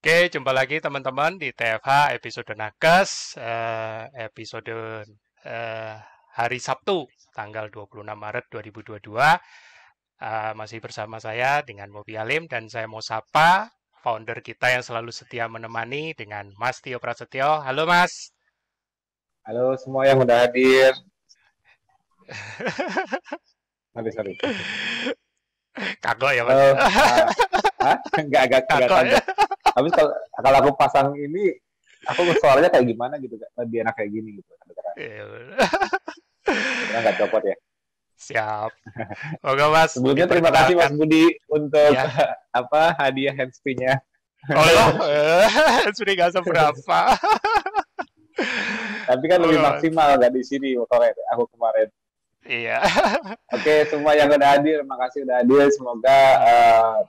Oke, jumpa lagi teman-teman di TFH episode Nakes, episode eh, hari Sabtu, tanggal 26 Maret 2022. Masih bersama saya dengan Mobi Alim dan saya mau sapa founder kita yang selalu setia menemani dengan Mas Tio Prasetyo. Halo Mas. Halo semua yang udah hadir. Sorry. Kagok ya Mas Halo, ya? enggak Kagok ya? kagak. Habis kalau aku pasang ini, aku suaranya kayak gimana gitu, lebih enak kayak gini gitu. Iya, Karena nggak copot ya. siap. Oke Mas, Sebelumnya terima kasih Mas diperkenalkan. Budi untuk Ya. hadiah handsfree-nya. Oh ya, sudah nggak seberapa. Tapi kan Oke lebih Mas. maksimal nggak di sini aku kemarin. Iya. Oke, semua yang udah hadir, makasih udah hadir. Semoga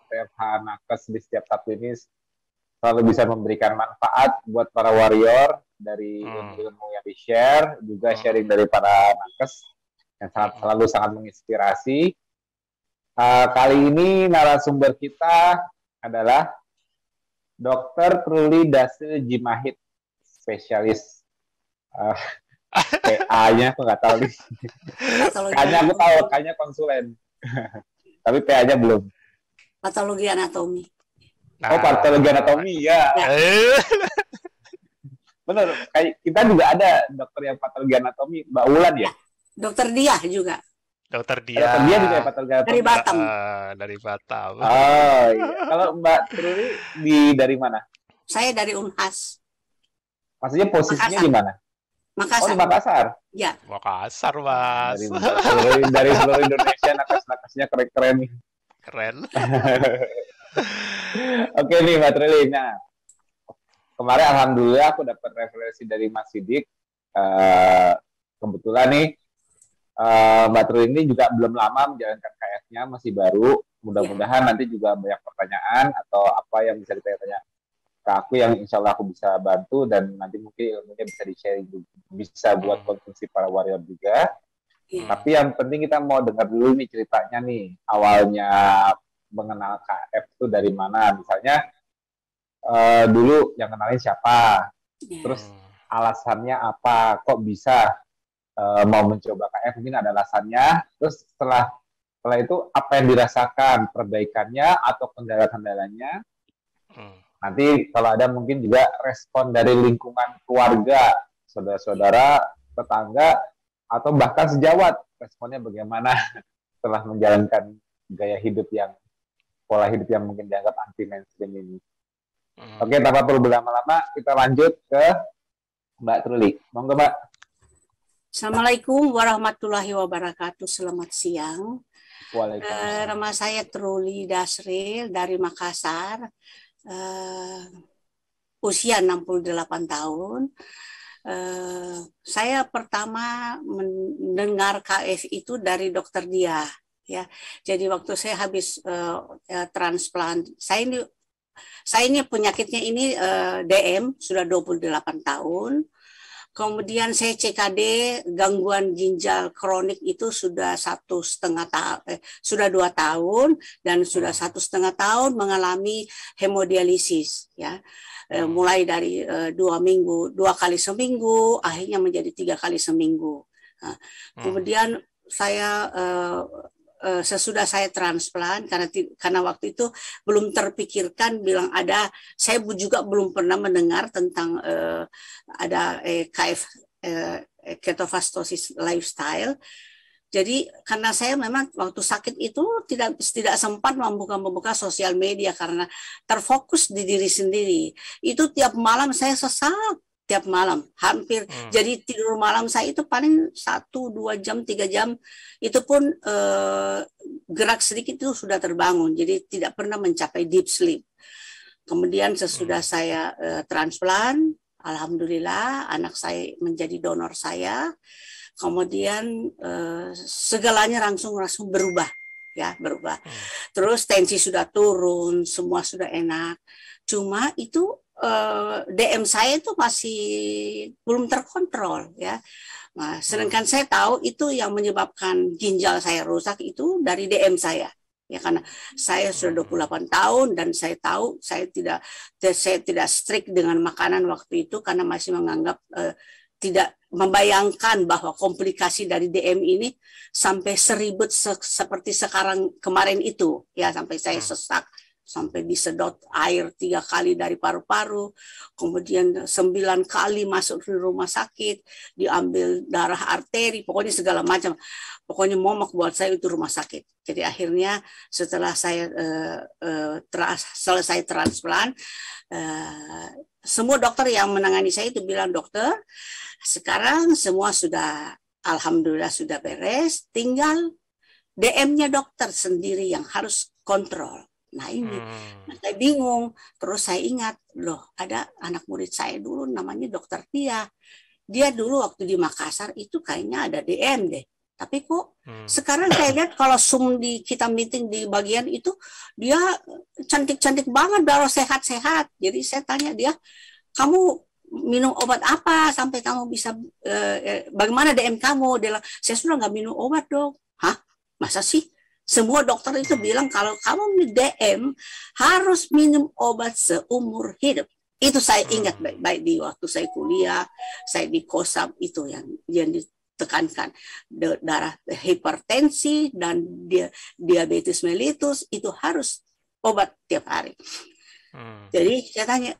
TFH Nakes di setiap Sabtu ini selalu bisa memberikan manfaat buat para warrior dari ilmu-ilmu yang di-share, juga sharing dari para nakes yang selalu sangat menginspirasi. Kali ini narasumber kita adalah Dr. Truli Dasril Jimahit, spesialis PA-nya aku nggak tahu nih. Kayaknya aku tahu, kayaknya konsulen. Tapi PA-nya belum. Patologi anatomi. Oh, patologi anatomi, ya. Bener, kayak kita juga ada dokter yang patologi anatomi, Mbak Wulan ya? Dokter Diah juga. Dokter Diah. Dokter Diah juga ya patologi anatomi? Dari Batam. Dari Batam. Oh iya. Kalau Mbak Truli dari mana? Saya dari Unhas. Maksudnya posisinya di mana? Makassar. Oh, di Makassar? Ya. Makassar, Mas. Dari seluruh Indonesia, nakes-nakesnya keren-keren nih. Keren. Oke nih Mbak Truli. Nah, kemarin alhamdulillah aku dapat referensi dari Mas Sidik. Kebetulan nih Mbak Truli ini juga belum lama menjalankan KF-nya, masih baru. Mudah-mudahan nanti juga banyak pertanyaan atau apa yang bisa ditanya ke aku yang insya Allah aku bisa bantu, dan nanti mungkin ilmunya bisa di-sharing, bisa buat konsumsi para warrior juga. Tapi yang penting kita mau dengar dulu nih ceritanya nih, awalnya mengenal KF itu dari mana. Misalnya dulu yang kenalin siapa, terus alasannya apa, kok bisa mau mencoba KF, mungkin ada alasannya. Terus setelah itu apa yang dirasakan, perbaikannya atau kendala-kendalanya. Nanti kalau ada mungkin juga respon dari lingkungan keluarga, saudara-saudara, tetangga, atau bahkan sejawat, responnya bagaimana setelah menjalankan gaya hidup pola hidup yang mungkin dianggap anti mainstream ini. Oke, tanpa perlu berlama-lama, kita lanjut ke Mbak Truli. Monggo Mbak. Assalamualaikum warahmatullahi wabarakatuh. Selamat siang. Waalaikumsalam. Nama saya Truli Dasril dari Makassar. Usia 68 tahun. Saya pertama mendengar KF itu dari Dokter Diah, ya. Jadi waktu saya habis transplant, saya ini penyakitnya ini DM sudah 28 tahun. Kemudian saya CKD gangguan ginjal kronik itu sudah 1,5 tahun, sudah 2 tahun, dan sudah 1,5 tahun mengalami hemodialisis, ya. Mulai dari 2 kali seminggu, akhirnya menjadi 3 kali seminggu. Nah, kemudian saya sesudah saya transplant, karena waktu itu belum terpikirkan bilang ada, saya juga belum pernah mendengar tentang ada KF, ketofastosis lifestyle. Jadi karena saya memang waktu sakit itu tidak sempat membuka sosial media karena terfokus di diri sendiri. Itu tiap malam saya sesak, tiap malam hampir. Jadi tidur malam saya itu paling 1, 2 jam, 3 jam, itu pun gerak sedikit itu sudah terbangun, jadi tidak pernah mencapai deep sleep. Kemudian sesudah saya transplant, alhamdulillah anak saya menjadi donor saya. Kemudian segalanya langsung berubah, ya, berubah. Terus tensi sudah turun, semua sudah enak. Cuma itu DM saya itu masih belum terkontrol, ya. Nah, sedangkan saya tahu itu yang menyebabkan ginjal saya rusak itu dari DM saya. Ya karena saya sudah 28 tahun dan saya tahu saya tidak strict dengan makanan waktu itu karena masih menganggap tidak membayangkan bahwa komplikasi dari DM ini sampai seribet seperti sekarang kemarin itu, ya sampai saya sesak, sampai disedot air 3 kali dari paru-paru, kemudian 9 kali masuk ke rumah sakit, diambil darah arteri, pokoknya segala macam. Pokoknya momok buat saya itu rumah sakit. Jadi akhirnya setelah saya selesai transplant, semua dokter yang menangani saya itu bilang, dokter, sekarang semua sudah, alhamdulillah sudah beres, tinggal DM-nya dokter sendiri yang harus kontrol. Nah ini, saya bingung. Terus saya ingat, loh ada anak murid saya dulu namanya dokter Tia. Dia dulu waktu di Makassar itu kayaknya ada DM deh. Tapi kok sekarang saya lihat kalau Zoom kita meeting di bagian itu, dia cantik-cantik banget, baru sehat-sehat. Jadi saya tanya dia, kamu minum obat apa sampai kamu bisa, bagaimana DM kamu? Dia bilang, saya sudah nggak minum obat dong. Hah? Masa sih? Semua dokter itu bilang kalau kamu DM harus minum obat seumur hidup. Itu saya ingat baik-baik di waktu saya kuliah, saya di Kosam itu yang ditekankan darah hipertensi dan diabetes mellitus itu harus obat tiap hari. Jadi saya tanya,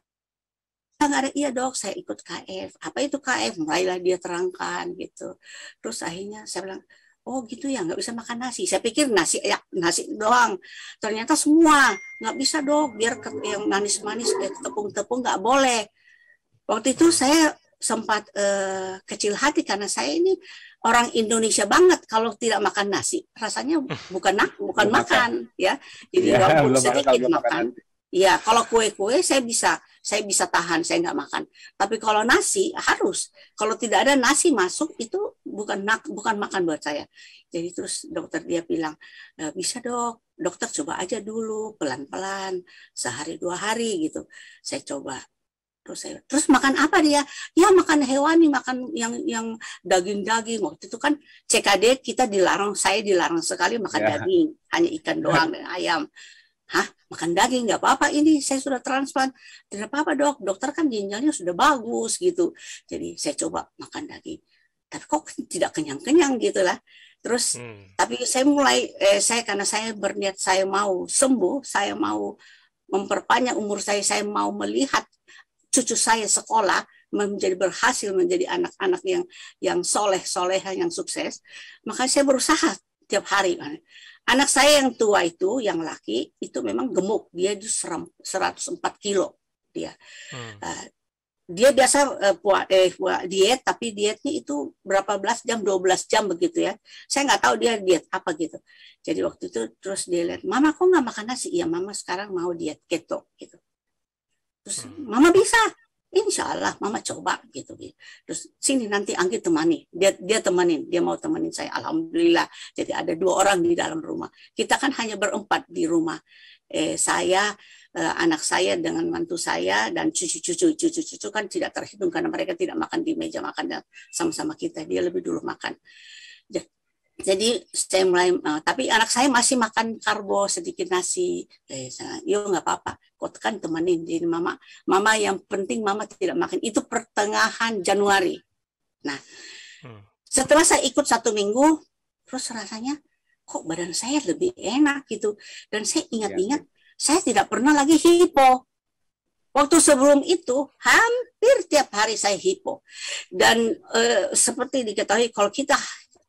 nggak ada, iya dok, saya ikut KF. Apa itu KF? Mulailah dia terangkan gitu. Terus akhirnya saya bilang, oh gitu ya, nggak bisa makan nasi. Saya pikir nasi doang. Ternyata semua nggak bisa dok. Biar yang manis-manis, tepung-tepung nggak boleh. Waktu itu saya sempat kecil hati karena saya ini orang Indonesia banget. Kalau tidak makan nasi, rasanya bukan makan ya. Jadi walaupun sedikit makan. Ya, kalau kue-kue saya bisa tahan, saya nggak makan. Tapi kalau nasi harus. Kalau tidak ada nasi masuk itu bukan makan buat saya. Jadi terus dokter dia bilang, bisa dok, dokter coba aja dulu pelan-pelan, sehari 2 hari gitu. Saya coba. Terus makan apa dia? Ya makan hewani, makan yang daging-daging. Waktu itu kan CKD kita dilarang, saya dilarang sekali makan daging, hanya ikan doang dan ayam. Hah, makan daging nggak apa-apa, ini saya sudah transplant, tidak apa-apa dok, dokter kan ginjalnya sudah bagus gitu. Jadi saya coba makan daging, tapi kok tidak kenyang-kenyang gitu lah. Terus tapi saya mulai karena saya berniat saya mau sembuh, saya mau memperpanjang umur saya mau melihat cucu saya sekolah berhasil menjadi anak-anak yang soleha yang sukses, maka saya berusaha tiap hari. Anak saya yang tua itu, yang laki, itu memang gemuk. Dia itu 104 kilo. Dia biasa diet, tapi dietnya itu berapa belas jam, 12 jam begitu ya. Saya nggak tahu dia diet apa gitu. Jadi waktu itu terus dia lihat, Mama kok nggak makan nasi? Iya, Mama sekarang mau diet keto gitu. Terus Mama bisa. Insya Allah Mama coba gitu. Terus sini nanti Anggi temani, dia temenin, dia mau temenin saya. Alhamdulillah, jadi ada 2 orang di dalam rumah. Kita kan hanya berempat di rumah. Saya, anak saya dengan mantu saya dan cucu kan tidak terhitung karena mereka tidak makan di meja makan sama-sama kita. Dia lebih dulu makan. Jadi saya mulai, tapi anak saya masih makan karbo sedikit nasi. Yuk nggak apa-apa, kok kan temenin. Jadi mama yang penting Mama tidak makan. Itu pertengahan Januari. Nah, setelah saya ikut 1 minggu, terus rasanya kok badan saya lebih enak gitu. Dan saya ingat-ingat, saya tidak pernah lagi hipo. Waktu sebelum itu hampir tiap hari saya hipo. Dan seperti diketahui kalau kita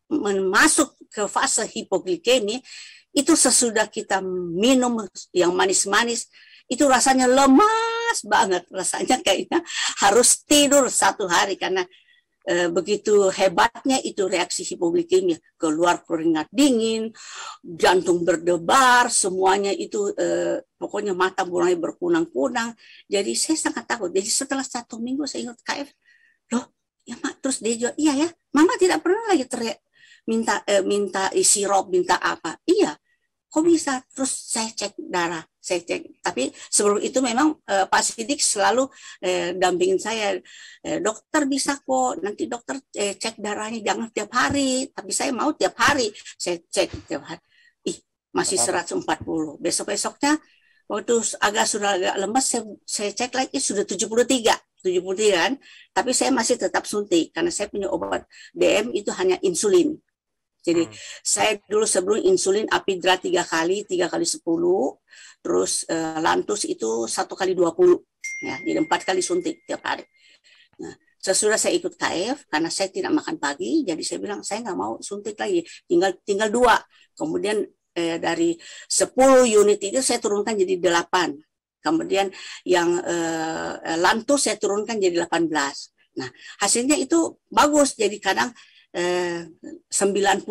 masuk ke fase hipoglikemi itu sesudah kita minum yang manis-manis itu rasanya lemas banget, rasanya kayaknya harus tidur 1 hari karena begitu hebatnya itu reaksi hipoglikemia, keluar keringat dingin, jantung berdebar, semuanya itu pokoknya mata mulai berkunang-kunang. Jadi saya sangat takut. Jadi setelah 1 minggu saya ingat KF, loh ya Mak, terus dia juga iya ya, Mama tidak pernah lagi minta sirop, minta apa. Iya, kok bisa? Terus saya cek darah, tapi sebelum itu memang Pak Sidik selalu dampingin saya, dokter bisa kok, nanti dokter cek darahnya jangan tiap hari, tapi saya mau tiap hari, saya cek tiap hari. masih Nggak apa-apa. 140. Besok-besoknya waktu sudah agak lemas, saya cek lagi sudah 73 kan, tapi saya masih tetap suntik karena saya punya obat DM itu hanya insulin. Jadi saya dulu sebelum insulin Apidra 3 kali 10, terus Lantus itu 1 kali 20, ya, jadi 4 kali suntik tiap hari. Nah, sesudah saya ikut KF karena saya tidak makan pagi, jadi saya bilang saya nggak mau suntik lagi, tinggal 2. Kemudian dari 10 unit itu saya turunkan jadi 8. Kemudian yang Lantus saya turunkan jadi 18. Nah, hasilnya itu bagus. Jadi kadang 90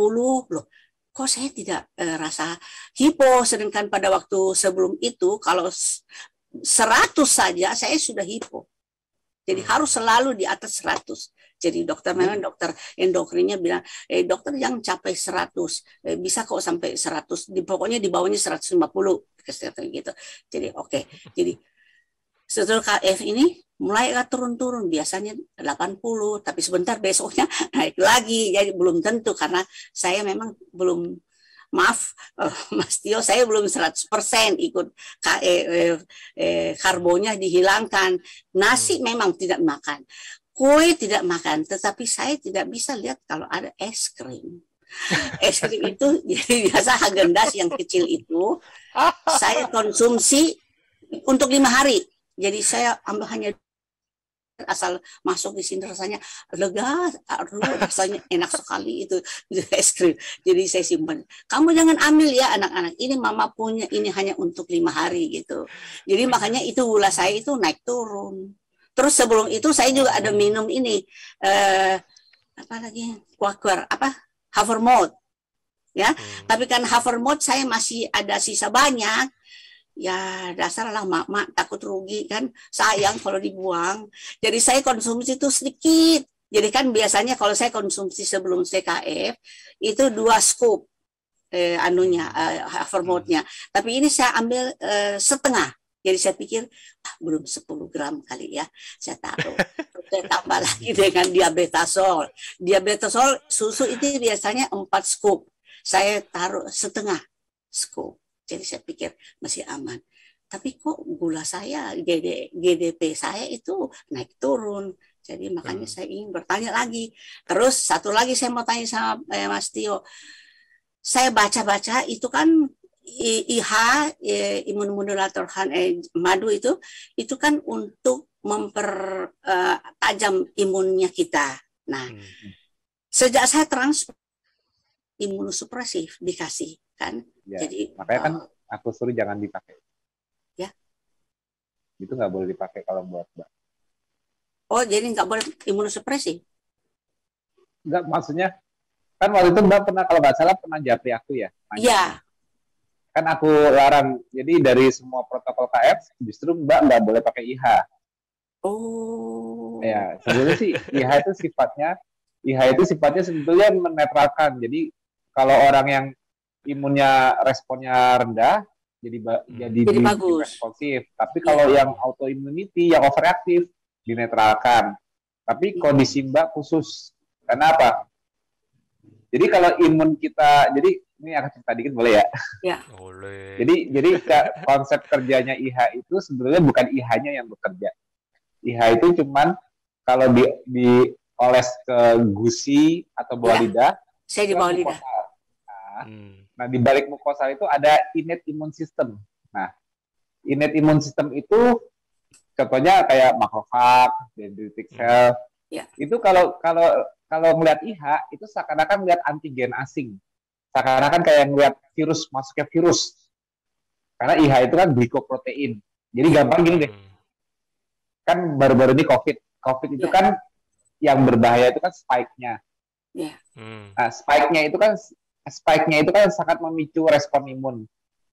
loh. Kok saya tidak rasa hipo, sedangkan pada waktu sebelum itu kalau 100 saja saya sudah hipo. Jadi harus selalu di atas 100. Jadi memang dokter endokrinnya bilang, dokter jangan capai 100, bisa kok sampai 100, pokoknya di bawahnya 150, gitu. Jadi oke. Jadi setelah KF ini mulai turun-turun, biasanya 80, tapi sebentar besoknya naik lagi. Jadi belum tentu karena saya memang belum, maaf Mas Tio, saya belum 100% ikut karbonnya dihilangkan. Nasi memang tidak makan, kue tidak makan, tetapi saya tidak bisa lihat kalau ada es krim. Es krim itu jadi biasa Häagen-Dazs yang kecil itu saya konsumsi untuk 5 hari. Jadi saya ambil hanya asal masuk di sini rasanya lega, rasanya enak sekali itu es krim. Jadi saya simpan. Kamu jangan ambil ya anak-anak. Ini mama punya, ini hanya untuk 5 hari gitu. Jadi makanya itu gula saya itu naik turun. Terus sebelum itu saya juga ada minum ini apa lagi? Quaker, Havermouth. Ya, tapi kan Havermouth saya masih ada sisa banyak. Ya dasarlah mak takut rugi kan, sayang kalau dibuang. Jadi saya konsumsi itu sedikit. Jadi kan biasanya kalau saya konsumsi sebelum CKF itu 2 scoop Havermouth-nya. Tapi ini saya ambil setengah. Jadi saya pikir belum 10 gram kali ya, saya taruh. Saya tambah lagi dengan diabetasol. Diabetasol susu itu biasanya 4 scoop. Saya taruh setengah scoop. Jadi saya pikir masih aman. Tapi kok gula saya, GDP saya itu naik turun. Jadi makanya saya ingin bertanya lagi. Terus satu lagi saya mau tanya sama Mas Tio. Saya baca-baca itu kan IH, imunomodulator madu itu kan untuk mempertajam imunnya kita. Nah, sejak saya transplant imunosupresif dikasih kan, Ya, jadi makanya kan aku suruh jangan dipakai. Ya. Itu nggak boleh dipakai kalau buat Mbak. Oh, jadi nggak boleh imunosupresif? Nggak, maksudnya kan waktu itu Mbak pernah, kalau nggak salah pernah japri aku ya. Iya. Kan aku larang. Jadi dari semua protokol KF justru Mbak nggak boleh pakai IH. Oh. Ya, sebenarnya sih IH itu sifatnya sebetulnya menetralkan. Jadi kalau orang yang imunnya responnya rendah, jadi bagus, responsif. Tapi kalau yang autoimmunity, yang overreaktif, dinetralkan. Tapi kondisi Mbak khusus. Kenapa? Jadi kalau imun kita, jadi ini aku cerita dikit boleh ya? Ya. Boleh. Jadi konsep kerjanya IH itu sebenarnya bukan IH-nya yang bekerja. IH itu cuman kalau dioles ke gusi atau bawah lidah. Saya di bawah lidah. Nah, di balik mukosa itu ada innate immune system. Nah, innate immune system itu contohnya kayak makrofag, dendritic cell. Ya. Itu kalau melihat IH itu seakan-akan melihat antigen asing. Seakan-akan kayak melihat virus, masuknya virus. Karena IH itu kan glikoprotein. Jadi gampang gini deh. Kan baru-baru ini COVID itu kan yang berbahaya itu kan spike-nya. Ya. Nah, spike-nya itu kan sangat memicu respon imun.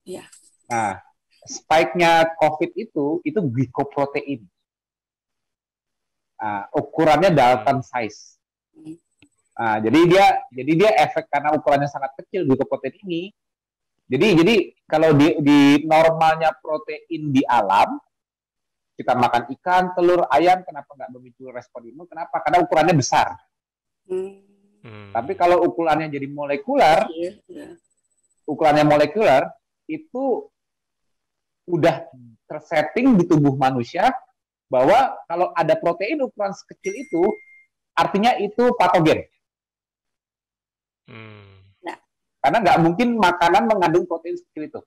Ya. Nah, spike-nya COVID itu glikoprotein. Nah, ukurannya Dalton size. Nah, jadi dia efek karena ukurannya sangat kecil glikoprotein ini. Jadi kalau di normalnya protein di alam, kita makan ikan, telur, ayam, kenapa nggak memicu respon imun? Kenapa? Karena ukurannya besar. Tapi kalau ukurannya jadi molekular, ukurannya molekuler itu udah tersetting di tubuh manusia bahwa kalau ada protein ukuran sekecil itu artinya itu patogen. Karena nggak mungkin makanan mengandung protein sekecil itu.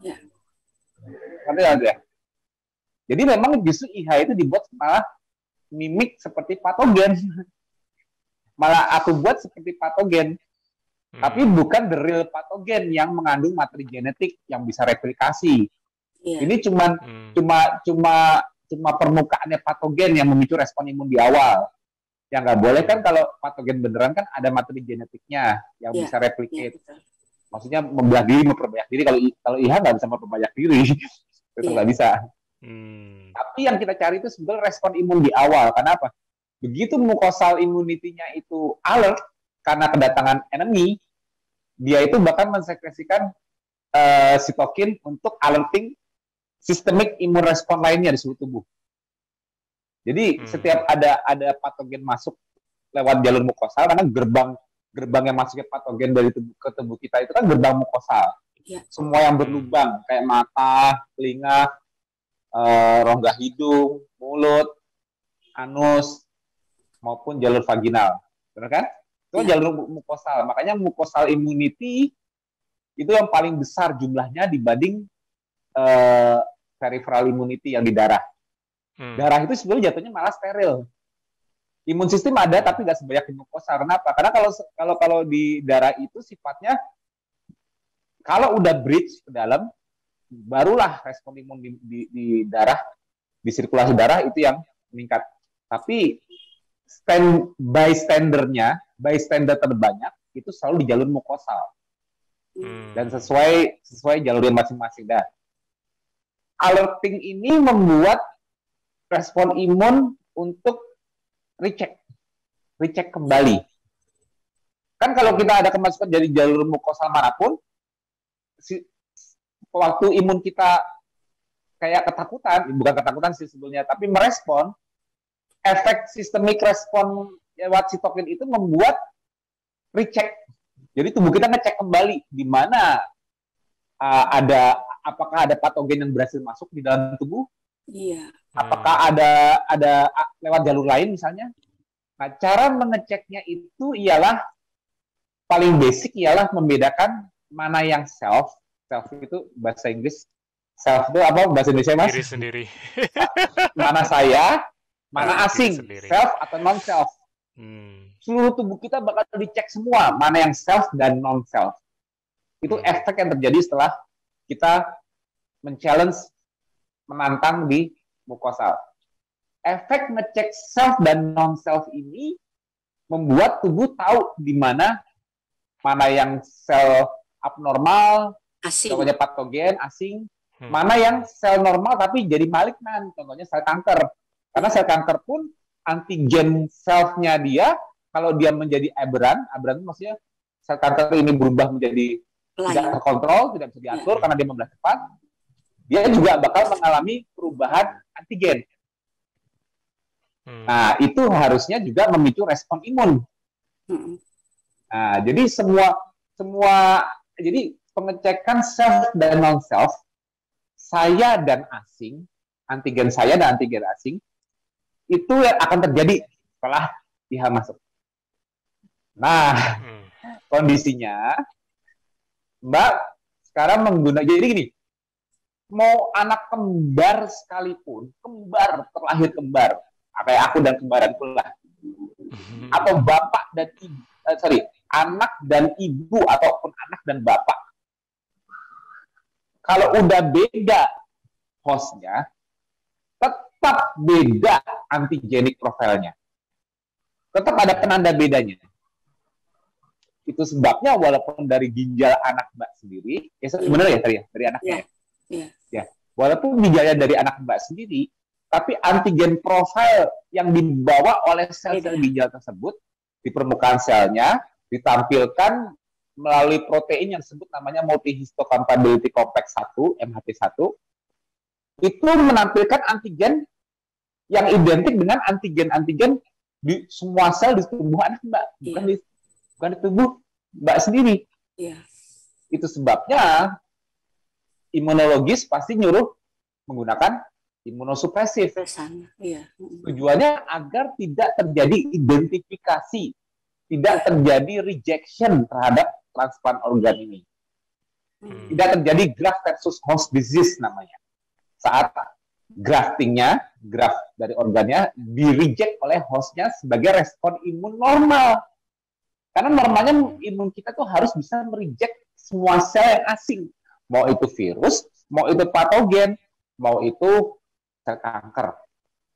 Ya. Ya. Jadi memang justru IH itu dibuat malah mimik seperti patogen. Malah aku buat seperti patogen. Tapi bukan the real patogen yang mengandung materi genetik yang bisa replikasi. Yeah. Ini cuma permukaannya patogen yang memicu respon imun di awal. Yang nggak boleh kan kalau patogen beneran kan ada materi genetiknya yang bisa replicate. Maksudnya membelah diri, memperbanyak diri. Kalau IH nggak bisa memperbanyak diri, itu nggak bisa. Tapi yang kita cari itu sebenarnya respon imun di awal. Kenapa? Begitu mucosal immunity-nya itu alert karena kedatangan enemy, dia itu bahkan mensekresikan sitokin untuk alerting sistemik imun respon lainnya di seluruh tubuh. Jadi setiap ada patogen masuk lewat jalur mukosal, karena gerbang yang masuknya patogen dari ke tubuh kita itu kan gerbang mukosal. Ya. Semua yang berlubang kayak mata, telinga, rongga hidung, mulut, anus maupun jalur vaginal, benar kan? Itu jalur mukosal. Makanya mukosal immunity itu yang paling besar jumlahnya dibanding peripheral immunity yang di darah. Darah itu sebenarnya jatuhnya malah steril. Imun sistem ada tapi nggak sebanyak di mukosal. Kenapa? Karena kalau di darah itu sifatnya kalau udah bridge ke dalam, barulah respon imun di darah, di sirkulasi darah itu yang meningkat. Tapi bystander terbanyak itu selalu di jalur mukosal. Dan sesuai jalurnya masing-masing. Nah, alerting ini membuat respon imun untuk recheck kembali. Kan kalau kita ada kemasukan dari jalur mukosal manapun, waktu imun kita kayak ketakutan, bukan ketakutan sih sebetulnya, tapi merespon, efek sistemik respon lewat sitokin itu membuat recheck. Jadi tubuh kita ngecek kembali di mana apakah ada patogen yang berhasil masuk di dalam tubuh. Iya. Apakah ada lewat jalur lain misalnya? Nah, cara mengeceknya itu ialah paling basic ialah membedakan mana yang self itu bahasa Inggris. Self itu apa bahasa Indonesia, Mas? Diri sendiri. Mana saya, mana asing, self atau non self. Seluruh tubuh kita bakal dicek semua mana yang self dan non self. Itu efek yang terjadi setelah kita menantang di mukosal. Efek ngecek self dan non self ini membuat tubuh tahu di mana yang sel abnormal, contohnya patogen asing, mana yang sel normal tapi jadi malignan, contohnya sel kanker. Karena sel kanker pun antigen self-nya dia kalau dia menjadi aberran itu maksudnya sel kanker ini berubah menjadi tidak terkontrol, tidak bisa diatur karena dia membelah cepat. Dia juga bakal mengalami perubahan antigen. Nah, itu harusnya juga memicu respon imun. Nah, jadi jadi pengecekan self dan non self, saya dan asing, antigen saya dan antigen asing, itu yang akan terjadi setelah IH masuk. Nah, kondisinya, Mbak sekarang menggunakan, jadi gini, mau anak kembar sekalipun, terlahir kembar, kayak aku dan kembaranku lah, atau bapak dan ibu, anak dan ibu ataupun anak dan bapak, kalau udah beda hostnya, tetap beda antigenik profilnya, tetap ada penanda bedanya. Itu sebabnya walaupun dari ginjal anak Mbak sendiri, ya sebenarnya dari anaknya. Ya, walaupun ginjalnya dari anak Mbak sendiri, tapi antigen profil yang dibawa oleh sel-sel ginjal tersebut di permukaan selnya ditampilkan melalui protein yang disebut namanya multihistocompatibility complex 1, MHC1, itu menampilkan antigen yang identik dengan antigen-antigen di semua sel di tubuh anak Mbak, bukan di tubuh Mbak sendiri. Itu sebabnya imunologis pasti nyuruh menggunakan imunosupresif. Iya. Tujuannya agar tidak terjadi identifikasi, tidak terjadi rejection terhadap transplant organ ini. Tidak terjadi graft versus host disease namanya. Saat graftingnya, graft dari organnya di-reject oleh hostnya sebagai respon imun normal. Karena normalnya imun kita tuh harus bisa mereject semua sel yang asing. Mau itu virus, mau itu patogen, mau itu sel kanker.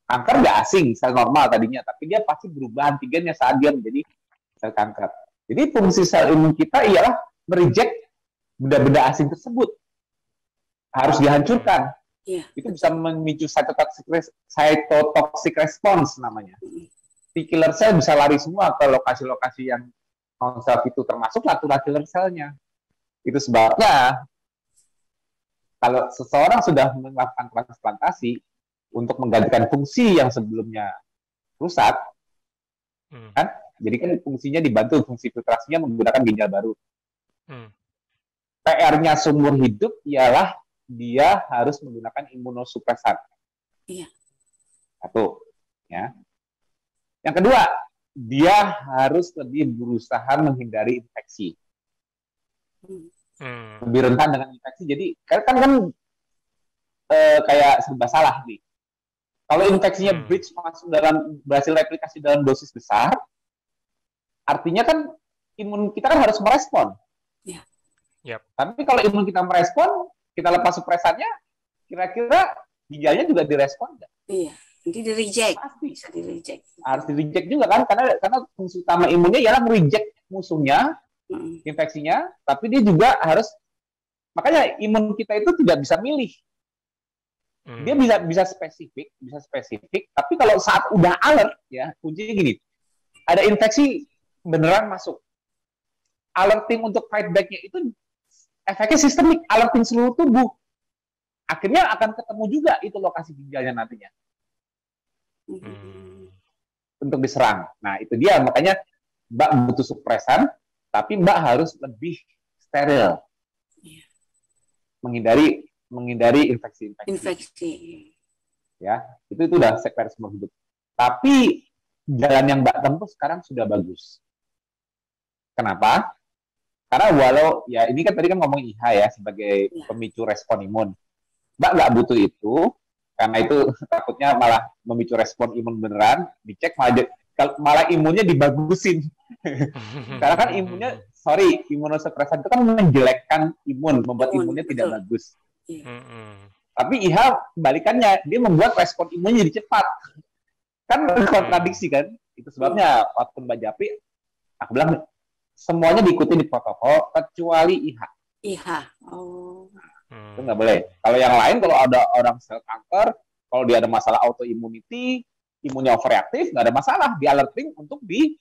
Kanker nggak asing, sel normal tadinya, tapi dia pasti berubah antigennya saat dia menjadi sel kanker. Jadi fungsi sel imun kita ialah mereject benda-benda asing tersebut. Harus dihancurkan. Iya. Itu bisa memicu cytotoxic response namanya. T-killer cell bisa lari semua ke lokasi-lokasi yang non-self itu, termasuk natural killer cell-nya. Itu sebabnya kalau seseorang sudah melakukan transplantasi untuk menggantikan fungsi yang sebelumnya rusak, kan? Jadi kan fungsinya dibantu, fungsi filtrasinya menggunakan ginjal baru. PR-nya seumur hidup ialah dia harus menggunakan imunosupresan. Iya. Satu, ya. Yang kedua, dia harus lebih berusaha menghindari infeksi. Lebih rentan dengan infeksi. Jadi kan kayak serba salah nih. Kalau infeksinya berhasil replikasi dalam dosis besar, artinya kan imun kita kan harus merespon. Iya. Yep. Tapi kalau imun kita merespon, kita lepas supresannya, kira-kira ginjalnya juga direspon nggak? Iya. Nanti di-reject. Pasti. Bisa di-reject. Harus di-reject juga kan, karena fungsi utama imunnya ialah mereject musuhnya, infeksinya, tapi dia juga harus, makanya imun kita itu tidak bisa milih. Dia bisa spesifik, tapi kalau saat udah alert, ya kuncinya gini, ada infeksi beneran masuk. Alerting untuk fight back-nya itu efeknya sistemik, alerting seluruh tubuh. Akhirnya akan ketemu juga itu lokasi ginjalnya nantinya. Untuk diserang. Nah, itu dia, makanya Mbak butuh supresan, tapi Mbak harus lebih steril. Menghindari infeksi. Ya, itu udah sektor semua hidup. Tapi jalan yang Mbak tempuh sekarang sudah bagus. Kenapa? Karena walau, ya ini kan tadi kan ngomong IH ya, sebagai pemicu respon imun. Mbak nggak butuh itu, karena itu takutnya malah memicu respon imun beneran, dicek malah imunnya dibagusin. Karena kan imunosupresan itu kan menjelekkan imun, membuat imunnya tidak bagus. Tapi IH kebalikannya, dia membuat respon imunnya jadi cepat. Kan kontradiksi kan? Itu sebabnya waktu Mbak Japri, aku bilang semuanya diikuti di protokol kecuali IH. IH. Oh. Itu nggak boleh. Kalau yang lain, kalau ada orang sel kanker, kalau dia ada masalah autoimmunity, imunnya overreaktif, nggak ada masalah. Di alerting untuk di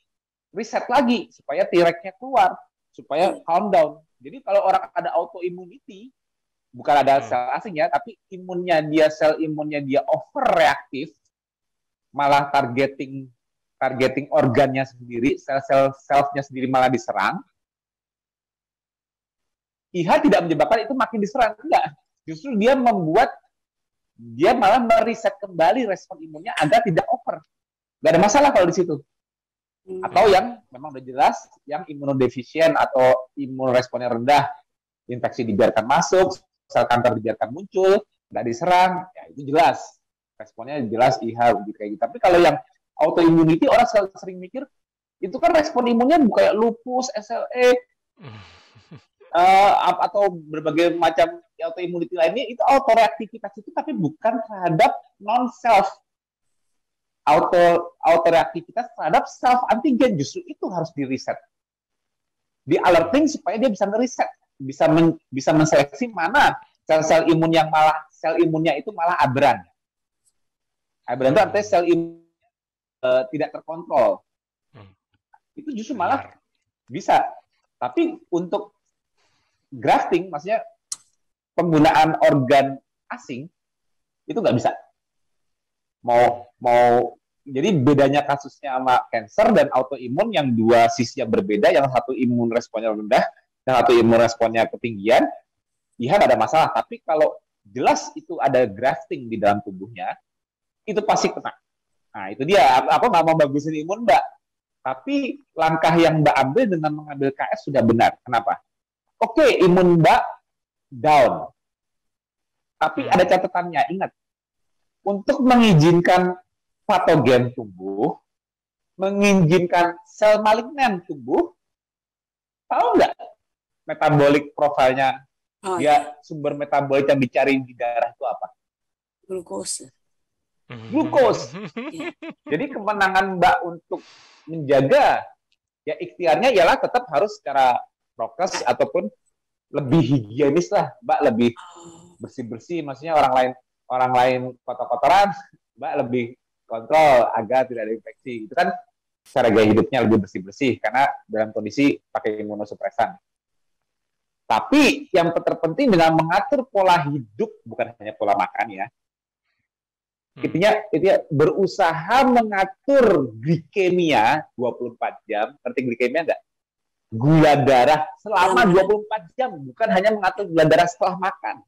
reset lagi supaya T-regnya keluar, supaya calm down. Jadi kalau orang ada autoimmunity, bukan ada sel asingnya, tapi sel imunnya dia overreaktif, malah targeting organnya sendiri, sel-selnya sendiri malah diserang. IH tidak menyebabkan itu makin diserang, enggak. Justru dia malah mereset kembali respon imunnya agar tidak over. Nggak ada masalah kalau di situ. Atau yang memang udah jelas, yang imunodefisien atau imun responnya rendah, infeksi dibiarkan masuk, sel kanker dibiarkan muncul, nggak diserang, ya itu jelas. Responnya jelas IH kayak gitu. Tapi kalau yang autoimmunity, orang sering mikir, itu kan respon imunnya kayak lupus, SLE, atau berbagai macam autoimmunity lainnya, itu autoreaktivitas itu, tapi bukan terhadap non-self. Autoreaktivitas terhadap self antigen, justru itu harus di-reset. Di alerting supaya dia bisa nge-reset, bisa menseleksi mana sel-sel imun yang sel imunnya itu malah aberran. Aberran itu artinya sel imun tidak terkontrol. Itu justru malah bisa. Tapi untuk grafting, maksudnya penggunaan organ asing, itu nggak bisa. Jadi bedanya kasusnya sama cancer dan autoimun yang dua sisi yang berbeda, yang satu imun responnya rendah, yang satu imun responnya ketinggian, ya nggak ada masalah. Tapi kalau jelas itu ada grafting di dalam tubuhnya, itu pasti kena. Nah, itu dia. Aku nggak mau bagusin imun, Mbak. Tapi langkah yang Mbak ambil dengan mengambil KS sudah benar. Kenapa? Oke, imun Mbak down. Tapi ada catatannya, ingat. Untuk mengizinkan patogen tumbuh, mengizinkan sel malignan tumbuh, tahu nggak metabolik profilnya? Dia sumber metabolit yang dicari di darah itu apa? Glukose. Jadi kemenangan Mbak untuk menjaga, ya ikhtiarnya ialah tetap harus secara prokes ataupun lebih higienis lah, Mbak, lebih bersih-bersih. Maksudnya orang lain kotor-kotoran, Mbak lebih kontrol agar tidak ada infeksi. Itu kan secara gaya hidupnya lebih bersih-bersih karena dalam kondisi pakai imunosupresan. Tapi yang terpenting dengan mengatur pola hidup, bukan hanya pola makan ya. Intinya berusaha mengatur glikemia 24 jam. Ngerti glikemia enggak? Gula darah selama 24 jam. Bukan hanya mengatur gula darah setelah makan.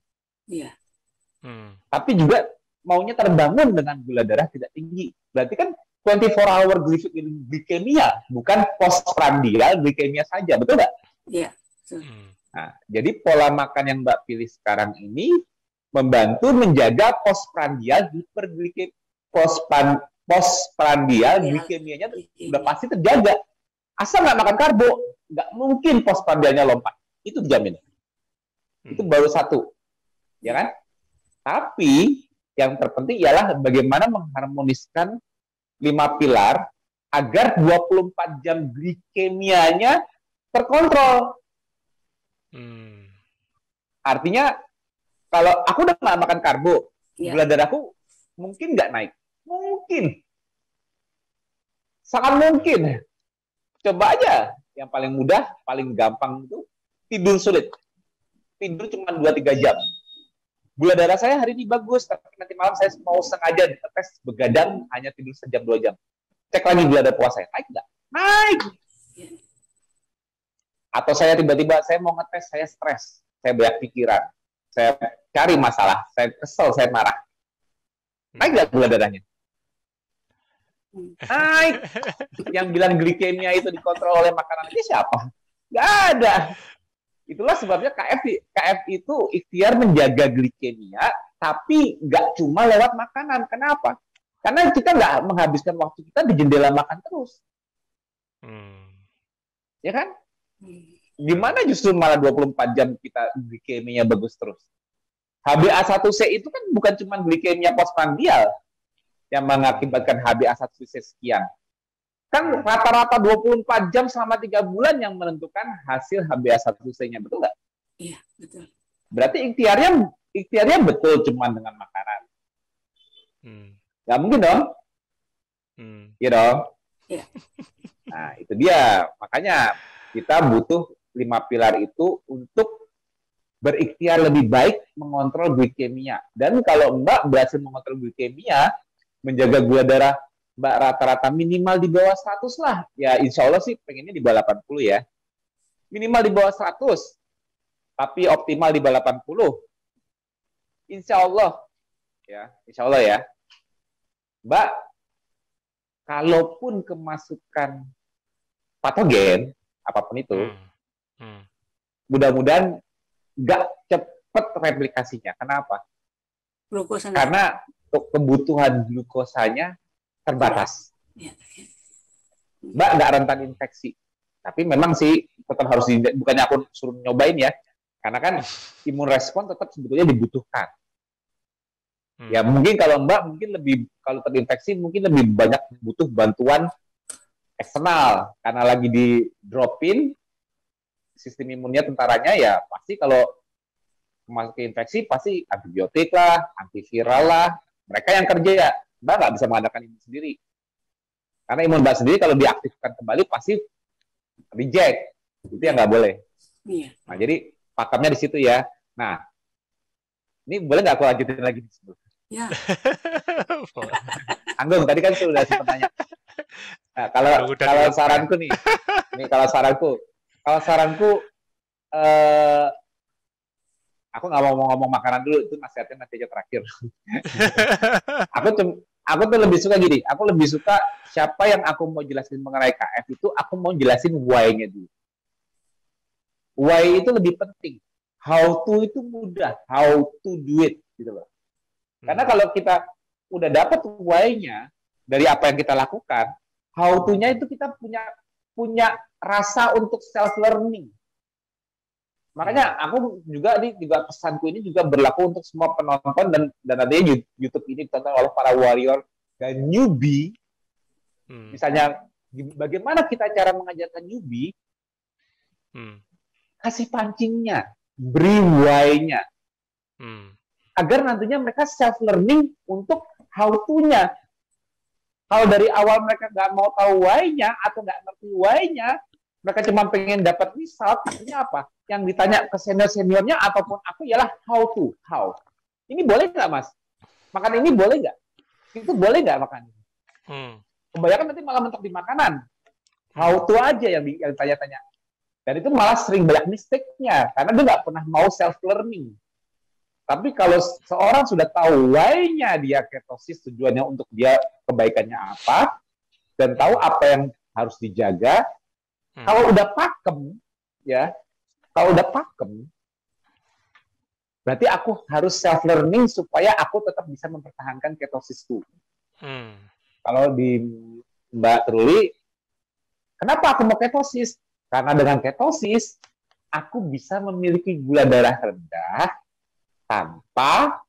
Iya. Tapi juga maunya terbangun dengan gula darah tidak tinggi. Berarti kan 24-hour glikemia, bukan postprandial glikemia saja. Betul nggak? Iya. Nah, jadi pola makan yang Mbak pilih sekarang ini membantu menjaga postprandial glikemianya udah pasti terjaga. Asal nggak makan karbo, nggak mungkin postprandialnya lompat. Itu dijamin. Itu baru satu, ya kan? Tapi yang terpenting ialah bagaimana mengharmoniskan 5 pilar agar 24 jam glikemianya terkontrol. Artinya kalau aku udah nggak makan karbo, gula darahku mungkin nggak naik. Mungkin. Sangat mungkin. Coba aja. Yang paling mudah, paling gampang itu tidur sulit. Tidur cuma 2-3 jam. Gula darah saya hari ini bagus, tapi nanti malam saya mau sengaja tes begadang hanya tidur sejam 2 jam. Cek lagi gula darah puasa saya. Naik nggak? Naik. Atau saya tiba-tiba saya mau ngetes, saya stres. Saya banyak pikiran. Saya cari masalah, saya kesel, saya marah. Naik nggak gula darahnya? Naik. Yang bilang glikemia itu dikontrol oleh makanan itu siapa? Nggak ada. Itulah sebabnya KF itu ikhtiar menjaga glikemia, tapi nggak cuma lewat makanan. Kenapa? Karena kita nggak menghabiskan waktu kita di jendela makan terus. Ya kan? Gimana justru malah 24 jam kita glikemia bagus terus? HbA1c itu kan bukan cuma glikemia postprandial yang mengakibatkan HbA1c sekian. Kan rata-rata 24 jam selama 3 bulan yang menentukan hasil HbA1c-nya, betul nggak? Iya, betul. Berarti ikhtiarnya betul cuma dengan makanan. Nggak mungkin dong? Iya dong? Iya. Nah, itu dia. Makanya kita butuh 5 pilar itu untuk berikhtiar lebih baik mengontrol glikemia. Dan kalau Mbak berhasil mengontrol glikemia, menjaga gula darah Mbak rata-rata minimal di bawah 100 lah. Ya insya Allah sih pengennya di bawah 80 ya. Minimal di bawah 100. Tapi optimal di bawah 80. Insya Allah. Ya, insya Allah ya. Mbak, kalaupun kemasukan patogen, apapun itu, mudah-mudahan nggak cepat replikasinya. Kenapa? Glukosanya. Karena kebutuhan glukosanya terbatas. Mbak nggak rentan infeksi. Tapi memang sih tetap harus, bukannya aku suruh nyobain ya. Karena kan imun respon tetap sebetulnya dibutuhkan. Ya mungkin kalau Mbak kalau terinfeksi mungkin lebih banyak butuh bantuan eksternal. Karena lagi di drop-in sistem imunnya tentaranya, ya pasti kalau masuk ke infeksi pasti antibiotik lah, antiviral lah. Mereka yang kerja ya, Mbak nggak bisa mengadakan imun sendiri. Karena imun Mbak sendiri kalau diaktifkan kembali pasti reject. Itu yang nggak boleh. Iya. Nah, jadi pakemnya di situ ya. Nah, ini boleh nggak aku lanjutin lagi di situ? Ya. Anggung, tadi kan sudah sempat tanya. Nah, kalau saranku nih, kalau saranku eh, aku nggak mau ngomong makanan dulu, itu nasihatnya nanti aja terakhir. Aku tuh lebih suka gini, aku lebih suka siapa yang aku mau jelasin mengenai KF itu, aku mau jelasin why-nya dulu. Why itu lebih penting. How to itu mudah, how to do it gitu loh. Karena kalau kita udah dapat why-nya dari apa yang kita lakukan, how to-nya itu kita punya rasa untuk self learning. Makanya aku juga pesanku ini juga berlaku untuk semua penonton dan adanya YouTube ini ditonton oleh para warrior dan newbie. Misalnya bagaimana kita cara mengajarkan newbie? Kasih pancingnya, beri why-nya. Agar nantinya mereka self learning untuk how to-nya. Kalau dari awal mereka nggak mau tahu why-nya atau nggak ngerti why-nya, mereka cuma pengen dapat result, artinya apa? Yang ditanya ke senior-seniornya ataupun aku ialah how to, how. Ini boleh nggak, Mas? Makan ini boleh nggak? Itu boleh nggak makan? Kebanyakan nanti malah mentok di makanan. How to aja yang tanya-tanya. Dan itu malah sering banyak mistake-nya, karena dia nggak pernah mau self-learning. Tapi kalau seorang sudah tahu why-nya dia ketosis, tujuannya untuk dia kebaikannya apa, dan tahu apa yang harus dijaga, kalau udah pakem, ya, kalau udah pakem, berarti aku harus self-learning supaya aku tetap bisa mempertahankan ketosisku. Kalau di Mbak Truli, kenapa aku mau ketosis? Karena dengan ketosis, aku bisa memiliki gula darah rendah tanpa,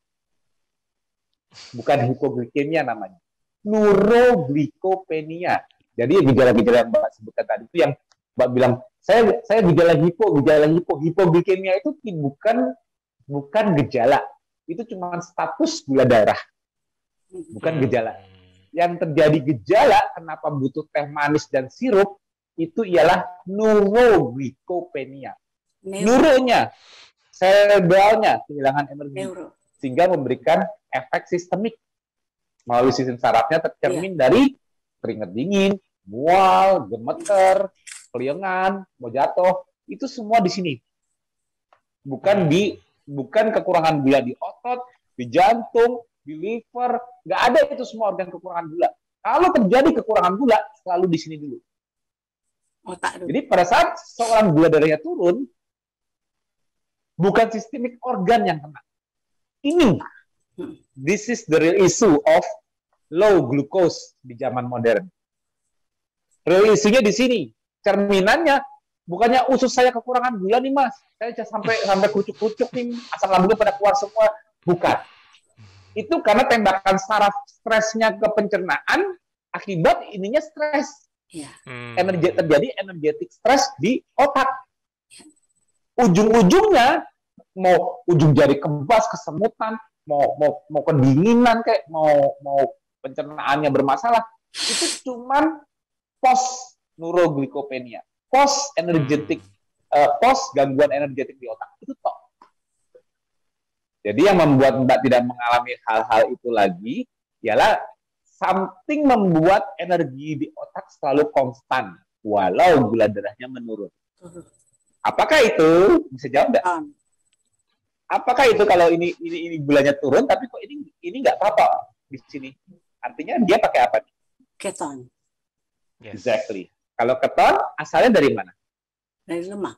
bukan hipoglikemia namanya, neuroglikopenia. Jadi gejala-gejala yang Mbak sebutkan tadi itu yang Mbak bilang, saya gejala hipoglikemia itu bukan gejala, itu cuma status gula darah, bukan gejala. Yang terjadi gejala, kenapa butuh teh manis dan sirup, itu ialah neuroglikopenia. Neuronya, cerebralnya, kehilangan energi, sehingga memberikan efek sistemik melalui sistem sarafnya tercermin dari keringat dingin, mual, gemeter, keliengan, mau jatuh, itu semua di sini. Bukan kekurangan gula di otot, di jantung, di liver, nggak ada itu semua organ kekurangan gula. Kalau terjadi kekurangan gula, selalu di sini dulu. Jadi pada saat seorang gula darahnya turun, bukan sistemik organ yang kena. This is the real issue of low glucose di zaman modern. Real isunya di sini. Cerminannya bukannya usus saya kekurangan gula nih, Mas. Saya sampai kucuk-kucuk nih, asam lambungnya pada keluar semua. Bukan. Itu karena tembakan saraf stresnya ke pencernaan akibat ininya stres. Terjadi energetic stres di otak. Ujung-ujungnya mau ujung jari kebas, kesemutan, mau kedinginan kayak mau pencernaannya bermasalah, itu cuman post neuroglikopenia, post energetic, post gangguan energetik di otak, itu toh. Jadi yang membuat Mbak tidak mengalami hal-hal itu lagi ialah something membuat energi di otak selalu konstan walau gula darahnya menurun. Apakah itu? Bisa jawab nggak? Apakah itu kalau ini gulanya turun tapi kok ini nggak apa-apa di sini? Artinya dia pakai apa? Keton. Exactly. Kalau keton asalnya dari mana? Dari lemak.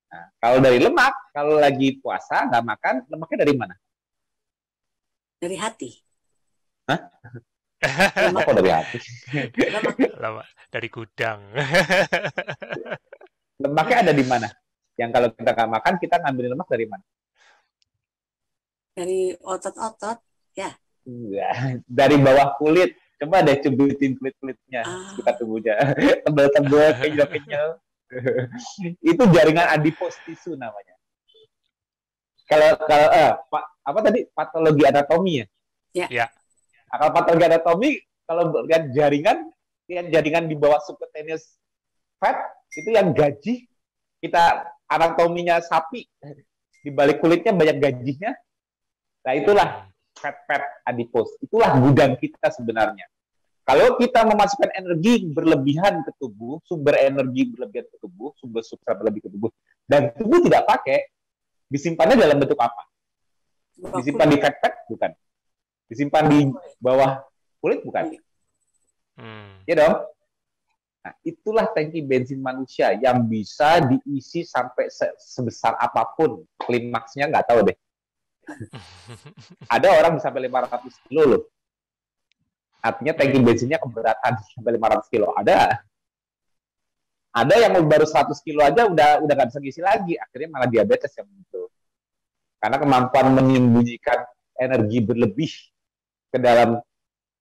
Nah, kalau dari lemak, kalau lagi puasa nggak makan, lemaknya dari mana? Dari hati. Hah? Lemak kok dari hati? Lemak dari gudang. Lemaknya ada di mana? Yang kalau kita nggak makan, kita ngambil lemak dari mana? Dari otot-otot, ya. Dari bawah kulit. Coba deh cubitin kulit-kulitnya, sekitar tubuhnya. Tebel-tebel, kenyal-kenyal. Itu jaringan adipose tisu namanya. Kalau apa tadi? Patologi anatomi ya? Ya. Kalau patologi anatomi, kalau lihat jaringan di bawah subcutaneous fat, itu yang gaji, kita anatominya sapi, di balik kulitnya banyak gajinya. Nah itulah fat adipose. Itulah gudang kita sebenarnya. Kalau kita memasukkan energi berlebihan ke tubuh, sumber energi berlebihan ke tubuh, sumber substrat berlebih ke tubuh, dan tubuh tidak pakai, disimpannya dalam bentuk apa? Disimpan di fat bukan? Disimpan di bawah kulit bukan? Ya dong. Nah, itulah tangki bensin manusia yang bisa diisi sampai sebesar apapun. Klimaksnya nggak tahu deh. Ada orang bisa sampai 500 kilo loh. Artinya tangki bensinnya keberatan sampai 500 kilo. Ada yang baru 100 kilo aja udah nggak bisa ngisi lagi. Akhirnya malah diabetes yang muncul. Karena kemampuan menyembunyikan energi berlebih ke dalam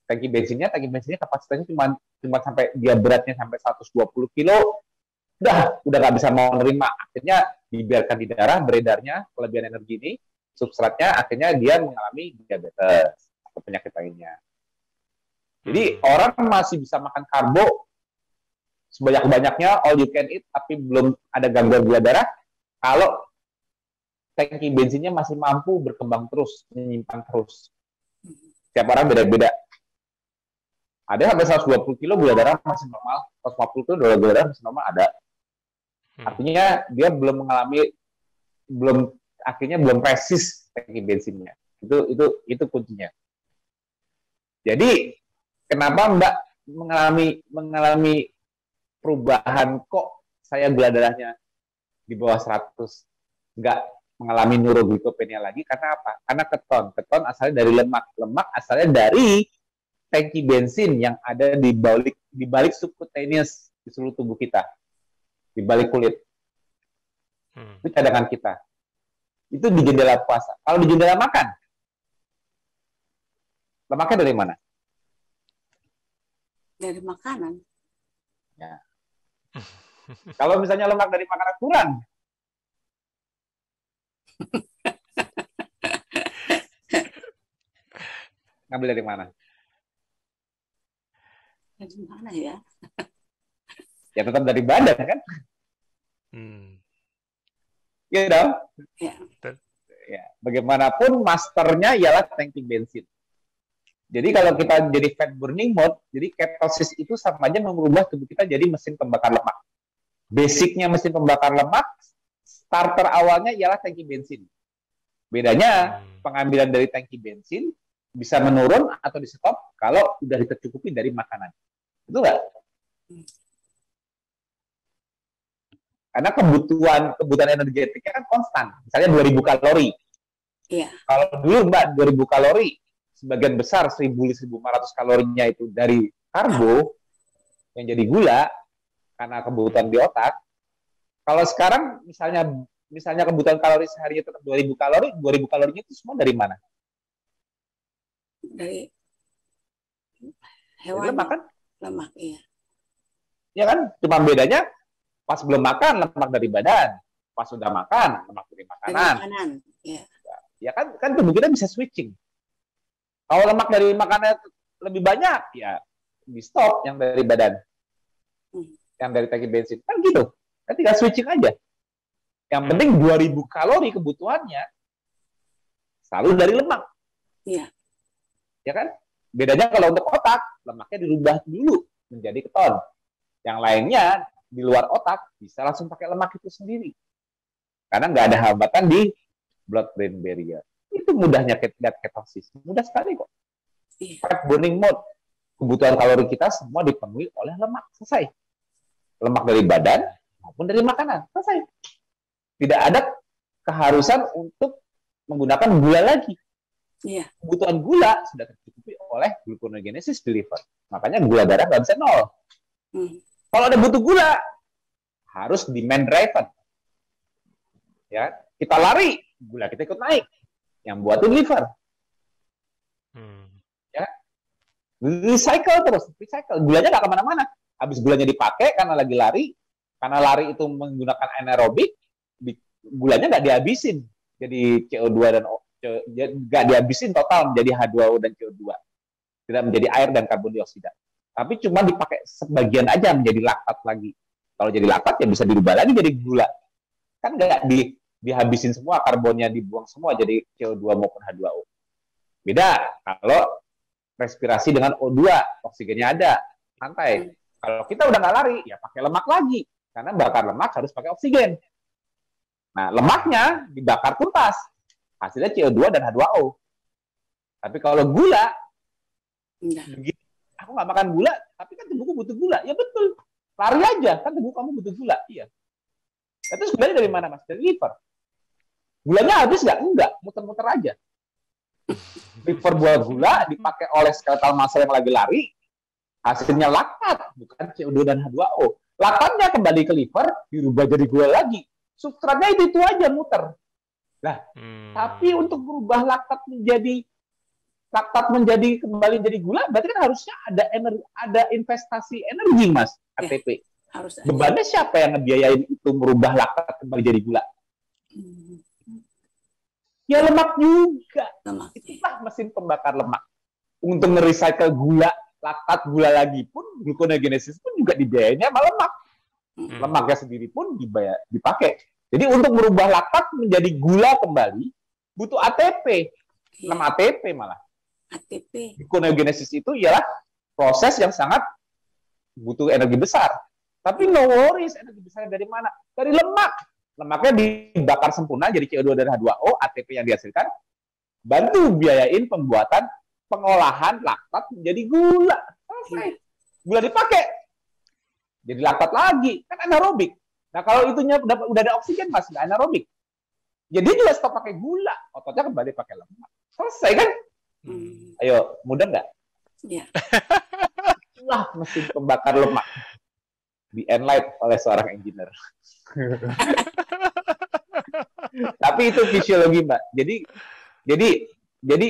tangki bensinnya kapasitasnya cuma sampai dia beratnya sampai 120 kilo, udah nggak bisa mau menerima. Akhirnya dibiarkan di darah beredarnya kelebihan energi ini, substratnya akhirnya dia mengalami diabetes atau penyakit lainnya. Jadi orang masih bisa makan karbo sebanyak-banyaknya, all you can eat, tapi belum ada gangguan gula darah, kalau tangki bensinnya masih mampu berkembang terus, menyimpan terus. Setiap orang beda-beda. Ada sampai 120 kilo gula darah masih normal, 140 kilo gula darah masih normal, ada. Artinya dia belum resist tangki bensinnya. Itu kuncinya. Jadi kenapa Mbak mengalami perubahan kok saya gula darahnya di bawah 100, nggak mengalami neuroglikopenia lagi, karena apa? Karena keton asalnya dari lemak asalnya dari tangki bensin yang ada di balik subcutaneous di seluruh tubuh kita, di balik kulit. Itu cadangan kita. Itu di jendela puasa. Kalau di jendela makan, lemaknya dari mana? Dari makanan. Ya. Kalau misalnya lemak dari makanan kurang, ngambil dari mana? Dari mana ya? Ya tetap dari badan kan? Ya dong. Ya. Ya. Bagaimanapun masternya ialah tangki bensin. Jadi kalau kita jadi fat burning mode, jadi ketosis itu sama aja mengubah tubuh kita jadi mesin pembakar lemak. Basicnya mesin pembakar lemak, starter awalnya ialah tangki bensin. Bedanya pengambilan dari tangki bensin bisa menurun atau di stop kalau udah tercukupi dari makanan. Betul nggak? Karena kebutuhan energetiknya kan konstan. Misalnya 2000 kalori. Iya. Kalau dulu Mbak 2000 kalori, sebagian besar 1.500 kalorinya itu dari karbo yang jadi gula karena kebutuhan di otak. Kalau sekarang misalnya kebutuhan kalori sehari tetap 2.000 kalori, 2.000 kalorinya itu semua dari mana? Dari hewan. Lemak kan? Lemak, iya. Ya kan? Cuma bedanya pas belum makan lemak dari badan, pas sudah makan lemak dari makanan. Ya. Ya kan tubuh kita bisa switching. Kalau lemak dari makanan lebih banyak, ya di stop yang dari badan, yang dari tangki bensin. Kan gitu. Kan tinggal switching aja. Yang penting 2.000 kalori kebutuhannya selalu dari lemak. Iya. Ya kan? Bedanya kalau untuk otak, lemaknya dirubah dulu menjadi keton. Yang lainnya di luar otak bisa langsung pakai lemak itu sendiri. Karena nggak ada hambatan di blood-brain barrier. Itu mudahnya ketosis. Mudah sekali kok. Fat burning mode. Kebutuhan kalori kita semua dipenuhi oleh lemak. Selesai. Lemak dari badan maupun dari makanan. Selesai. Tidak ada keharusan untuk menggunakan gula lagi. Iya. Kebutuhan gula sudah tercukupi oleh gluconeogenesis di liver. Makanya gula darah nggak bisa nol. Kalau ada butuh gula, harus demand driven. Ya, kita lari, gula kita ikut naik. Yang buatin liver. Ya, recycle terus, recycle. Gulanya nggak kemana-mana. Habis gulanya dipakai karena lagi lari, karena lari itu menggunakan anaerobik, gulanya nggak dihabisin. Jadi CO2 dan nggak dihabisin total menjadi H2O dan CO2. Tidak menjadi air dan karbon dioksida. Tapi cuma dipakai sebagian aja menjadi laktat lagi. Kalau jadi laktat ya bisa dirubah lagi jadi gula. Kan nggak dihabisin semua, karbonnya dibuang semua jadi CO2 maupun H2O. Beda kalau respirasi dengan O2, oksigennya ada, santai. Kalau kita udah nggak lari, ya pakai lemak lagi. Karena bakar lemak harus pakai oksigen. Nah, lemaknya dibakar tuntas. Hasilnya CO2 dan H2O. Tapi kalau gula, begitu, aku nggak makan gula, tapi kan tubuhku butuh gula. Ya betul. Lari aja, kan tubuh kamu butuh gula. Iya. Itu sebenarnya dari mana, Mas? Dari liver. Gulanya habis nggak? Enggak. Muter-muter aja. Liver buat gula, dipakai oleh skeletal muscle yang lagi lari, hasilnya laktat, bukan CO2 dan H2O. Laktatnya kembali ke liver, dirubah jadi gula lagi. Substratnya itu aja muter. Nah, tapi untuk merubah laktat menjadi kembali jadi gula, berarti kan harusnya ada investasi energi, Mas, ATP. Harus ada. Bebannya siapa yang ngebiayain itu merubah laktat kembali jadi gula? Ya lemak juga. Itulah mesin pembakar lemak. Untuk nge-recycle gula, laktat gula lagi pun, gluconeogenesis pun juga dibiayainya sama lemak. Lemaknya sendiri pun dipakai. Jadi untuk merubah laktat menjadi gula kembali, butuh ATP. 6 ATP malah. ATP. Gluconeogenesis itu ialah proses yang sangat butuh energi besar. Tapi no worries, energi besarnya dari mana? Dari lemak. Lemaknya dibakar sempurna jadi CO2 dan H2O, ATP yang dihasilkan, bantu biayain pengolahan laktat menjadi gula. Selesai. Gula dipakai. Jadi laktat lagi. Kan anaerobik. Nah, kalau itunya udah ada oksigen, Mas, nggak anaerobik. Jadi juga stop pakai gula. Ototnya kembali pakai lemak. Selesai kan? Ayo, mudah nggak? Iya. Itulah mesin pembakar lemak. Di-enlight oleh seorang engineer. Tapi itu fisiologi, Mbak. Jadi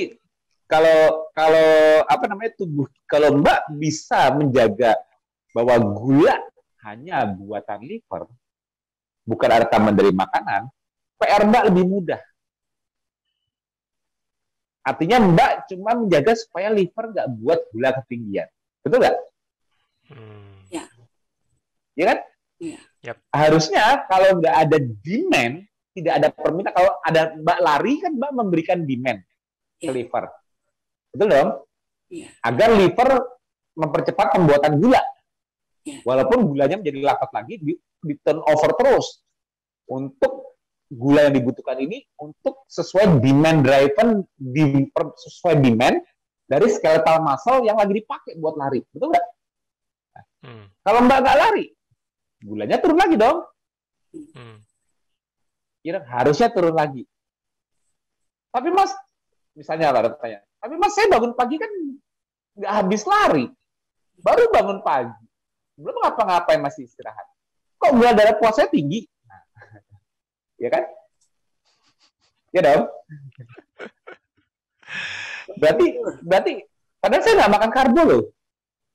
kalau apa namanya tubuh, kalau Mbak bisa menjaga bahwa gula hanya buatan liver, bukan ada tambahan dari makanan, PR Mbak lebih mudah. Artinya Mbak cuma menjaga supaya liver nggak buat gula ketinggian. Betul nggak? Ya. Iya kan? Ya. Yep. Harusnya kalau nggak ada demand, tidak ada permintaan. Kalau ada Mbak lari, kan Mbak memberikan demand ke liver. Betul dong? Ya. Agar liver mempercepat pembuatan gula. Ya. Walaupun gulanya menjadi laktat lagi, di turnover terus. Untuk gula yang dibutuhkan ini untuk sesuai demand driven, sesuai demand dari skeletal muscle yang lagi dipakai buat lari. Betul nggak? Kalau Mbak nggak lari, gulanya turun lagi dong. Kira harusnya turun lagi. Tapi Mas, misalnya ada tanya, tapi Mas saya bangun pagi kan nggak habis lari, baru bangun pagi, belum ngapa-ngapain masih istirahat. Kok gula darah puasanya tinggi? Nah, ya kan? Ya dong. Berarti padahal saya nggak makan karbo loh.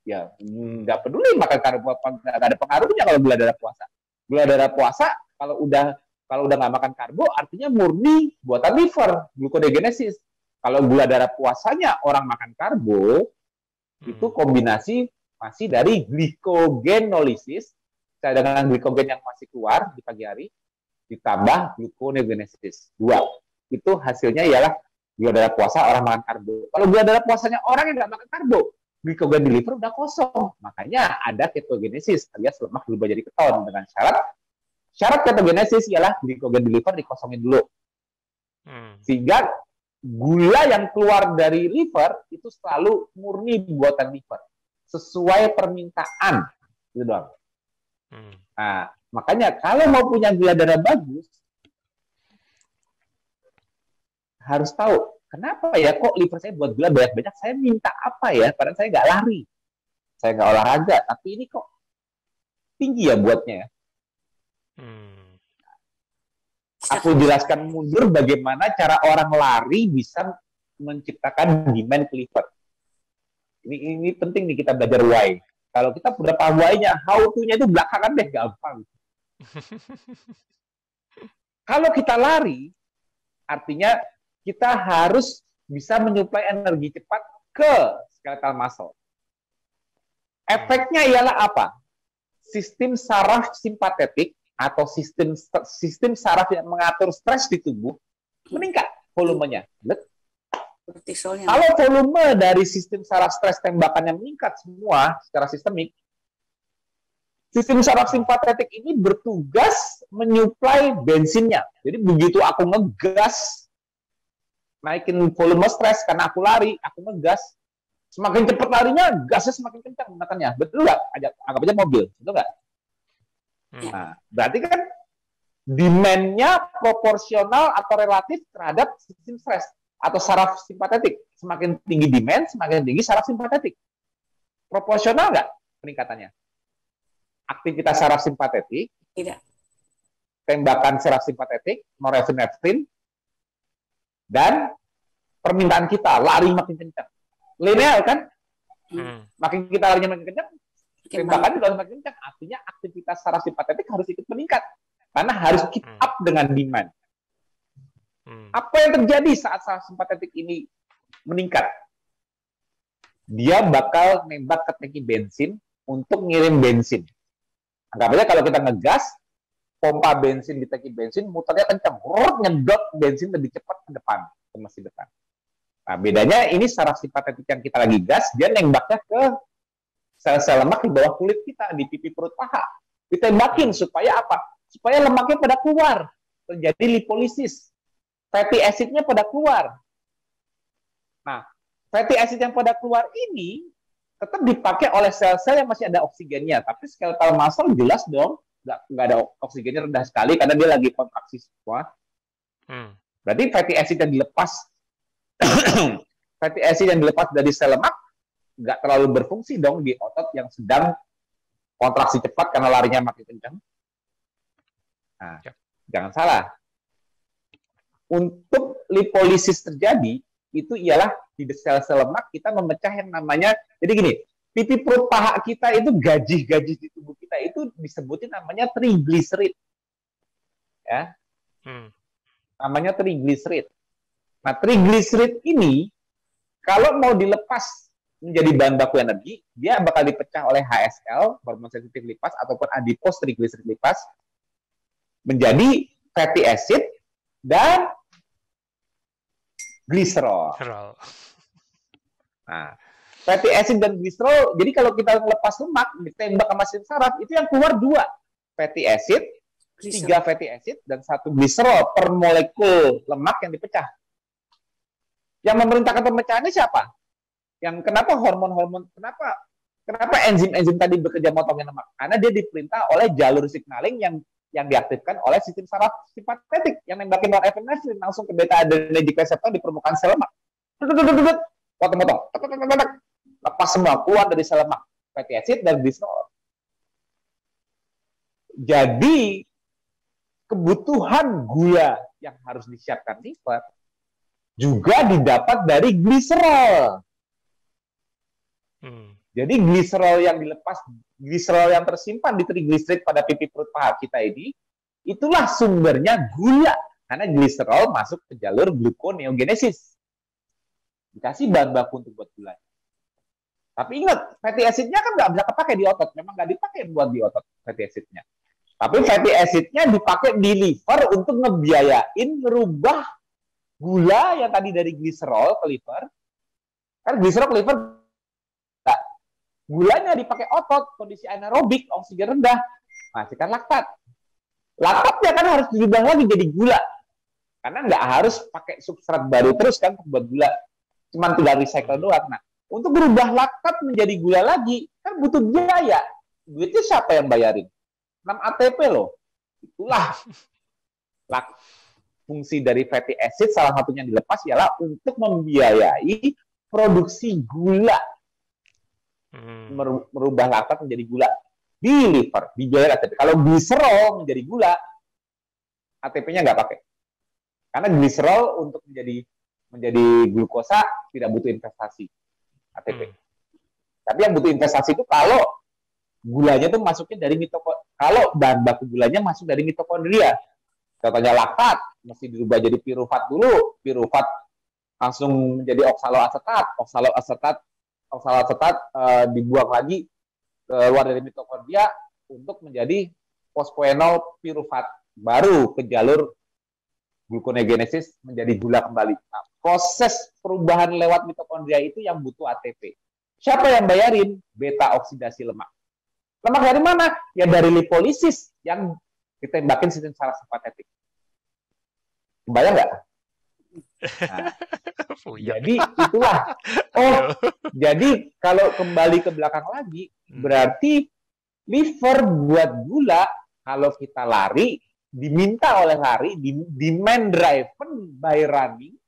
Ya nggak peduli makan karbo apa, nggak ada pengaruhnya kalau gula darah puasa. Gula darah puasa kalau udah nggak makan karbo artinya murni buatan liver, gluconeogenesis. Kalau gula darah puasanya orang makan karbo, itu kombinasi masih dari glycogenolisis, cadangan glikogen yang masih keluar di pagi hari, ditambah gluconeogenesis. 2. Itu hasilnya ialah gula darah puasa orang makan karbo. Kalau gula darah puasanya orang yang nggak makan karbo, glikogen di liver udah kosong. Makanya ada ketogenesis, alias lemak berubah jadi keton dengan syarat ketogenesis ialah glikogen di liver dikosongin dulu. Sehingga gula yang keluar dari liver itu selalu murni buatan liver. Sesuai permintaan. Gitu doang. Nah, makanya kalau mau punya gula darah bagus, harus tahu, kenapa ya kok liver saya buat gula banyak-banyak, saya minta apa ya, padahal saya nggak lari. Saya nggak olahraga, tapi ini kok tinggi ya buatnya ya. Aku jelaskan mundur bagaimana cara orang lari bisa menciptakan demand ke liver. Ini penting nih kita belajar why. Kalau kita udah paham why-nya, how to-nya itu belakangan deh, gampang. Kalau kita lari, artinya kita harus bisa menyuplai energi cepat ke skeletal muscle. Efeknya ialah apa? Sistem saraf simpatetik atau sistem saraf yang mengatur stres di tubuh meningkat volumenya. Kalau volume dari sistem saraf stres tembakannya meningkat semua secara sistemik, Sistem saraf simpatetik ini bertugas menyuplai bensinnya. Jadi begitu aku ngegas, naikin volume stres karena aku lari, aku ngegas, semakin cepat larinya, gasnya semakin kencang menekannya. Betul nggak? Anggap aja mobil, betul nggak? Nah, berarti kan demand-nya proporsional atau relatif terhadap sistem stres atau saraf simpatetik. Semakin tinggi demand, semakin tinggi saraf simpatetik. Proporsional nggak peningkatannya? Aktivitas saraf simpatetik, Tidak. tembakan saraf simpatetik, norepinefrin, dan permintaan kita lari makin kencang. Linear kan? Makin kita larinya makin kencang, tembakan juga makin kencang. Artinya aktivitas saraf simpatetik harus ikut meningkat. Karena harus keep up dengan demand. Apa yang terjadi saat saraf simpatetik ini meningkat? Dia bakal nembak ke tangki bensin untuk ngirim bensin. Anggap aja kalau kita ngegas, pompa bensin di tangki bensin, muternya kencang, nyedot bensin lebih cepat ke depan, ke mesin depan. Nah, bedanya ini saraf simpatetik yang kita lagi gas, dia nembaknya ke sel-sel lemak di bawah kulit kita, di pipi perut paha. Ditembakin supaya apa? Supaya lemaknya pada keluar, terjadi lipolisis. Fatty acid-nya pada keluar. Nah, fatty acid yang pada keluar ini tetap dipakai oleh sel-sel yang masih ada oksigennya. Tapi skeletal muscle jelas dong, nggak ada oksigennya, rendah sekali karena dia lagi kontraksi semua. Berarti fatty acid yang dilepas fatty acid yang dilepas dari sel lemak nggak terlalu berfungsi dong di otot yang sedang kontraksi cepat karena larinya makin kencang. Nah, jangan salah. Untuk lipolisis terjadi, itu ialah di sel-sel lemak kita memecah yang namanya, jadi gini, pipi perut paha kita itu gaji-gaji di tubuh kita itu disebutin namanya trigliserid. Ya. Namanya trigliserid. Nah, trigliserid ini kalau mau dilepas menjadi bahan baku energi, dia bakal dipecah oleh HSL, hormon sensitif lipas, ataupun adipose trigliserid lipas, menjadi fatty acid dan gliserol. Nah, fatty acid dan gliserol, jadi kalau kita lepas lemak, ditembak ke mesin saraf, itu yang keluar 2. Fatty acid, 3 fatty acid, dan 1 gliserol per molekul lemak yang dipecah. Yang memerintahkan pemecahannya siapa? Yang kenapa hormon-hormon, kenapa enzim-enzim tadi bekerja motongin lemak? Karena dia diperintah oleh jalur signaling yang diaktifkan oleh sistem saraf simpatetik yang nembakin norepinefrin langsung ke beta adrenergic receptor di permukaan sel lemak. Potong-potong, lepas semua keluar dari sel lemak, fatty acid dan gliserol. Jadi kebutuhan gula yang harus disiapkan liver juga didapat dari gliserol. Jadi gliserol yang dilepas, gliserol yang tersimpan di trigliserid pada pipi perut paha kita ini, itulah sumbernya gula. Karena gliserol masuk ke jalur gluconeogenesis. Dikasih bahan baku untuk buat gula. Tapi ingat, fatty acid-nya kan nggak bisa kepakai di otot. Memang nggak dipakai buat di otot fatty acid-nya. Tapi fatty acid-nya dipakai di liver untuk ngebiayain merubah gula yang tadi dari gliserol ke liver. Kan gliserol ke liver, gulanya dipakai otot, kondisi anaerobik, oksigen rendah, menghasilkan laktat. Laktatnya kan harus diubah lagi jadi gula. Karena nggak harus pakai substrat baru terus kan untuk buat gula. Cuma tinggal recycle doang. Nah, untuk berubah laktat menjadi gula lagi, kan butuh biaya. Duitnya siapa yang bayarin? 6 ATP loh. Itulah fungsi dari fatty acid, salah satunya yang dilepas ialah untuk membiayai produksi gula. Merubah laktat menjadi gula di liver, dibiayai ATP. Kalau gliserol menjadi gula, ATP-nya nggak pakai. Karena gliserol untuk menjadi glukosa tidak butuh investasi ATP. Tapi yang butuh investasi itu kalau gulanya itu masuknya dari kalau bahan baku gulanya masuk dari mitokondria. Contohnya laktat, mesti dirubah jadi pirufat dulu. Pirufat langsung menjadi oksaloasetat dibuang lagi keluar dari mitokondria untuk menjadi fosfoenol pirufat. Baru ke jalur gluconeogenesis menjadi gula kembali. Nah, proses perubahan lewat mitokondria itu yang butuh ATP. Siapa yang bayarin? Beta oksidasi lemak. Lemak dari mana? Ya dari lipolisis yang ditembakin sistem saraf simpatetik. Kebayang nggak? Nah, jadi itulah. Oh, jadi kalau kembali ke belakang lagi, berarti liver buat gula, kalau kita lari, diminta oleh lari, demand driven by running,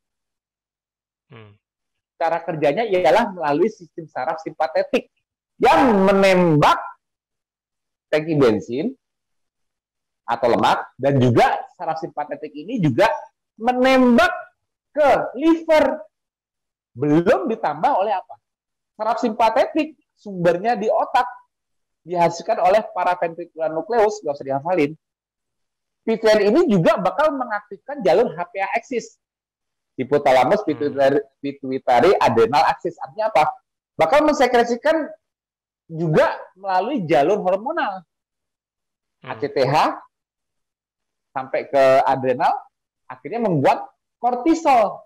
cara kerjanya ialah melalui sistem saraf simpatetik yang menembak tangki bensin atau lemak, dan juga saraf simpatetik ini juga menembak ke liver. Belum ditambah oleh apa? Saraf simpatetik sumbernya di otak, dihasilkan oleh paraventricular nucleus, nggak usah dihafalin. PVN ini juga bakal mengaktifkan jalur HPA axis, hipotalamus pituitary adrenal axis. Artinya apa? Bakal mensekresikan juga melalui jalur hormonal, ACTH sampai ke adrenal, akhirnya membuat kortisol.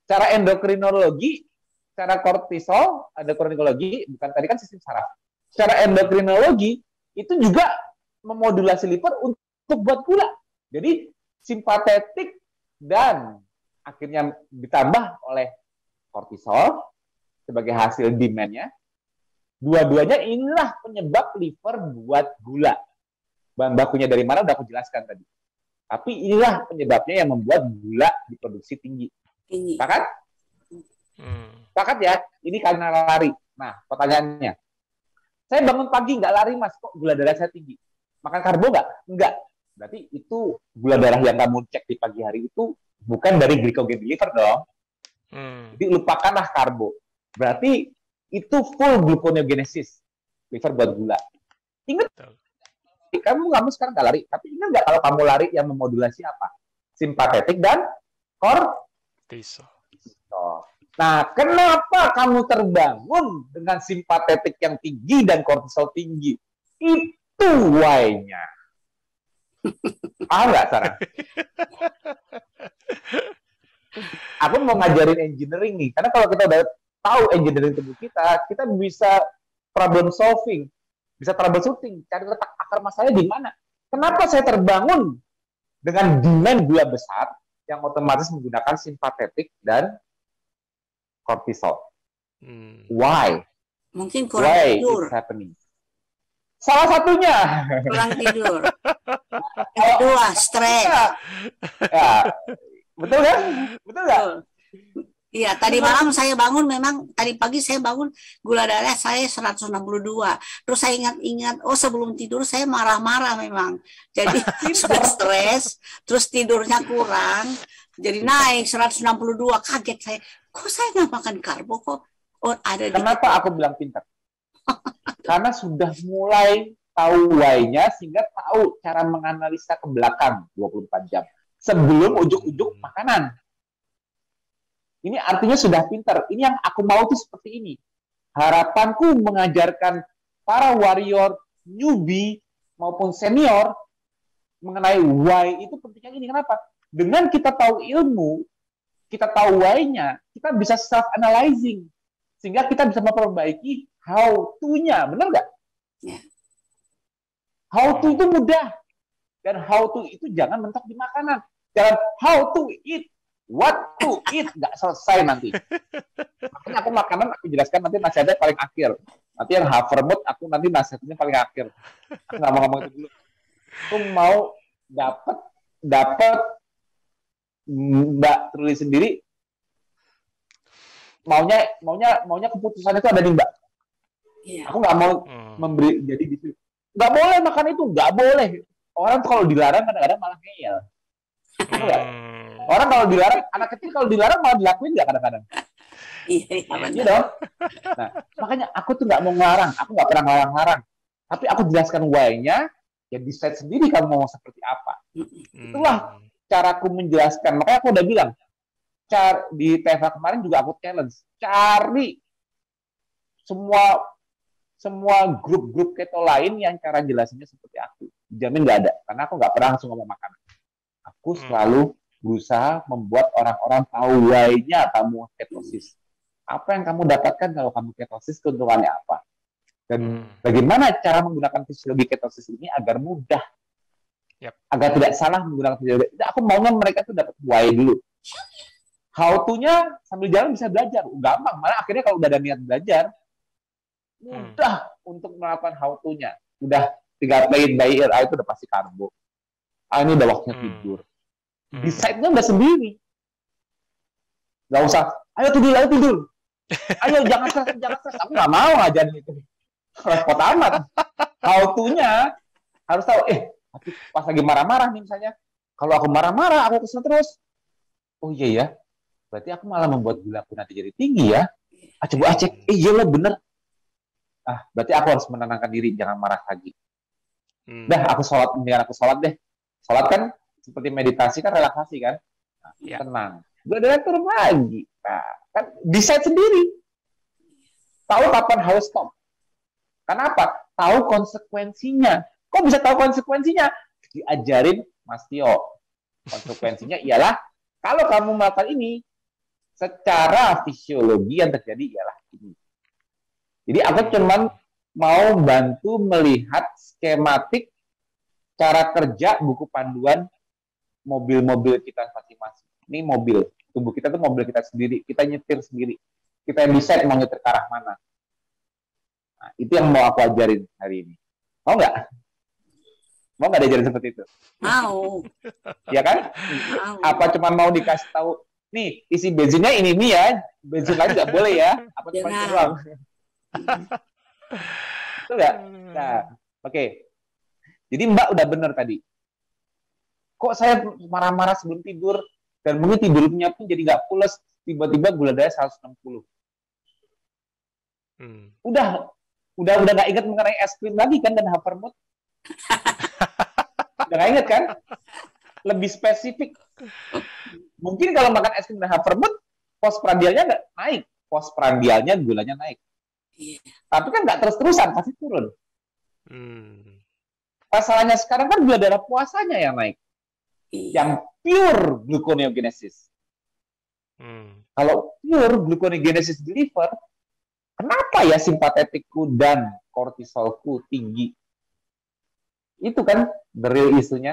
Cara endokrinologi, cara kortisol, endokrinologi, bukan tadi kan sistem saraf. Secara endokrinologi itu juga memodulasi liver untuk buat gula. Jadi simpatetik dan akhirnya ditambah oleh kortisol sebagai hasil demand-nya. Dua-duanya inilah penyebab liver buat gula. Bahan bakunya dari mana udah aku jelaskan tadi. Tapi inilah penyebabnya yang membuat gula diproduksi tinggi. Sepakat? Sepakat ya? Ini karena lari. Nah, pertanyaannya. Saya bangun pagi nggak lari, Mas. Kok gula darah saya tinggi? Makan karbo nggak? Enggak. Berarti itu gula darah yang kamu cek di pagi hari itu bukan dari glycogen di liver dong. Jadi lupakanlah karbo. Berarti itu full gluconeogenesis. Liver buat gula. Ingat, kamu sekarang nggak lari. Tapi ingat nggak kalau kamu lari yang memodulasi apa? Simpatetik dan kortisol. Nah, kenapa kamu terbangun dengan simpatetik yang tinggi dan kortisol tinggi? Itu why-nya. Nggak, Sarah? Aku mau ngajarin engineering nih. Karena kalau kita udah tahu engineering tubuh kita bisa problem solving, bisa troubleshooting, cari letak akar masalahnya di mana. Kenapa saya terbangun dengan demand gula besar yang otomatis menggunakan simpatetik dan kortisol? Why? Mungkin kurang tidur. It's happening. Salah satunya. Kurang tidur. Yang kedua, stres. Ya, betul kan? Betul nggak? Iya, tadi malam saya bangun, memang tadi pagi saya bangun gula darah saya 162. Terus saya ingat-ingat, sebelum tidur saya marah-marah memang. Jadi sudah stres, terus tidurnya kurang, jadi naik 162. Kaget saya, kok saya nggak makan karbo kok? Ada. Kenapa aku bilang pintar? Karena sudah mulai tahu why-nya, sehingga tahu cara menganalisa ke belakang 24 jam. Sebelum ujuk-ujuk makanan. Ini artinya sudah pintar. Ini yang aku mau tuh seperti ini. Harapanku mengajarkan para warrior, newbie, maupun senior mengenai why itu pentingnya ini. Kenapa? Dengan kita tahu ilmu, kita tahu why-nya, kita bisa self-analyzing. Sehingga kita bisa memperbaiki how to-nya. Benar nggak? Yeah. How to itu mudah. Dan how to itu jangan mentok di makanan. Jangan how to eat. What to eat, nggak selesai nanti. Makanya aku makanan aku jelaskan nanti nasihatnya paling akhir. Nanti yang Havermut aku nanti nasihatnya paling akhir. Aku nggak mau ngomong itu dulu. Aku mau dapat Mbak Truli sendiri maunya keputusan itu ada di Mbak. Iya. Aku nggak mau memberi jadi gitu. Nggak boleh makan itu, nggak boleh. Orang kalau dilarang kadang-kadang malah ngeyel. Orang kalau dilarang, anak kecil kalau dilarang malah dilakuin nggak kadang-kadang. Iya dong. Nah, makanya aku tuh nggak mau ngelarang, aku nggak pernah ngelarang-larang. Tapi aku jelaskan why-nya, ya decide sendiri kamu mau seperti apa. Itulah caraku menjelaskan. Makanya aku udah bilang, di TFA kemarin juga aku challenge, cari semua grup-grup keto lain yang cara jelasinnya seperti aku. Jamin nggak ada, karena aku nggak pernah langsung ngomong makanan. Aku selalu berusaha membuat orang-orang tahu why-nya kamu ketosis. Apa yang kamu dapatkan kalau kamu ketosis, keuntungannya apa? Dan bagaimana cara menggunakan fisiologi ketosis ini agar mudah, agar tidak salah menggunakan fisiologi. Aku maunya mereka tuh dapat why dulu. How to-nya sambil jalan bisa belajar. Gampang, malah akhirnya kalau udah ada niat belajar, mudah untuk melakukan how to-nya. Udah tinggal play it by ear, itu udah pasti karbo. Ini udah waktunya tidur. Decide-nya udah sendiri. Gak usah, ayo tidur. Ayo jangan stres. Aku gak mau ngajarin itu. Repot amat. How to-nya harus tahu, pas lagi marah-marah nih misalnya, kalau aku marah-marah, aku kesel terus. Oh iya ya, berarti aku malah membuat gula aku nanti jadi tinggi ya. Coba cek, iya lah bener. Berarti aku harus menenangkan diri, jangan marah lagi. Aku sholat deh. Sholat kan seperti meditasi kan, relaksasi kan. Tenang. Gula turun lagi. Kan decide sendiri. Tahu kapan harus stop. Kenapa? Tahu konsekuensinya. Kok bisa tahu konsekuensinya? Diajarin Mas Tio. Konsekuensinya ialah kalau kamu melakukan ini, secara fisiologi yang terjadi ialah ini. Jadi aku cuman mau bantu melihat skematik cara kerja buku panduan mobil-mobil kita masing-masing. Ini mobil. Tubuh kita tuh mobil kita sendiri. Kita nyetir sendiri. Kita yang decide mau nyetir ke arah mana. Nah, itu yang mau aku ajarin hari ini. Mau nggak? Mau nggak diajarin seperti itu? Mau. Ya kan? Mau. Apa cuma mau dikasih tahu, nih isi bensinnya ini ya, bensin lain nggak boleh ya? Apa cuma itu doang? Itu nggak? Nah, oke. Jadi Mbak udah benar tadi. Kok saya marah-marah sebelum tidur, dan mungkin tidurnya pun jadi nggak pules, tiba-tiba gula darah 160. Udah nggak ingat mengenai es krim lagi kan, dan Havermut. Udah nggak ingat kan? Lebih spesifik. Mungkin kalau makan es krim dan Havermut, postprandialnya nggak naik. Postprandialnya gulanya naik. Tapi kan nggak terus-terusan, pasti turun. Masalahnya sekarang kan gula darah puasanya yang naik. Yang pure gluconeogenesis. Kalau pure gluconeogenesis di liver, kenapa ya simpatetikku dan kortisolku tinggi? Itu kan the real isunya.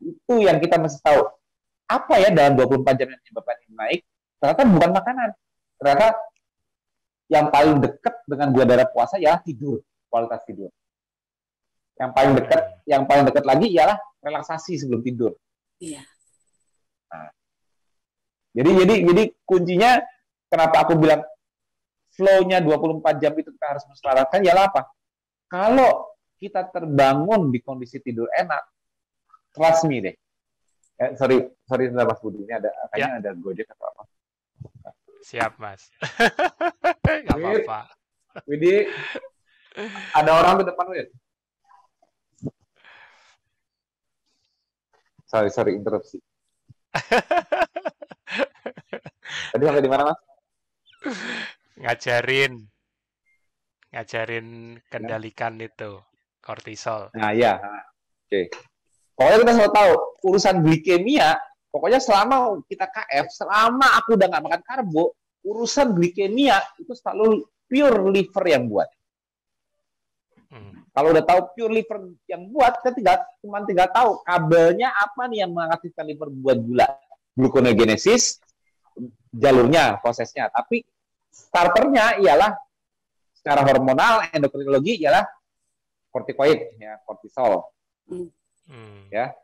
Itu yang kita mesti tahu. Apa ya dalam 24 jam yang menyebabkan ini naik? Ternyata bukan makanan. Ternyata yang paling dekat dengan gula darah puasa ialah tidur, kualitas tidur. Yang paling dekat lagi ialah relaksasi sebelum tidur. Iya. Nah, jadi kuncinya kenapa aku bilang flow-nya 24 jam itu kita harus menselaraskan ialah apa? Kalau kita terbangun di kondisi tidur enak, trust me deh. Sorry Mas Budi, ini kayaknya ada Gojek atau apa. Siap, Mas. Nggak apa-apa. Widi, ada orang di depan, Wid. Sorry, interupsi. Tadi sampai di mana, Mas? Ngajarin kendalikan itu kortisol. Nah, ya. Oke. Pokoknya kita selalu tahu urusan glikemia, pokoknya selama kita KF, selama aku udah nggak makan karbo, urusan glikemia itu selalu pure liver yang buat. Kalau udah tahu pure liver yang buat, kita cuma tinggal tahu kabelnya apa nih yang mengaktifkan liver buat gula. Gluconeogenesis, jalurnya, prosesnya. Tapi starternya ialah secara hormonal, endokrinologi ialah kortikoid, ya, kortisol. Ya.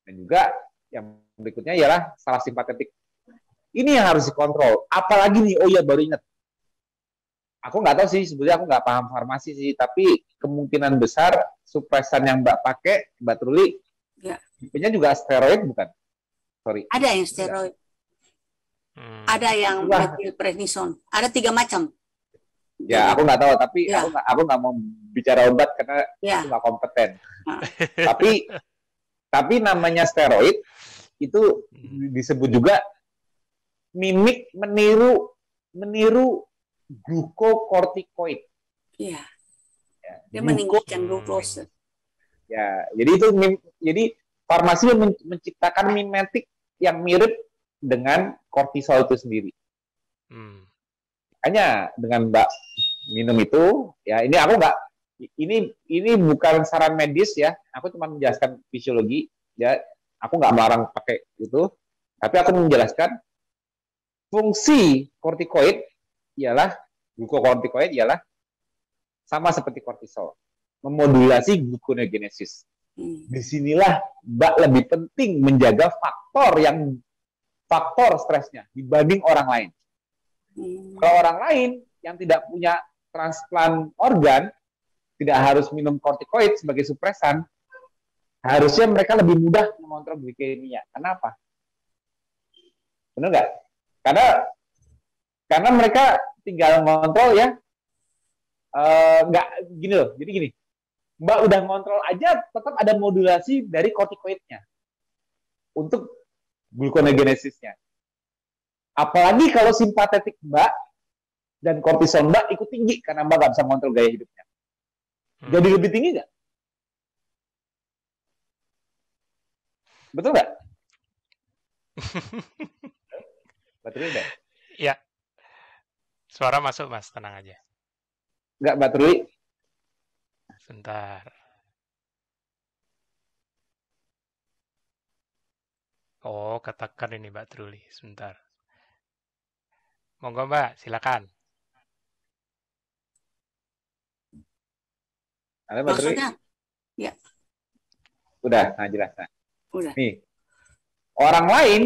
Dan juga yang berikutnya ialah saraf simpatetik. Ini yang harus dikontrol. Apalagi nih, oh ya baru ingat. Aku nggak tahu sih, sebetulnya aku nggak paham farmasi sih, tapi kemungkinan besar supresan yang Mbak pakai, Mbak Truli, tipenya juga steroid bukan? Sorry. Ada yang steroid. Ada yang methylprednison. Ada 3 macam. Ya, aku nggak tahu, tapi aku nggak mau bicara obat karena aku nggak kompeten. Tapi namanya steroid itu disebut juga mimik meniru glukokortikoid. Iya. Dia meningkatkan glukose. Ya, jadi farmasi menciptakan mimetik yang mirip dengan kortisol itu sendiri. Hanya dengan Mbak minum itu, ya ini aku nggak, ini bukan saran medis ya, aku cuma menjelaskan fisiologi, ya aku nggak melarang pakai itu, tapi aku menjelaskan fungsi kortikoid ialah, glukokortikoid ialah sama seperti kortisol, memodulasi gluconeogenesis. Disinilah Mbak lebih penting menjaga faktor stresnya dibanding orang lain. Kalau orang lain yang tidak punya transplant organ, tidak harus minum kortikoid sebagai supresan, harusnya mereka lebih mudah mengontrol glikemia. Kenapa? Benar nggak? Karena mereka tinggal ngontrol ya, nggak gini loh. Jadi gini, Mbak udah ngontrol aja, tetap ada modulasi dari kortikoidnya untuk gluconeogenesisnya. Apalagi kalau simpatetik Mbak dan kortisol Mbak ikut tinggi karena Mbak nggak bisa ngontrol gaya hidupnya. Jadi lebih tinggi nggak? Betul nggak? Betul nggak? Ya, suara masuk Mas, tenang aja. Nggak, Mbak Truli? Sebentar. Oh, katakan ini Mbak Truli, sebentar. Monggo Mbak, silakan. Ada Mbak Truli? Maksudnya, ya, Udah, nah jelas. Nah. udah. Nih, orang lain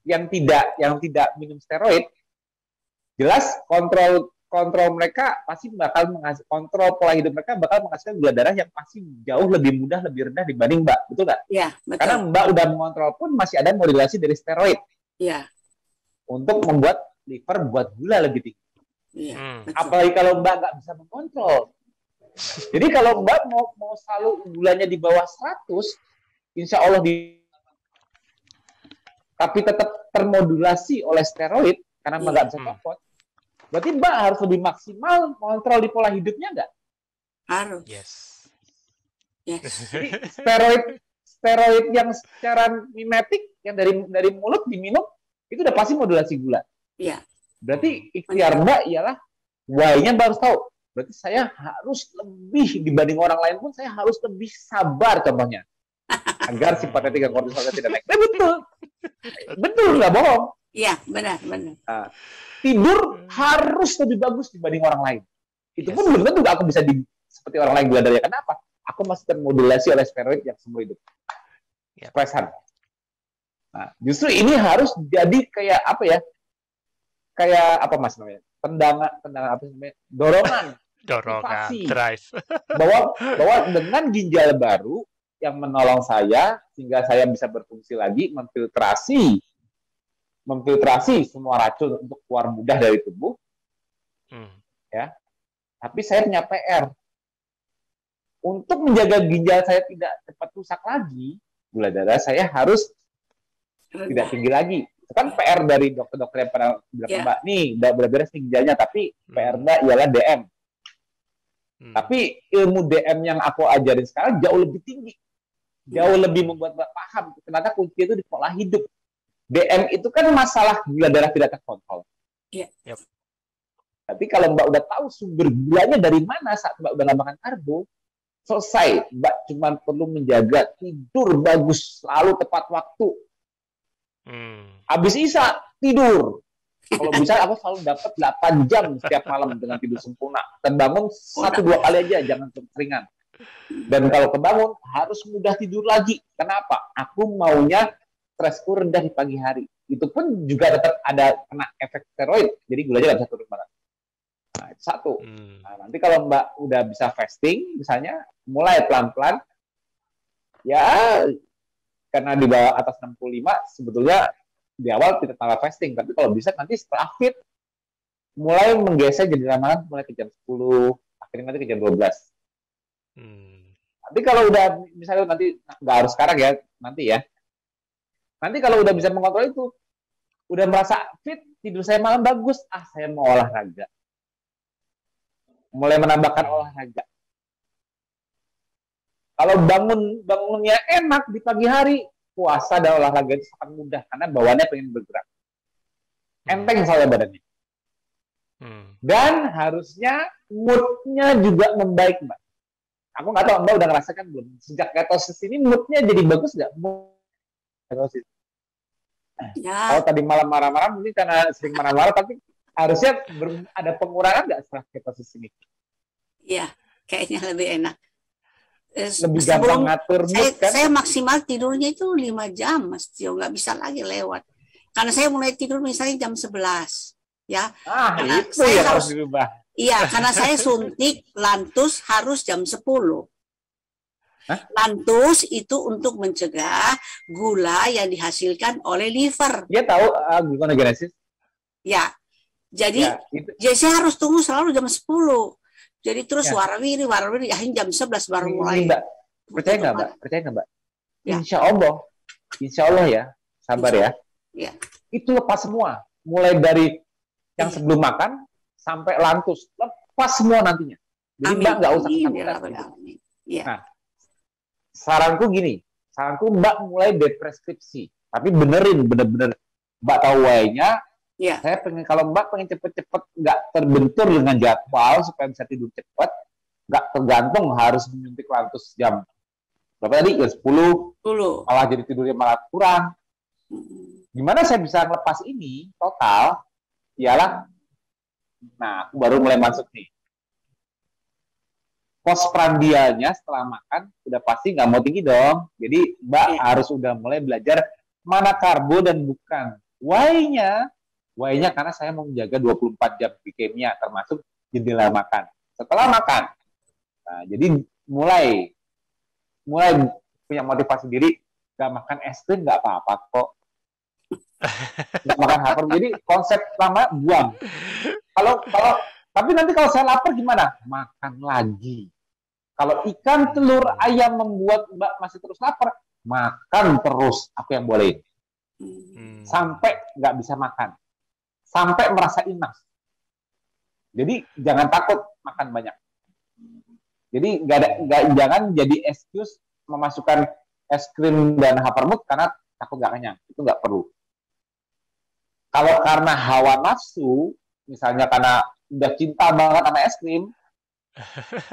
yang tidak minum steroid, jelas kontrol mereka pasti bakal kontrol pola hidup mereka bakal menghasilkan gula darah yang pasti jauh lebih mudah, lebih rendah dibanding Mbak, betul nggak? Iya, betul. Karena Mbak udah mengontrol pun masih ada modulasi dari steroid. Iya. Untuk membuat liver buat gula lebih tinggi. Iya. Apalagi kalau Mbak nggak bisa mengontrol. Jadi kalau Mbak mau selalu gulanya di bawah 100, insya Allah tapi tetap termodulasi oleh steroid karena Mbak nggak bisa copot. Berarti Mbak harus lebih maksimal mengontrol di pola hidupnya nggak? Harus. Yes. Jadi steroid yang secara mimetik yang dari mulut diminum itu udah pasti modulasi gula. Iya. Berarti ikhtiar Mbak ialah why-nya Mbak harus tahu. Berarti saya harus lebih dibanding orang lain pun saya harus lebih sabar contohnya. Agar simpatetik dan kortisolnya tidak naik. Betul. Betul, nggak bohong. Iya, benar. Nah, tidur harus lebih bagus dibanding orang lain. Itu pun belum tentu aku bisa seperti orang lain gula darahnya. Kenapa? Aku masih termodulasi oleh steroid yang seumur hidup. Stresan. Nah, justru ini harus jadi kayak apa ya? Kayak apa Mas namanya? Tendangan apa namanya? Dorongan, drive. bahwa dengan ginjal baru yang menolong saya sehingga saya bisa berfungsi lagi memfiltrasi semua racun untuk keluar mudah dari tubuh. Ya. Tapi saya punya PR. Untuk menjaga ginjal saya tidak cepat rusak lagi, gula darah saya harus tidak tinggi lagi. Itu kan PR dari dokter-dokter yang pernah bilang Mbak, nih udah beres nih ginjalnya, tapi PR Mbak ialah DM. Tapi ilmu DM yang aku ajarin sekarang jauh lebih tinggi. Jauh lebih membuat Mbak paham. Ternyata kunci itu di pola hidup. DM itu kan masalah gula darah tidak terkontrol. Iya. Yep. Tapi kalau Mbak udah tahu sumber gulanya dari mana saat Mbak udah nggak makan karbo, selesai. Mbak cuma perlu menjaga tidur bagus, selalu tepat waktu. Habis Isya, tidur. Kalau bisa aku selalu dapat 8 jam setiap malam dengan tidur sempurna. Dan bangun 1-2 kali aja, jangan seringan. Dan kalau kebangun, harus mudah tidur lagi. Kenapa? Aku maunya stresku rendah di pagi hari. Itu pun juga tetap ada kena efek steroid, jadi gulanya nggak bisa turun banget. Nah, itu satu. Nah, nanti kalau Mbak udah bisa fasting, misalnya, mulai pelan-pelan, ya karena di bawah atas 65, sebetulnya di awal tidak tambah fasting, tapi kalau bisa nanti setelah fit, mulai menggeser jadi ramalan, mulai ke jam 10, akhirnya nanti ke jam 12. Nanti kalau udah, misalnya nanti, nggak harus sekarang ya, nanti ya, nanti kalau udah bisa mengontrol itu, udah merasa fit, tidur saya malam bagus, saya mau olahraga. Mulai menambahkan olahraga. Kalau bangunnya enak di pagi hari, puasa dan olahraga itu sangat mudah karena bawaannya pengen bergerak. Enteng soalnya badannya. Dan harusnya mood-nya juga membaik, Mbak. Aku nggak tahu Mbak udah ngerasakan belum? Sejak ketosis ini mood-nya jadi bagus nggak? Ketosis. Ya. Kalau tadi malam marah-marah mungkin karena sering marah-marah, tapi harusnya ada pengurangan nggak setelah ketosis ini? Iya, kayaknya lebih enak. Lebih gampang ngatur mood kan? Saya maksimal tidurnya itu 5 jam, Mas Tio, nggak bisa lagi lewat. Karena saya mulai tidur misalnya jam 11. Ya, karena itu saya yang harus harus dirubah. Iya, karena saya suntik lantus harus jam 10. Hah? Lantus itu untuk mencegah gula yang dihasilkan oleh liver. Dia tahu gluconeogenesis? Ya, jadi Ya, saya harus tunggu selalu jam 10. Jadi terus Ya. warawiri, akhirnya jam 11 baru mulai. Mbak, percaya nggak Mbak? Ya. Insya Allah ya, sabar ya. Ya. Itu lepas semua, mulai dari yang sebelum makan sampai lantus, lepas semua nantinya. Jadi Amin. Mbak nggak usah Amin, takut. ya Rabbal Alamin. Ya. Nah, saranku Mbak mulai depreskripsi, tapi bener-bener Mbak tahu why-nya. Ya. Saya kalau Mbak pengen cepet-cepet nggak terbentur dengan jadwal supaya bisa tidur cepet, nggak tergantung harus menyuntik lantus jam berapa tadi? Jam 10, malah jadi tidurnya malah kurang. Gimana saya bisa ngelepas ini total? Ialah, nah aku baru mulai masuk nih. Postprandialnya setelah makan udah pasti nggak mau tinggi dong. Jadi Mbak harus udah mulai belajar mana karbo dan bukan. Why-nya karena saya mau menjaga 24 jam glikemia termasuk jendela makan. Setelah makan. Nah, jadi mulai punya motivasi diri, nggak makan es krim nggak apa-apa kok. Nggak makan hamburger. Jadi konsep lama buang. Tapi nanti kalau saya lapar gimana? Makan lagi. Kalau ikan, telur, ayam membuat Mbak masih terus lapar, makan terus. Aku yang bolehin. Sampai nggak bisa makan. Sampai merasa inas. Jadi jangan takut makan banyak. Jadi jangan jadi excuse memasukkan es krim dan havermut karena takut nggak kenyang. Itu nggak perlu. Kalau karena hawa nafsu, misalnya karena udah cinta banget sama es krim,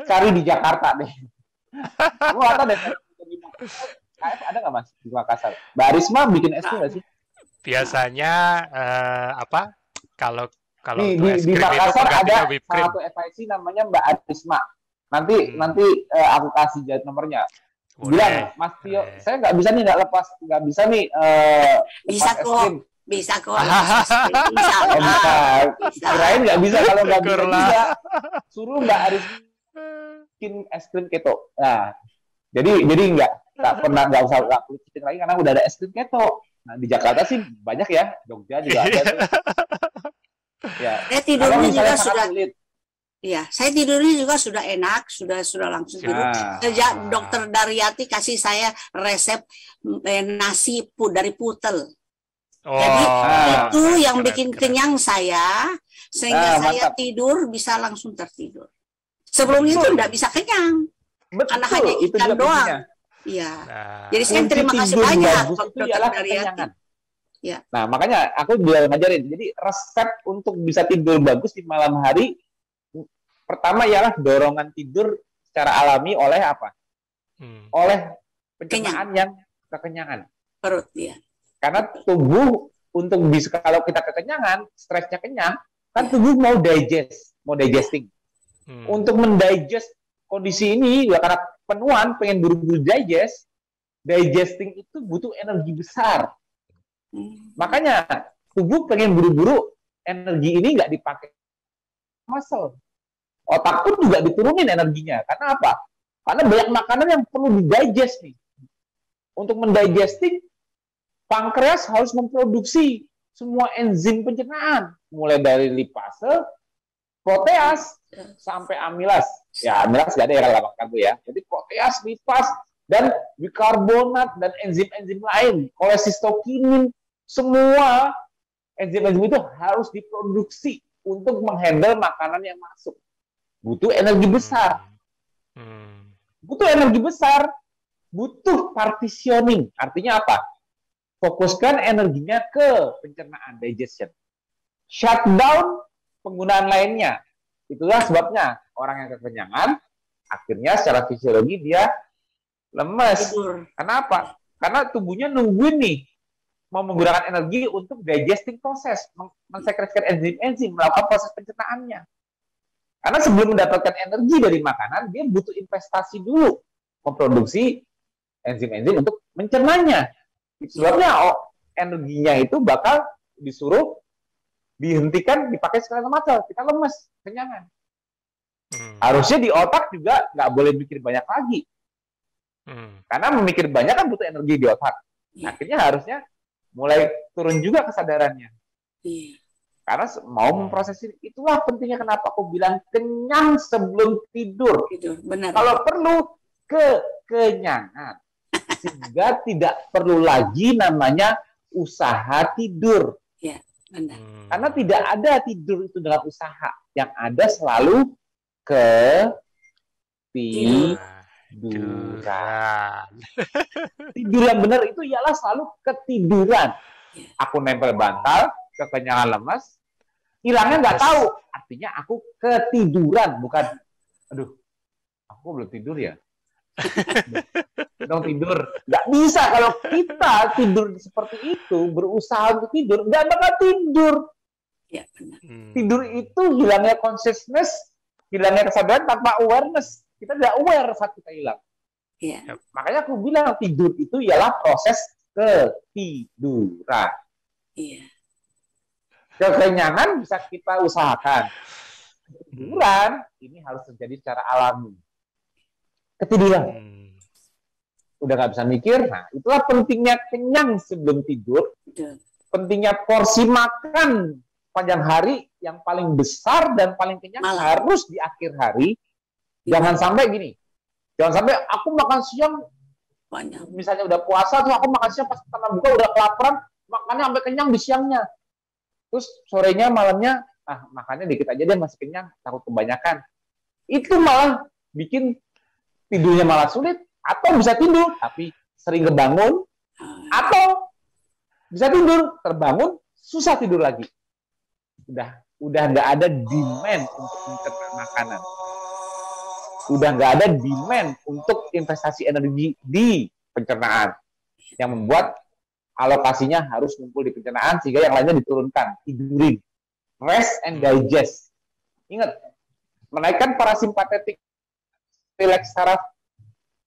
cari di Jakarta deh. Aku nggak tahu deh. Ada nggak Mas di Makassar? Mbak Arisma bikin es krim nggak sih? Biasanya kalau di es krim Makassar itu ada whipped cream. satu FIC namanya Mbak Arisma. Nanti aku kasih nomornya. Bilang, Mas Tio, saya nggak bisa nih nggak bisa nih. Bisa es kok. krim. Bisa kok. Kirain nggak bisa kalau nggak bisa. Suruh Mbak Aris bikin es krim keto. Nah, jadi nggak perlu chicken lagi karena udah ada es krim keto. Nah, di Jakarta sih banyak ya, Jogja juga ada. Ya. Saya tidurnya juga sudah. Sulit. Iya, saya tidurnya juga sudah enak, sudah langsung tidur. Sejak Dokter Daryati kasih saya resep nasi dari putel. Jadi itu yang bikin kenyang saya, sehingga saya tidur bisa langsung tertidur. Sebelum itu nggak bisa kenyang, karena hanya ikan doang. Iya. Jadi saya terima kasih banyak Dokter Daryati. Ya. Nah, makanya aku juga ngajarin. Jadi resep untuk bisa tidur bagus di malam hari, pertama ialah dorongan tidur secara alami oleh apa? Oleh pencernaan yang kekenyangan. Perut, ya. Karena tubuh untuk bisa, kalau kita kekenyangan, stresnya kenyang, kan tubuh mau digesting. Untuk mendigest kondisi ini, ya karena penuhan pengen buru-buru digesting itu butuh energi besar. Makanya tubuh pengen buru-buru, energi ini nggak dipakai muscle. Otak pun juga diturunin energinya. Karena apa? Karena banyak makanan yang perlu didigest nih. Untuk mendigesting, pankreas harus memproduksi semua enzim pencernaan, mulai dari lipase, proteas, sampai amilas. Ya, amilas nggak ada ya kalau karbo ya. Jadi proteas, lipase, dan bikarbonat, dan enzim-enzim lain, kolesistokinin, semua enzim-enzim itu harus diproduksi untuk menghandle makanan yang masuk. Butuh energi besar. Butuh energi besar, butuh partitioning. Artinya apa? Fokuskan energinya ke pencernaan, digestion. Shutdown penggunaan lainnya. Itulah sebabnya orang yang kekenyangan akhirnya secara fisiologi dia lemes. Tidur. Kenapa? Karena tubuhnya nungguin nih mau menggunakan energi untuk digesting proses, mensekretkan enzim-enzim, melakukan proses pencernaannya. Karena sebelum mendapatkan energi dari makanan, dia butuh investasi dulu memproduksi enzim-enzim untuk mencernanya. Sebabnya energinya itu bakal disuruh dihentikan, dipakai sekali macam. Kita lemes, kenyangan. Harusnya di otak juga nggak boleh mikir banyak lagi. Karena memikir banyak kan butuh energi di otak. Akhirnya harusnya mulai turun juga kesadarannya. Karena mau memproses ini. Itulah pentingnya kenapa aku bilang kenyang sebelum tidur. Benar. Kalau perlu kekenyangan. Sehingga tidak perlu lagi namanya usaha tidur. Ya, benar. Karena tidak ada tidur itu dengan usaha. Yang ada selalu ketiduran. Tidur yang benar itu ialah selalu ketiduran. Aku nempel bantal, kekenyangan lemas, hilangnya nggak tahu. Artinya aku ketiduran, bukan, aduh, aku belum tidur ya. Dong tidur. Nggak bisa kalau kita tidur seperti itu, berusaha untuk tidur, nggak bakal tidur. Ya, benar. Tidur itu hilangnya consciousness, hilangnya kesadaran tanpa awareness. Kita tidak aware saat kita hilang. Ya. Makanya aku bilang tidur itu ialah proses ketiduran. Iya. Kekenyangan bisa kita usahakan. Ketiduran ini harus terjadi secara alami. Ketiduran. Udah nggak bisa mikir. Nah, itulah pentingnya kenyang sebelum tidur. Pentingnya porsi makan panjang hari yang paling besar dan paling kenyang harus di akhir hari. Jangan sampai gini. Jangan sampai aku makan siang banyak. Misalnya udah puasa tuh aku makan siang pas tengah buka udah kelaparan, makannya sampai kenyang di siangnya. Terus sorenya malamnya makannya dikit aja deh masih kenyang, takut kebanyakan. Itu malah bikin tidurnya malah sulit atau bisa tidur tapi sering kebangun atau bisa tidur terbangun susah tidur lagi. Udah nggak ada demand untuk mencerna makanan. Udah nggak ada demand untuk investasi energi di pencernaan yang membuat alokasinya harus ngumpul di pencernaan sehingga yang lainnya diturunkan, tidurin, rest and digest. Ingat, menaikkan parasimpatetik, relax saraf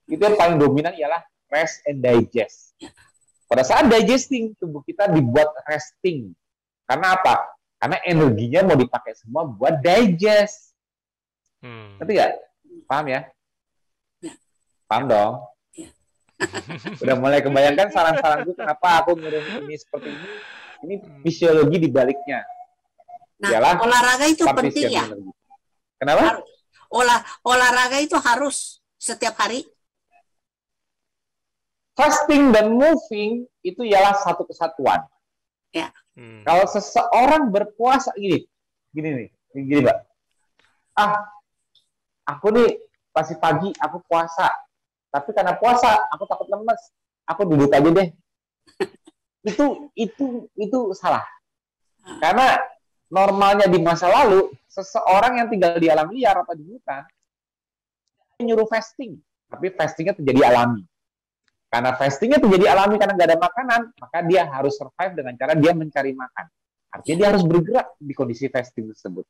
itu yang paling dominan ialah rest and digest. Pada saat digesting tubuh kita dibuat resting. Karena apa? Karena energinya mau dipakai semua buat digest. Ngerti nggak? Paham ya? Paham dong? Udah mulai kebayangkan saran-saranku kenapa aku ngirim ini seperti ini. Ini fisiologi di baliknya. Nah, ialah olahraga itu penting ya? energi. Kenapa? Olahraga itu harus setiap hari? Fasting dan moving itu ialah satu kesatuan. Ya. Kalau seseorang berpuasa gini nih, Mbak. Aku nih pasti pagi aku puasa, tapi karena puasa aku takut lemes, aku duduk aja deh. itu salah. Karena normalnya di masa lalu seseorang yang tinggal di alam liar atau di hutan nyuruh fasting, tapi fastingnya terjadi alami. Karena fastingnya terjadi alami karena nggak ada makanan, maka dia harus survive dengan cara dia mencari makan. Artinya dia harus bergerak di kondisi fasting tersebut.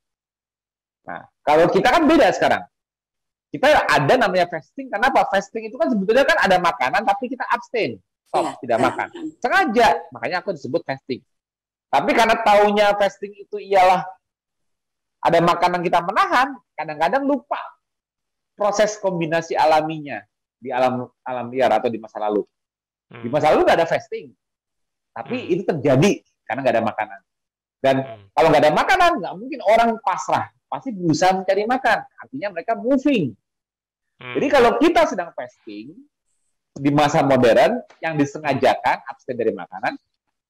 Nah, kalau kita kan beda sekarang. Kita ada namanya fasting, karena apa? Fasting itu kan sebetulnya kan ada makanan, tapi kita abstain. Tidak makan. Sengaja, makanya aku disebut fasting. Tapi karena taunya fasting itu ialah ada makanan kita menahan, kadang-kadang lupa proses kombinasi alaminya di alam liar atau di masa lalu. Di masa lalu nggak ada fasting. Tapi itu terjadi karena nggak ada makanan. Dan kalau nggak ada makanan, nggak mungkin orang pasrah. Pasti berusaha mencari makan. Artinya mereka moving. Jadi kalau kita sedang fasting di masa modern yang disengajakan abstain dari makanan,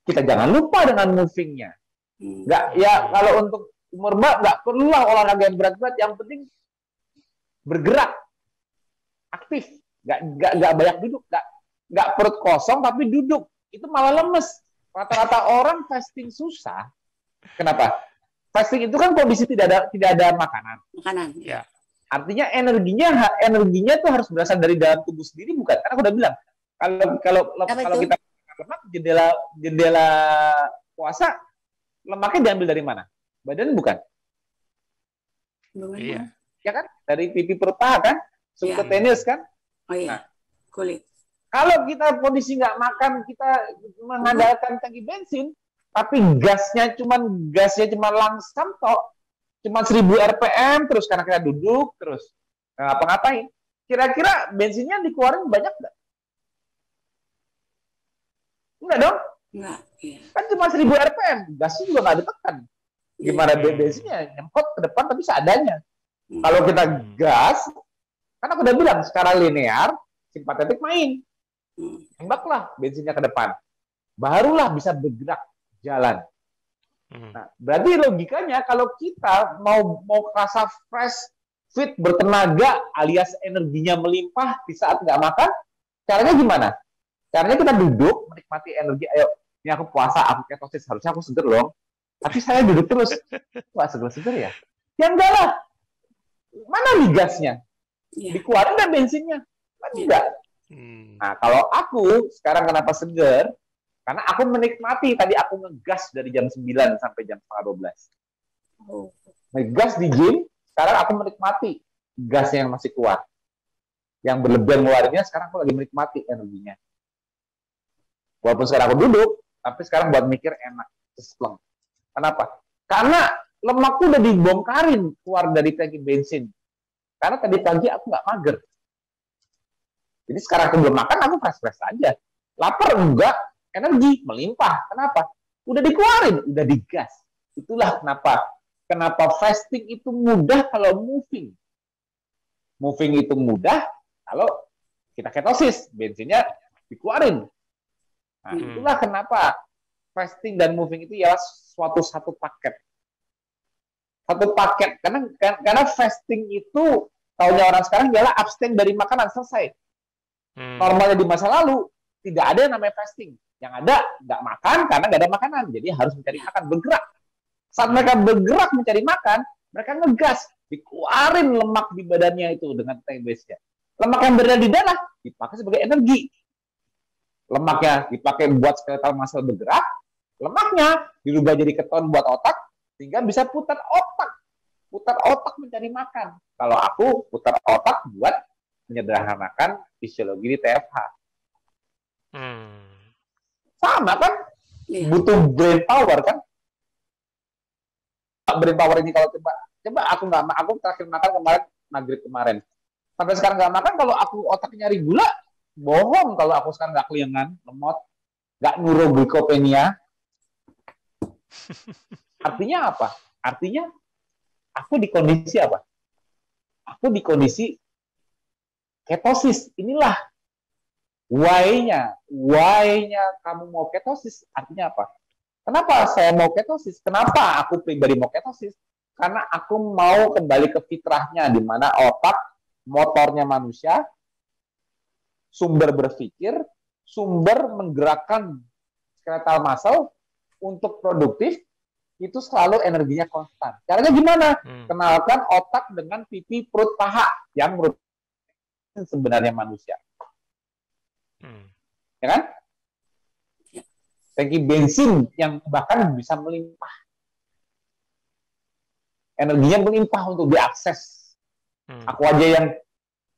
kita jangan lupa dengan movingnya. Nggak, ya kalau untuk umur Mbak nggak perlulah olahraga yang berat-berat, yang penting bergerak, aktif, nggak banyak duduk, nggak perut kosong tapi duduk, itu malah lemes. Rata-rata orang fasting susah. Kenapa? fasting itu kan kondisi tidak ada makanan. Makanan. Ya. Artinya energinya tuh harus berasal dari dalam tubuh sendiri, bukan? Karena aku udah bilang kalau kita lemak, jendela puasa, lemaknya diambil dari mana? Badan bukan? Iya. Ya kan? Dari pipi perut paha kan? Subcutaneous kan? Oh iya. Nah, Kulit. kalau kita kondisi nggak makan, kita mengandalkan tangki bensin, tapi gasnya cuma langsam tok, cuma 1000 rpm terus karena kita duduk terus nggak ngapa-ngapain. Kira-kira bensinnya dikeluarin banyak nggak? Enggak dong? Enggak. Iya. Kan cuma 1000 rpm, gasnya juga nggak ditekan. Gimana bensinnya nyemprot ke depan tapi seadanya. Kalau kita gas, kan aku udah bilang secara linear, simpatetik main. Tembaklah bensinnya ke depan. Barulah bisa bergerak jalan. Nah, berarti logikanya kalau kita mau kerasa fresh, fit, bertenaga, alias energinya melimpah di saat nggak makan, caranya gimana? Caranya kita duduk, menikmati energi. Ayo, ini aku puasa, aku ketosis, harusnya aku seger loh. Tapi saya duduk terus. Wah, seger-seger ya? Ya enggak lah. Mana nih gasnya? Dikeluarin nggak bensinnya? Kan enggak. Nah, kalau aku sekarang kenapa seger? Karena aku menikmati, tadi aku ngegas dari jam 9 sampai jam setengah 12. Ngegas di gym, sekarang aku menikmati gasnya yang masih keluar. Yang berlebihan ngeluarinnya, sekarang aku lagi menikmati energinya. Walaupun sekarang aku duduk, tapi sekarang buat mikir enak. Sespleng. Kenapa? Karena lemakku udah dibongkarin keluar dari tangki bensin. Karena tadi pagi aku nggak mager. Jadi sekarang aku belum makan, aku fresh-fresh aja. Lapar enggak, energi melimpah. Kenapa? Udah dikeluarin, udah digas. Itulah kenapa fasting itu mudah kalau moving. Moving itu mudah kalau kita ketosis, bensinnya dikeluarin. Nah, itulah kenapa fasting dan moving itu ya satu paket. Satu paket. Karena fasting itu, taunya orang sekarang adalah abstain dari makanan, selesai. Normalnya di masa lalu tidak ada yang namanya fasting. Yang ada nggak makan karena nggak ada makanan, jadi harus mencari makan, bergerak. Saat mereka bergerak mencari makan, mereka ngegas, dikeluarin lemak di badannya itu dengan TBS-nya. Lemak yang berada di darah dipakai sebagai energi. Lemaknya dipakai buat skeletal muscle bergerak, lemaknya dirubah jadi keton buat otak, sehingga bisa putar otak mencari makan. Kalau aku putar otak buat menyederhanakan fisiologi di TFH. Sama kan? Butuh brain power kan? Brain power ini kalau coba aku terakhir makan maghrib kemarin. Sampai sekarang nggak makan, kalau aku otaknya nyari gula, bohong kalau aku sekarang nggak kelingan, lemot, nggak neuroglycopenia. Artinya apa? Artinya aku di kondisi apa? Aku di kondisi ketosis. Inilah why-nya kamu mau ketosis. Artinya apa? Kenapa saya mau ketosis? Kenapa aku pribadi mau ketosis? Karena aku mau kembali ke fitrahnya, di mana otak, motornya manusia, sumber berpikir, sumber menggerakkan skeletal muscle untuk produktif, itu selalu energinya konstan. Caranya gimana? Kenalkan otak dengan pipi perut paha yang sebenarnya manusia. Ya kan? Tangki bensin yang bahkan bisa melimpah. Energinya melimpah untuk diakses. Aku aja yang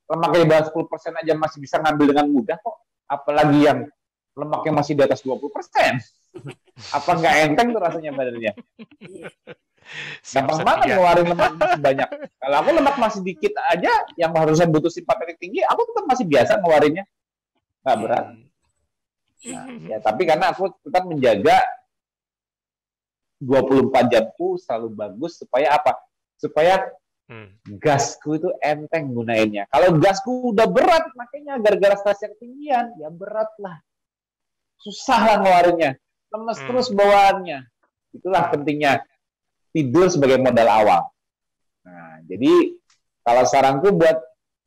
lemaknya di bawah 10% aja masih bisa ngambil dengan mudah kok. Apalagi yang lemaknya masih di atas 20%. Apa nggak enteng tuh rasanya badannya? Gampang banget ngeluarin lemak masih banyak. Kalau aku lemak masih dikit aja, yang harusnya butuh simpatetik tinggi, aku tetap masih biasa ngeluarinnya. Nggak berat. Nah, ya, tapi karena aku tetap menjaga 24 jamku selalu bagus, supaya apa? Supaya gasku itu enteng gunainnya. Kalau gasku udah berat, makanya gara-gara stres yang ketinggian, ya berat lah. Susah lah ngeluarinnya. Lemes terus bawaannya. Itulah pentingnya tidur sebagai modal awal. Nah, jadi kalau saranku buat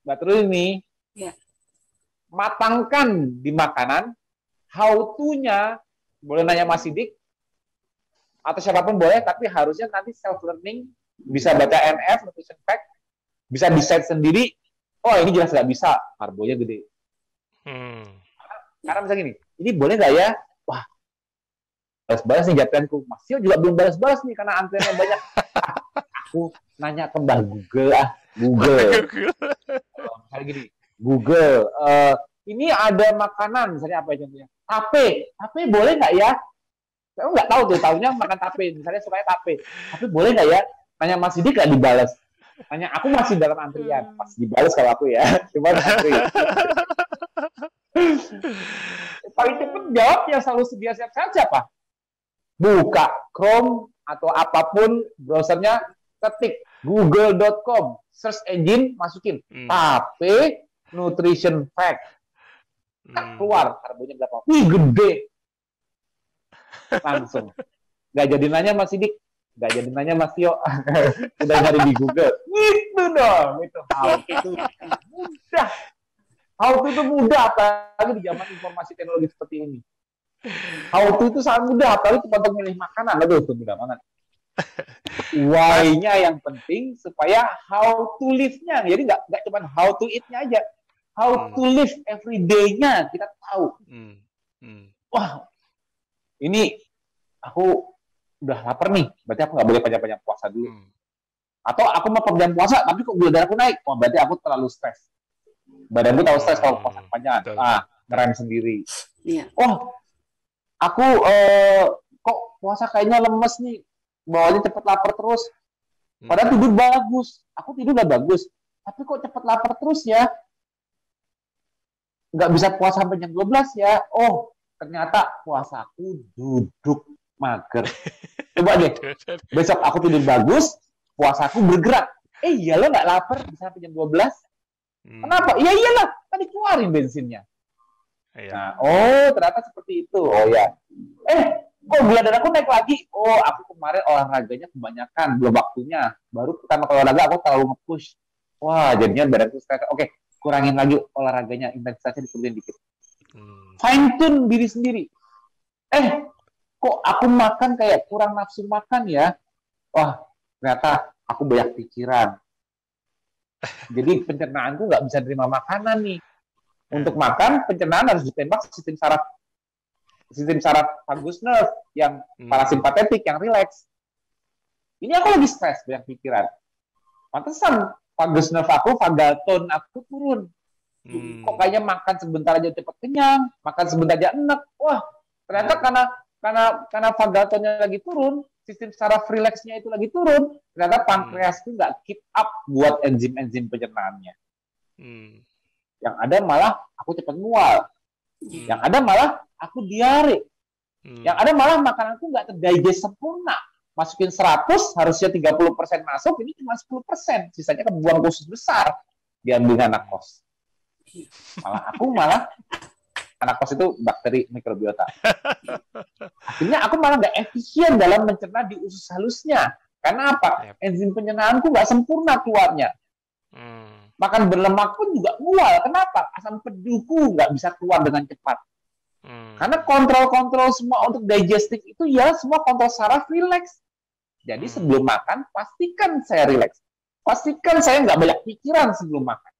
Mbak Trul ini, matangkan di makanan, how to-nya, boleh nanya Mas Sidik, atau siapapun boleh, tapi harusnya nanti self learning, bisa baca NF nutrition fact, bisa decide sendiri. Oh ini jelas nggak bisa, karbonya gede. Karena misalnya gini, ini boleh nggak ya? Wah, balas-balas nih jawabanku. Mas Tio juga belum balas-balas nih karena antriannya banyak. Aku nanya ke Mbah Google Google. Misalnya gini, Google, ini ada makanan, misalnya apa contohnya? Tape boleh nggak ya? Saya nggak tahu tuh, tahunya makan tape, misalnya sukanya tape. Tapi boleh nggak ya? Tanya Mas Sidik nggak dibalas. Tanya, aku masih dalam antrian, pas dibalas kalau aku ya, cuma antri. Paling cepat jawabnya selalu sedia siap saja, Pak. Buka Chrome atau apapun browsernya, ketik google.com, search engine, masukin tape nutrition fact. Keluar karbonya berapa? Wih, gede. Langsung. Nggak jadi nanya Mas Sidik, nggak jadi nanya Mas Tio. Udah nyari di Google. Itu dong, itu how to. Mudah. How to itu mudah, apalagi di zaman informasi teknologi seperti ini. How to itu sangat mudah, apalagi untuk milih makanan. Aduh, itu mudah banget. Why-nya yang penting supaya how to live-nya. Jadi nggak cuma how to eat-nya aja. How to live every day-nya kita tahu. Wah, ini aku udah lapar nih, berarti aku nggak boleh panjang-panjang puasa dulu. Atau aku mau panjang puasa, tapi kok gula darahku naik, wah berarti aku terlalu stres. Badanku tahu stres kalau puasa panjang. Keren sendiri. Oh, aku kok puasa kayaknya lemes nih, bawaannya cepet lapar terus. Padahal tidur bagus, aku tidur udah bagus, tapi kok cepet lapar terus ya? Nggak bisa puasa sampai jam 12 ya. Oh, ternyata puasaku duduk mager. Coba deh, besok aku tidur bagus, puasaku bergerak. Iya lo nggak lapar bisa sampai jam 12? Kenapa? Ya iyalah, tadi keluarin bensinnya. Nah, oh ternyata seperti itu. Oh ya. Kok gula darahku naik lagi? Oh, aku kemarin olahraganya kebanyakan, belum waktunya. Baru pertama kali olahraga aku terlalu nge-push. Wah, jadinya badanku stres. Oke, kurangin lagi olahraganya, intensitasnya diturunin dikit. Fine tune diri sendiri. Kok aku makan kayak kurang nafsu makan ya? Wah, ternyata aku banyak pikiran. Jadi pencernaanku nggak bisa terima makanan nih. Untuk makan, pencernaan harus ditembak sistem saraf vagus nerve yang parasimpatetik, yang rileks. Ini aku lagi stres, banyak pikiran. Pantesan vagus nerve aku, vagal tone aku turun. Kok kayaknya makan sebentar aja cepat kenyang, makan sebentar aja enak. Wah, ternyata karena vagal tone-nya lagi turun, sistem saraf rileksnya itu lagi turun, ternyata pankreas itu nggak keep up buat enzim-enzim pencernaannya. Yang ada malah aku cepat mual. Yang ada malah aku diare. Yang ada malah makananku nggak terdigest sempurna. Masukin 100, harusnya 30% masuk, ini cuma 10%. Sisanya kebuang khusus besar. Diambil anak kos. Malah anak kos itu bakteri mikrobiota. Akhirnya aku malah nggak efisien dalam mencerna di usus halusnya. Karena apa? Enzim pencernaanku nggak sempurna keluarnya. Makan berlemak pun juga mual. Kenapa? Asam peduku nggak bisa keluar dengan cepat. Karena kontrol-kontrol semua untuk digesting itu ya semua kontrol saraf rileks. Jadi sebelum makan, pastikan saya rileks. Pastikan saya nggak banyak pikiran sebelum makan.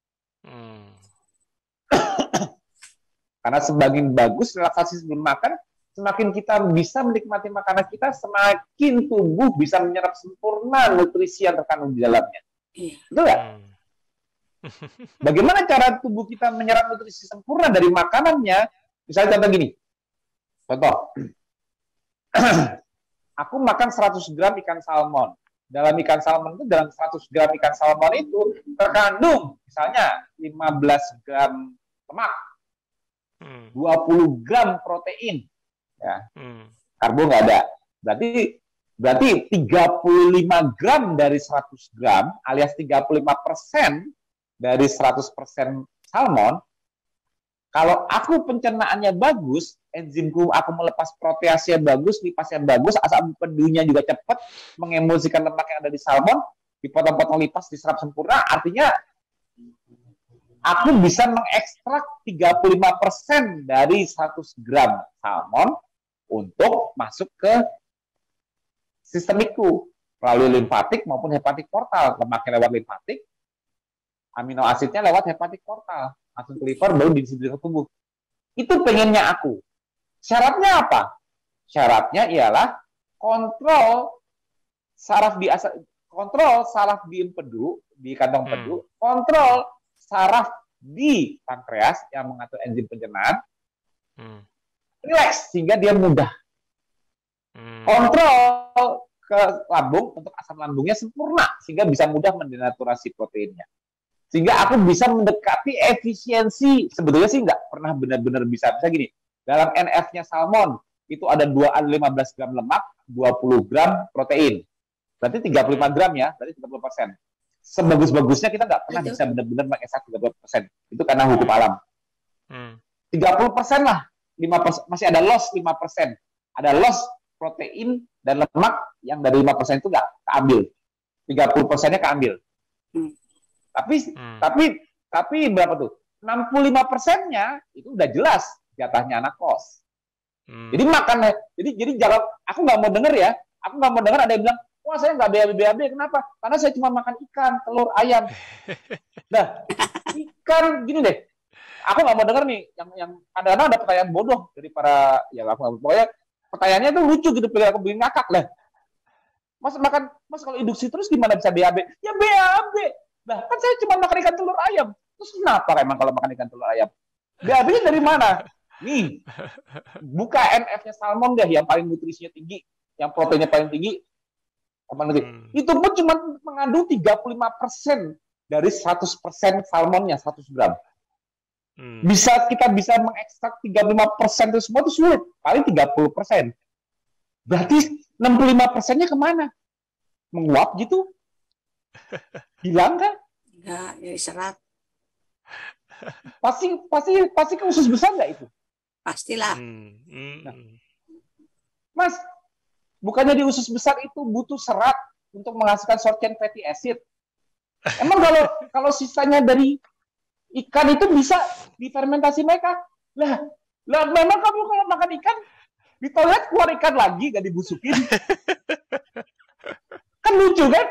Karena semakin bagus relaksasi sebelum makan, semakin kita bisa menikmati makanan kita, semakin tubuh bisa menyerap sempurna nutrisi yang terkandung di dalamnya. Betul nggak? Bagaimana cara tubuh kita menyerap nutrisi sempurna dari makanannya? Misalnya contoh gini. Contoh. Aku makan 100 gram ikan salmon. Dalam ikan salmon itu, dalam 100 gram ikan salmon itu terkandung misalnya 15 gram lemak, 20 gram protein. Ya. Karbo nggak ada. Berarti 35 gram dari 100 gram alias 35% dari 100% salmon. Kalau aku pencernaannya bagus, enzimku aku melepas proteasnya bagus, lipasnya bagus, asam pedunya juga cepat, mengemulsikan lemak yang ada di salmon, dipotong-potong lipas, diserap sempurna, artinya aku bisa mengekstrak 35% dari 100 gram salmon untuk masuk ke sistemikku melalui limfatik maupun hepatik portal. Lemaknya lewat limfatik, amino asidnya lewat hepatik portal, langsung ke liver baru didistribusi ke tubuh. Itu pengennya aku. Syaratnya apa? Syaratnya ialah kontrol saraf di empedu, di kantong empedu, kontrol saraf di pankreas yang mengatur enzim pencernaan, relax sehingga dia mudah. Kontrol ke lambung untuk asam lambungnya sempurna sehingga bisa mudah mendenaturasi proteinnya. Sehingga aku bisa mendekati efisiensi. Sebetulnya sih nggak pernah benar-benar bisa gini. Dalam NF-nya salmon itu ada 15 gram lemak, 20 gram protein. Berarti 35 gram ya, berarti 30%. Sebagus-bagusnya kita nggak pernah bisa benar-benar mengekstrak 30%. Itu karena hukum alam. 30% lah, 5%, masih ada loss 5%. Ada loss protein dan lemak yang dari 5% itu nggak keambil. 30%-nya keambil. Tapi berapa tuh? 65%-nya itu udah jelas jatahnya anak kos. Jadi makan, jadi jangan, aku nggak mau denger ya, aku nggak mau denger ada yang bilang, wah saya nggak BAB, kenapa? Karena saya cuma makan ikan, telur, ayam. Nah, ikan gini deh, aku nggak mau denger nih, yang kadang-kadang ada pertanyaan bodoh dari para, ya aku pokoknya pertanyaannya itu lucu gitu, aku bikin ngakak lah. Mas kalau induksi terus gimana bisa BAB? Ya BAB. Nah, kan saya cuma makan ikan, telur, ayam. Terus kenapa emang kalau makan ikan, telur, ayam? BAB-nya dari mana? Nih, buka NF-nya salmon deh, yang paling nutrisinya tinggi, yang proteinnya paling tinggi. Itu pun cuma mengandung 35% dari 100% salmonnya, 100 gram. Kita bisa mengekstrak 35% itu semua itu sulit, paling 30%. Berarti 65%-nya kemana? Menguap gitu? Hilang kan? Enggak, ya serat. Pasti ke usus besar nggak itu? Pastilah. Nah, Mas, bukannya di usus besar itu butuh serat untuk menghasilkan short chain fatty acid? Emang kalau sisanya dari ikan itu bisa difermentasi mereka? Lah memang kamu kalau makan ikan di toilet keluar ikan lagi nggak dibusukin? Kan lucu kan?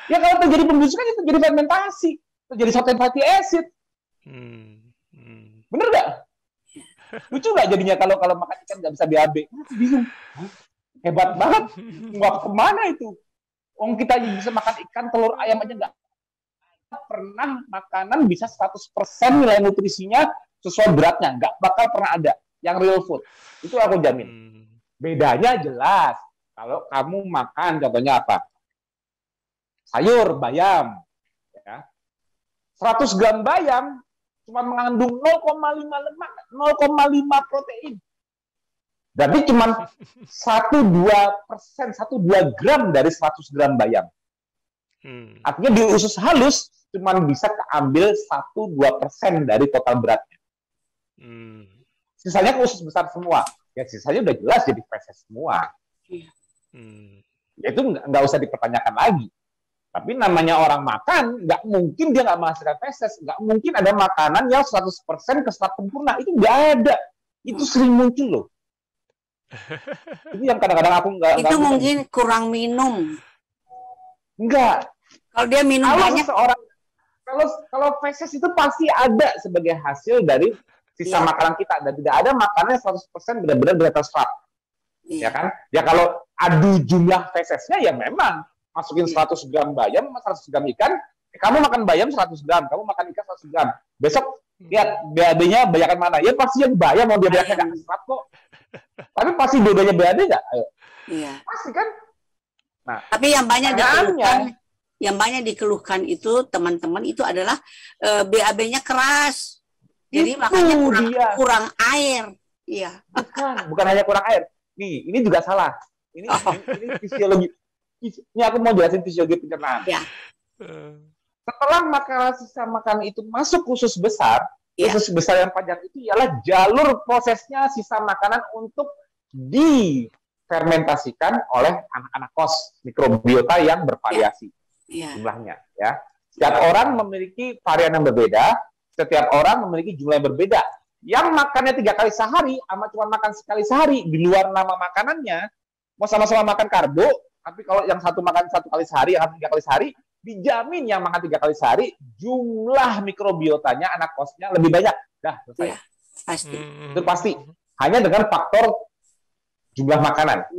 Ya kalau terjadi pembusukan itu terjadi fermentasi, terjadi short chain fatty acid. Bener nggak? Lucu nggak jadinya kalau makan ikan nggak bisa BAB? Bingung. Hebat banget. Nggak kemana itu? Kita bisa makan ikan, telur, ayam aja nggak pernah makanan bisa 100% nilai nutrisinya sesuai beratnya. Nggak bakal pernah ada yang real food. Itu aku jamin. Bedanya jelas. Kalau kamu makan, contohnya apa? Sayur, bayam. Ya. 100 gram bayam cuma mengandung 0,5 lemak, 0,5 protein. Berarti cuma 1-2%, 1-2 gram dari 100 gram bayam. Artinya di usus halus cuma bisa keambil 1-2% dari total beratnya. Sisanya ke usus besar semua. Ya sisanya udah jelas jadi feses semua. Ya itu nggak usah dipertanyakan lagi. Tapi namanya orang makan, nggak mungkin dia nggak menghasilkan feses. Nggak mungkin ada makanan yang 100% keserat sempurna. Itu nggak ada. Itu sering muncul loh. Itu yang kadang-kadang aku nggak... Itu mungkin kurang minum. Enggak. Kalau dia minum banyak... Kalau feses itu pasti ada sebagai hasil dari sisa makanan kita. Dan tidak ada makanan yang 100% benar-benar terserap. Ya kan? Ya kalau adu jumlah fesesnya ya memang masukin 100 gram bayam, 100 gram ikan, kamu makan bayam 100 gram, kamu makan ikan 100 gram. Besok lihat BAB-nya banyakan mana. Ya pasti yang bayam mau dia banyaknya nggak keserat kok. Tapi pasti bedanya BAB nggak? Ayo. Iya. Pasti kan? Nah, tapi yang banyak dikeluhkan itu teman-teman itu adalah BAB-nya keras. Jadi makanya kurang air. Iya. Bukan hanya kurang air. Nih, ini juga salah. Ini fisiologi. Ini aku mau jelasin fisiologi pencernaan. Ya. Setelah sisa makanan itu masuk usus besar, usus besar yang panjang itu ialah jalur prosesnya sisa makanan untuk difermentasikan oleh anak-anak kos mikrobiota yang bervariasi jumlahnya. Ya. Setiap orang memiliki varian yang berbeda, setiap orang memiliki jumlah yang berbeda. Yang makannya 3 kali sehari, sama cuma makan sekali sehari, di luar nama makanannya, mau sama-sama makan karbo, tapi kalau yang satu makan 1 kali sehari, yang satu 3 kali sehari, dijamin yang makan 3 kali sehari, jumlah mikrobiotanya, anak kosnya lebih banyak. Dah, selesai. Ya, pasti. Itu pasti. Hanya dengan faktor jumlah makanan.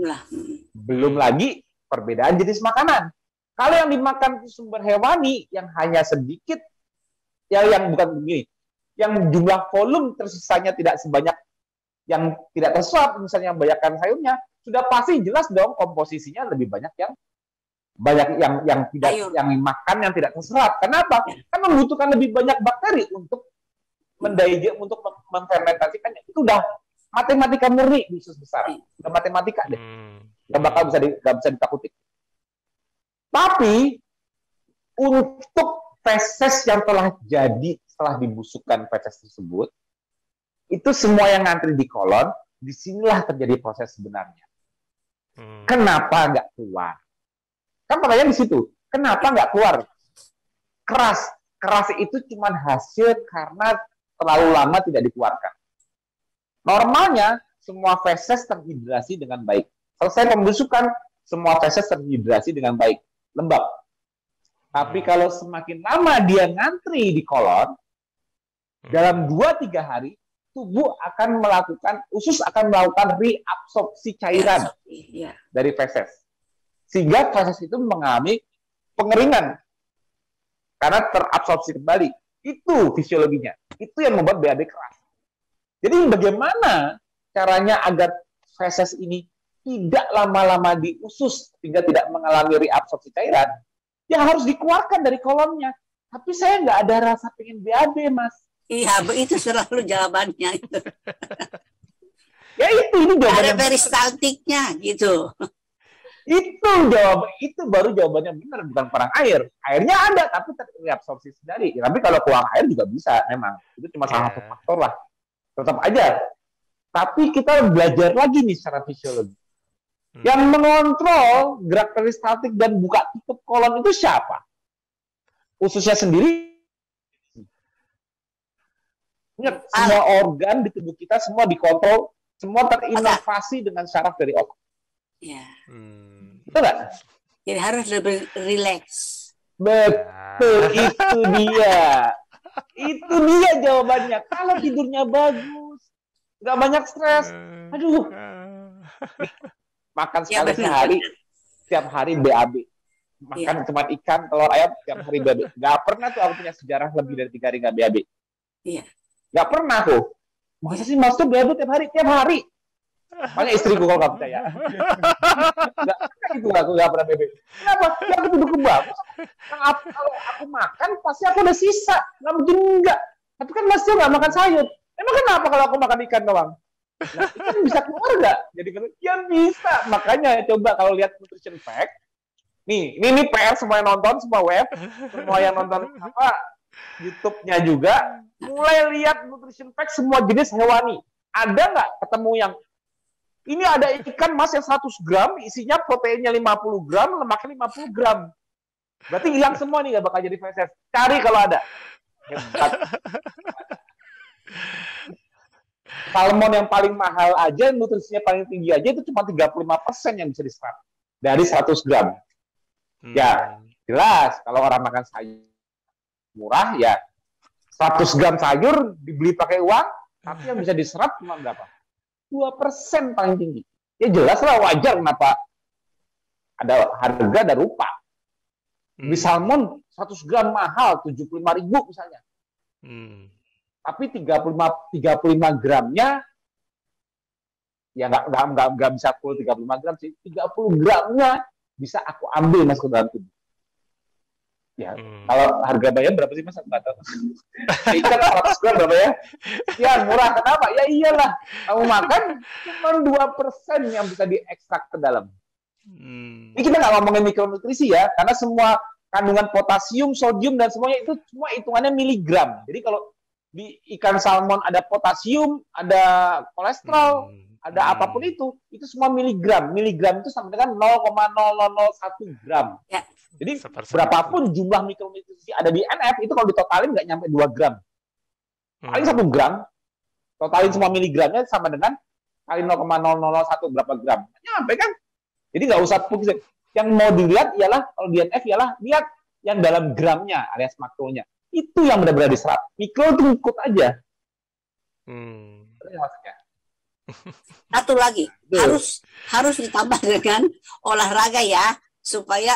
Belum lagi perbedaan jenis makanan. Kalau yang dimakan sumber hewani, yang hanya sedikit, ya yang bukan begini, yang jumlah volume tersisanya tidak sebanyak yang tidak terserap, misalnya yang banyakkan sayurnya, sudah pasti jelas dong komposisinya lebih banyak yang tidak yang makan yang tidak terserap. Kenapa? Kan membutuhkan lebih banyak bakteri untuk untuk memfermentasikannya. Itu udah matematika murni di usus besar. Udah matematika deh. Nggak bisa ditakuti. Tapi untuk feses yang telah jadi setelah dibusukkan feses tersebut, itu semua yang ngantri di kolon, disinilah terjadi proses sebenarnya. Kenapa nggak keluar? Kan pertanyaan di situ. Kenapa nggak keluar? Keras itu cuma hasil karena terlalu lama tidak dikeluarkan. Normalnya, semua feses terhidrasi dengan baik. Selesai pembusukan, semua feses terhidrasi dengan baik. Lembab. Tapi kalau semakin lama dia ngantri di kolon, dalam 2-3 hari, usus akan melakukan reabsorpsi cairan dari feses. Sehingga feses itu mengalami pengeringan. Karena terabsorpsi kembali. Itu fisiologinya. Itu yang membuat BAB keras. Jadi bagaimana caranya agar feses ini tidak lama-lama di usus sehingga tidak mengalami reabsorpsi cairan? Ya harus dikeluarkan dari kolonnya. Tapi saya nggak ada rasa pengen BAB, Mas. Iya, itu selalu jawabannya itu. Ya ini jawabannya. Ada peristaltiknya gitu. Itu baru jawabannya benar, bukan kurang air. Airnya ada, tapi terabsorpsi sendiri. Ya, tapi kalau kurang air juga bisa, memang. Itu cuma salah satu faktor lah. Tetap aja. Tapi kita belajar lagi nih secara fisiologi. Yang mengontrol gerak peristaltik dan buka tutup kolon itu siapa? Ususnya sendiri. Ingat, semua organ di tubuh kita semua dikontrol, semua terinovasi dengan syaraf dari otak. Ya. Betul nggak? Jadi harus lebih rileks. Betul, itu dia. Itu dia jawabannya. Kalau tidurnya bagus, nggak banyak stres, aduh. Makan sekali sehari, setiap hari BAB. Makan cuma ikan, telur ayam, setiap hari BAB. Nggak pernah tuh aku punya sejarah lebih dari 3 hari nggak BAB. Iya. Nggak pernah tuh. Masa sih Mas tuh BAB tiap hari? Tiap hari. Makanya istriku kalau nggak percaya. Itu aku nggak pernah BAB. Kenapa? Ya aku tidur bagus. Kalau aku makan, pasti aku ada sisa. Nggak mungkin enggak. Tapi kan Mas tuh nggak makan sayur. Emang kenapa kalau aku makan ikan doang? Nah, ikan bisa keluar nggak? Jadi ya bisa. Makanya coba kalau lihat nutrition fact. Nih, ini PR semua yang nonton, semua web, semua yang nonton YouTube-nya juga, mulai lihat nutrition fact semua jenis hewani. Ada nggak ketemu yang ini ada ikan mas yang 100 gram, isinya proteinnya 50 gram, lemaknya 50 gram. Berarti hilang semua nih, nggak bakal jadi feses. Cari kalau ada. Hebat. Salmon yang paling mahal aja, nutrisinya paling tinggi aja, itu cuma 35% yang bisa diserap. Dari 100 gram. Ya, jelas. Kalau orang makan sayur murah, ya 100 gram sayur dibeli pakai uang, tapi yang bisa diserap cuma berapa? 2% paling tinggi. Ya jelas lah, wajar kenapa ada harga dan rupa. Di salmon 100 gram mahal, 75.000 misalnya. Tapi 35 gramnya ya nggak bisa full 35 gram sih. 30 gramnya bisa aku ambil mas ke dalam tubuh. Ya, kalau harga bayam berapa sih mas? Nggak tahu. Ikan 100 gram berapa ya? Ya murah, kenapa? Ya iyalah, kamu makan cuma 2% yang bisa diekstrak ke dalam. Ini kita nggak ngomongin mikronutrisi ya, karena semua kandungan potasium, sodium dan semuanya itu semua hitungannya miligram. Jadi kalau di ikan salmon ada potasium, ada kolesterol, ada apapun itu semua miligram. Miligram itu sama dengan 0,0001 gram. Ya. Jadi berapapun jumlah mikronutrisi ada di NF, itu kalau ditotalin nggak nyampe 2 gram. Paling 1 gram. Totalin semua miligramnya sama dengan kali 0,0001 berapa gram. Nyampe kan? Jadi nggak usah pusing. Yang mau dilihat ialah, kalau DNF ialah lihat yang dalam gramnya alias makronya. Itu yang benar-benar diserap. Mikro itu ikut aja. Itu maksudnya. Satu lagi, harus ditambah dengan olahraga ya, supaya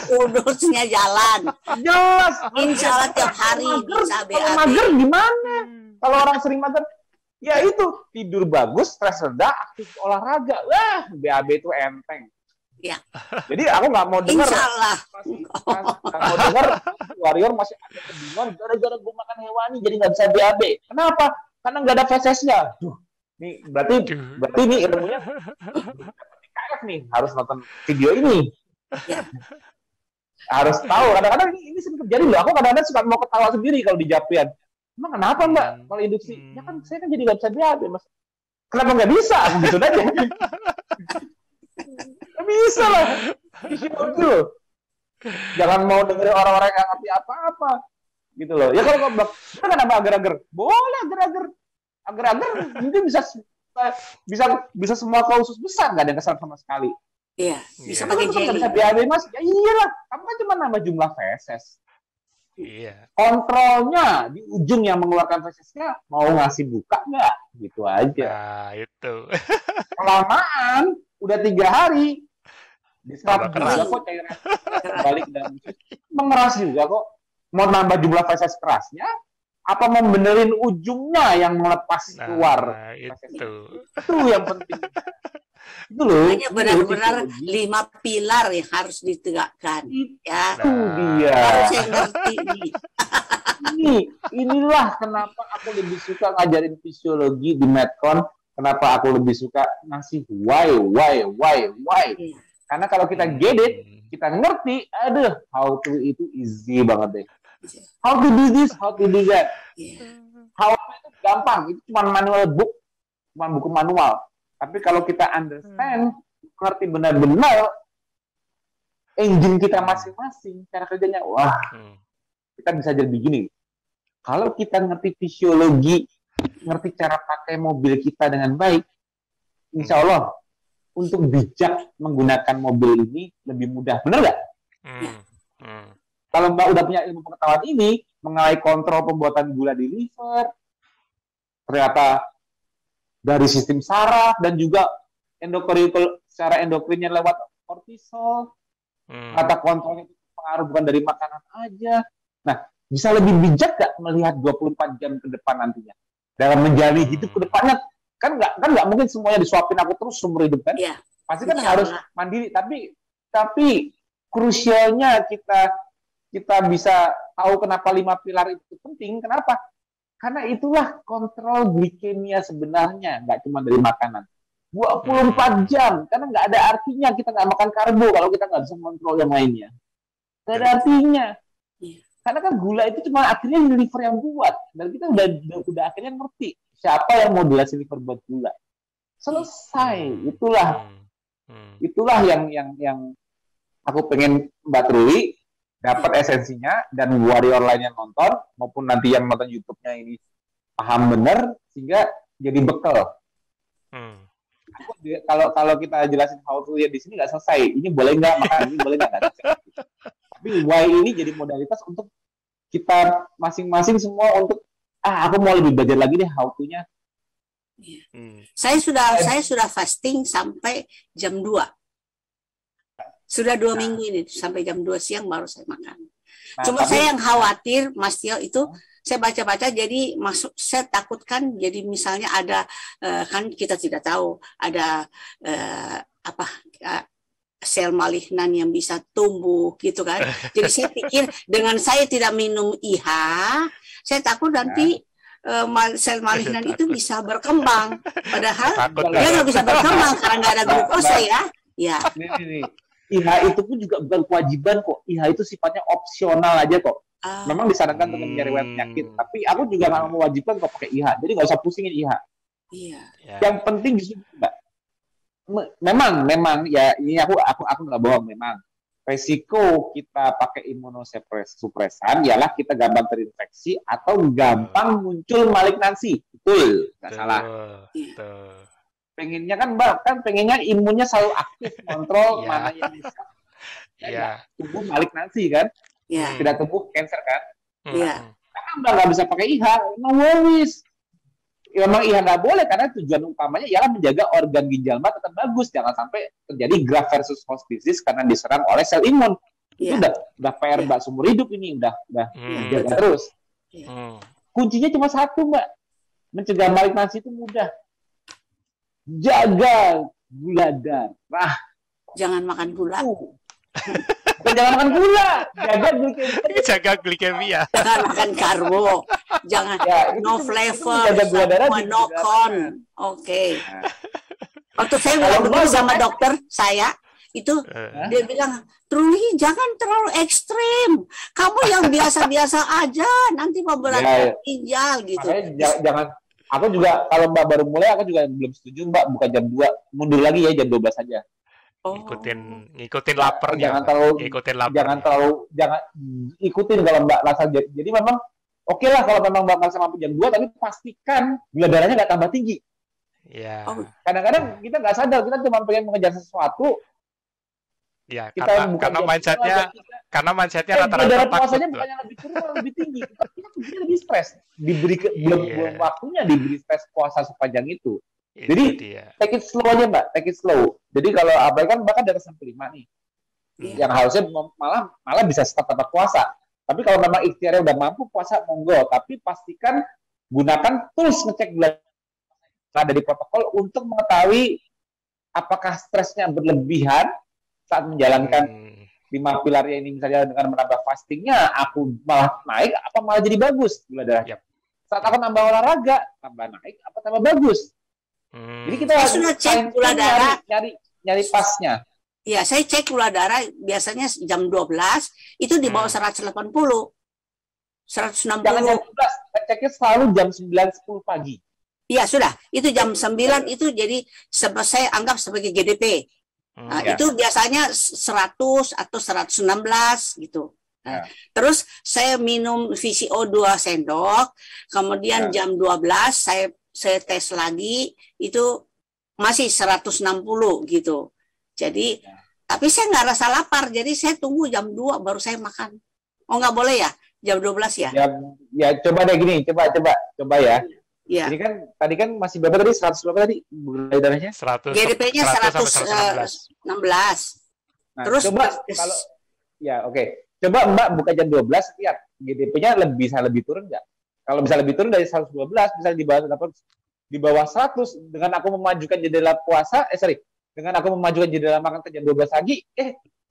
kudusnya jalan. Jelas. Insya Allah tiap hari bisa BAB. Kalau mager gimana? Kalau orang sering mager, ya itu tidur bagus, stres rendah, aktif olahraga. Wah, BAB itu enteng. Ya. Jadi aku nggak mau dengar. Insya Allah. Nggak mau dengar Warrior masih ada kebingungan gara-gara gue makan hewani jadi nggak bisa BAB. Kenapa? Karena nggak ada fesesnya. Nih berarti ini ilmunya KF nih, harus nonton video ini. Ya. Harus tahu. Kadang-kadang ini sering terjadi loh. Aku kadang-kadang suka mau ketawa sendiri kalau di Japian. Emang kenapa Mbak kalau induksi? Ya kan saya kan jadi nggak bisa BAB Mas. Kenapa nggak bisa? Aku gitu aja. Nggak bisa lah. Gitu loh. Jangan mau dengerin orang-orang yang ngerti apa-apa. Gitu loh. Ya kalau kamu bilang, kenapa agar-agar? Boleh agar-agar. Agar-agar mungkin bisa semua kausus besar, nggak ada yang kesalahan sama sekali. Iya, bisa Kamu pakai kan nggak jelly. bisa BAB Mas? Ya iyalah, kamu kan cuma nambah jumlah feses. Iya. Kontrolnya di ujung yang mengeluarkan fesesnya mau ngasih buka nggak? Gitu aja. Nah, itu. Kelamaan, udah 3 hari, diserap Tambah keras. juga kok cairan balik dan mengeras juga kok. Mau nambah jumlah feses kerasnya, apa mau benerin ujungnya yang melepas keluar? Nah, itu. Itu yang penting. Itu loh. Hanya benar-benar 5 pilar yang harus ditegakkan. Ya, Itu dia. harus yang ngerti nih. Inilah kenapa aku lebih suka ngajarin fisiologi di Medcon. Kenapa aku lebih suka ngasih why. Karena kalau kita get it, kita ngerti, aduh, how to itu easy banget deh. How to do this, how to do that. How to itu gampang, itu cuma manual book, cuma buku manual. Tapi kalau kita understand, ngerti benar-benar engine kita masing-masing, cara kerjanya, wah, kita bisa jadi begini. Kalau kita ngerti fisiologi, ngerti cara pakai mobil kita dengan baik, insya Allah untuk bijak menggunakan mobil ini lebih mudah. Benar nggak? Kalau Mbak udah punya ilmu pengetahuan ini, mengenai kontrol pembuatan gula di liver, ternyata dari sistem saraf dan juga secara endokrinnya lewat kortisol, kata kontrolnya itu pengaruh bukan dari makanan aja. Nah, bisa lebih bijak nggak melihat 24 jam ke depan nantinya dalam menjalani hidup ke depannya? Kan nggak mungkin semuanya disuapin aku terus seumur hidup kan? Iya. Pasti kan harus mandiri. Tapi krusialnya kita bisa tahu kenapa 5 pilar itu penting. Kenapa? Karena itulah kontrol glikemia sebenarnya, nggak cuma dari makanan. 24 jam, karena nggak ada artinya kita nggak makan karbo kalau kita nggak bisa kontrol yang lainnya. Nggak ada artinya. Karena kan gula itu cuma akhirnya liver yang buat. Dan kita udah akhirnya ngerti siapa yang modulasi liver buat gula. Selesai. Itulah yang aku pengen Mbak Truli dapat esensinya, dan warrior lainnya nonton maupun nanti yang nonton YouTube-nya ini paham benar sehingga jadi bekal. Kalau kita jelasin how to di sini nggak selesai. Ini boleh nggak makan, ini boleh nggak. Tapi why ini jadi modalitas untuk kita masing-masing semua untuk aku mau lebih belajar lagi deh how to-nya. Saya sudah fasting sampai jam 2. Sudah 2 minggu ini sampai jam 2 siang baru saya makan. Cuma saya yang khawatir Mas Tio itu saya baca-baca jadi saya takutkan jadi misalnya ada kan kita tidak tahu ada sel malignan yang bisa tumbuh gitu kan. Jadi saya pikir dengan saya tidak minum IH, saya takut nanti sel malignan itu bisa berkembang. Padahal dia nggak bisa berkembang karena nggak ada glukosa ya. Ya. Nih. IH itu pun juga bukan kewajiban kok. IH itu sifatnya opsional aja kok. Memang disarankan untuk menyerang penyakit. Tapi aku juga nggak mewajibkan kok pakai IH. Jadi nggak usah pusingin IH. Iya. Yang penting justru Mbak. Memang ya ini aku nggak bohong memang. resiko kita pakai imunosupresan ialah kita gampang terinfeksi atau gampang muncul malignansi. Betul, nggak salah. Betul. Pengennya kan Mbak, pengennya imunnya selalu aktif, kontrol mana yang bisa. Tumbuh malignansi kan? Tidak tumbuh cancer kan? Iya. Karena Mbak nggak bisa pakai IH, no worries. Ya, memang IH nggak boleh karena tujuan utamanya ialah menjaga organ ginjal Mbak tetap bagus, jangan sampai terjadi graft versus host disease karena diserang oleh sel imun. Itu udah PR Mbak seumur hidup ini, udah jaga terus. Kuncinya cuma satu Mbak, mencegah malignansi itu mudah. Jaga gula darah. Jangan makan gula. Jangan makan gula, jaga glikemia. Jangan makan karbo. Jangan no flavor, no con. Oke. Waktu saya ngobrol sama dokter saya itu dia bilang, Truli jangan terlalu ekstrim. Kamu yang biasa-biasa aja, nanti memberatkan ginjal gitu. Jangan. Aku juga kalau Mbak baru mulai, aku juga belum setuju Mbak buka jam 2, mundur lagi ya jam 12 saja. Ngikutin laparnya. Jangan ikutin kalau Mbak rasa. Jadi memang oke lah kalau memang Mbak merasa mampu jam 2, tapi pastikan gula darahnya nggak tambah tinggi. Iya. Kadang-kadang kita nggak sadar, kita cuma pengen mengejar sesuatu. Ya, karena mindsetnya rata-rata darah takut. puasanya bukannya lebih turun, malah lebih tinggi. Kita lebih stres. Belum waktunya diberi stres puasa sepanjang itu. Jadi take it slow aja Mbak, take it slow. Jadi kalau Abang kan bahkan dari 5 nih, yang harusnya malah bisa start tanpa puasa. Tapi kalau memang ikhtiarnya udah mampu puasa monggo, tapi pastikan gunakan tools ngecek gula darah dari protokol untuk mengetahui apakah stresnya berlebihan saat menjalankan 5 pilarnya ini, misalnya dengan menambah fastingnya aku malah naik apa malah jadi bagus gula darahnya. Saat aku nambah olahraga tambah naik apa tambah bagus. Jadi kita sudah cek gula darah, nyari pasnya. Iya, saya cek gula darah biasanya jam 12 itu di bawah 180. 160. Jangan jam 12, ceknya selalu jam 9-10 pagi. Iya, sudah. Itu jam 9 itu jadi saya anggap sebagai GDP. Nah, itu biasanya 100 atau 116 gitu. Nah, terus saya minum VCO 2 sendok, kemudian jam 12 saya tes lagi itu masih 160 gitu. Jadi tapi saya nggak rasa lapar, jadi saya tunggu jam 2 baru saya makan. Oh, nggak boleh ya? Jam 12 ya? Ya coba deh gini, coba ya. Iya. Jadi kan tadi kan masih berapa tadi? 100 berapa tadi gula darahnya? 100. GDP-nya 116. Nah, terus coba kalau Coba Mbak buka jam 12, lihat GDP-nya bisa lebih turun nggak? Kalau bisa lebih turun dari 112, bisa di bawah 100 dengan aku memajukan jendela puasa, dengan aku memajukan jendela makan ke jam 12 pagi,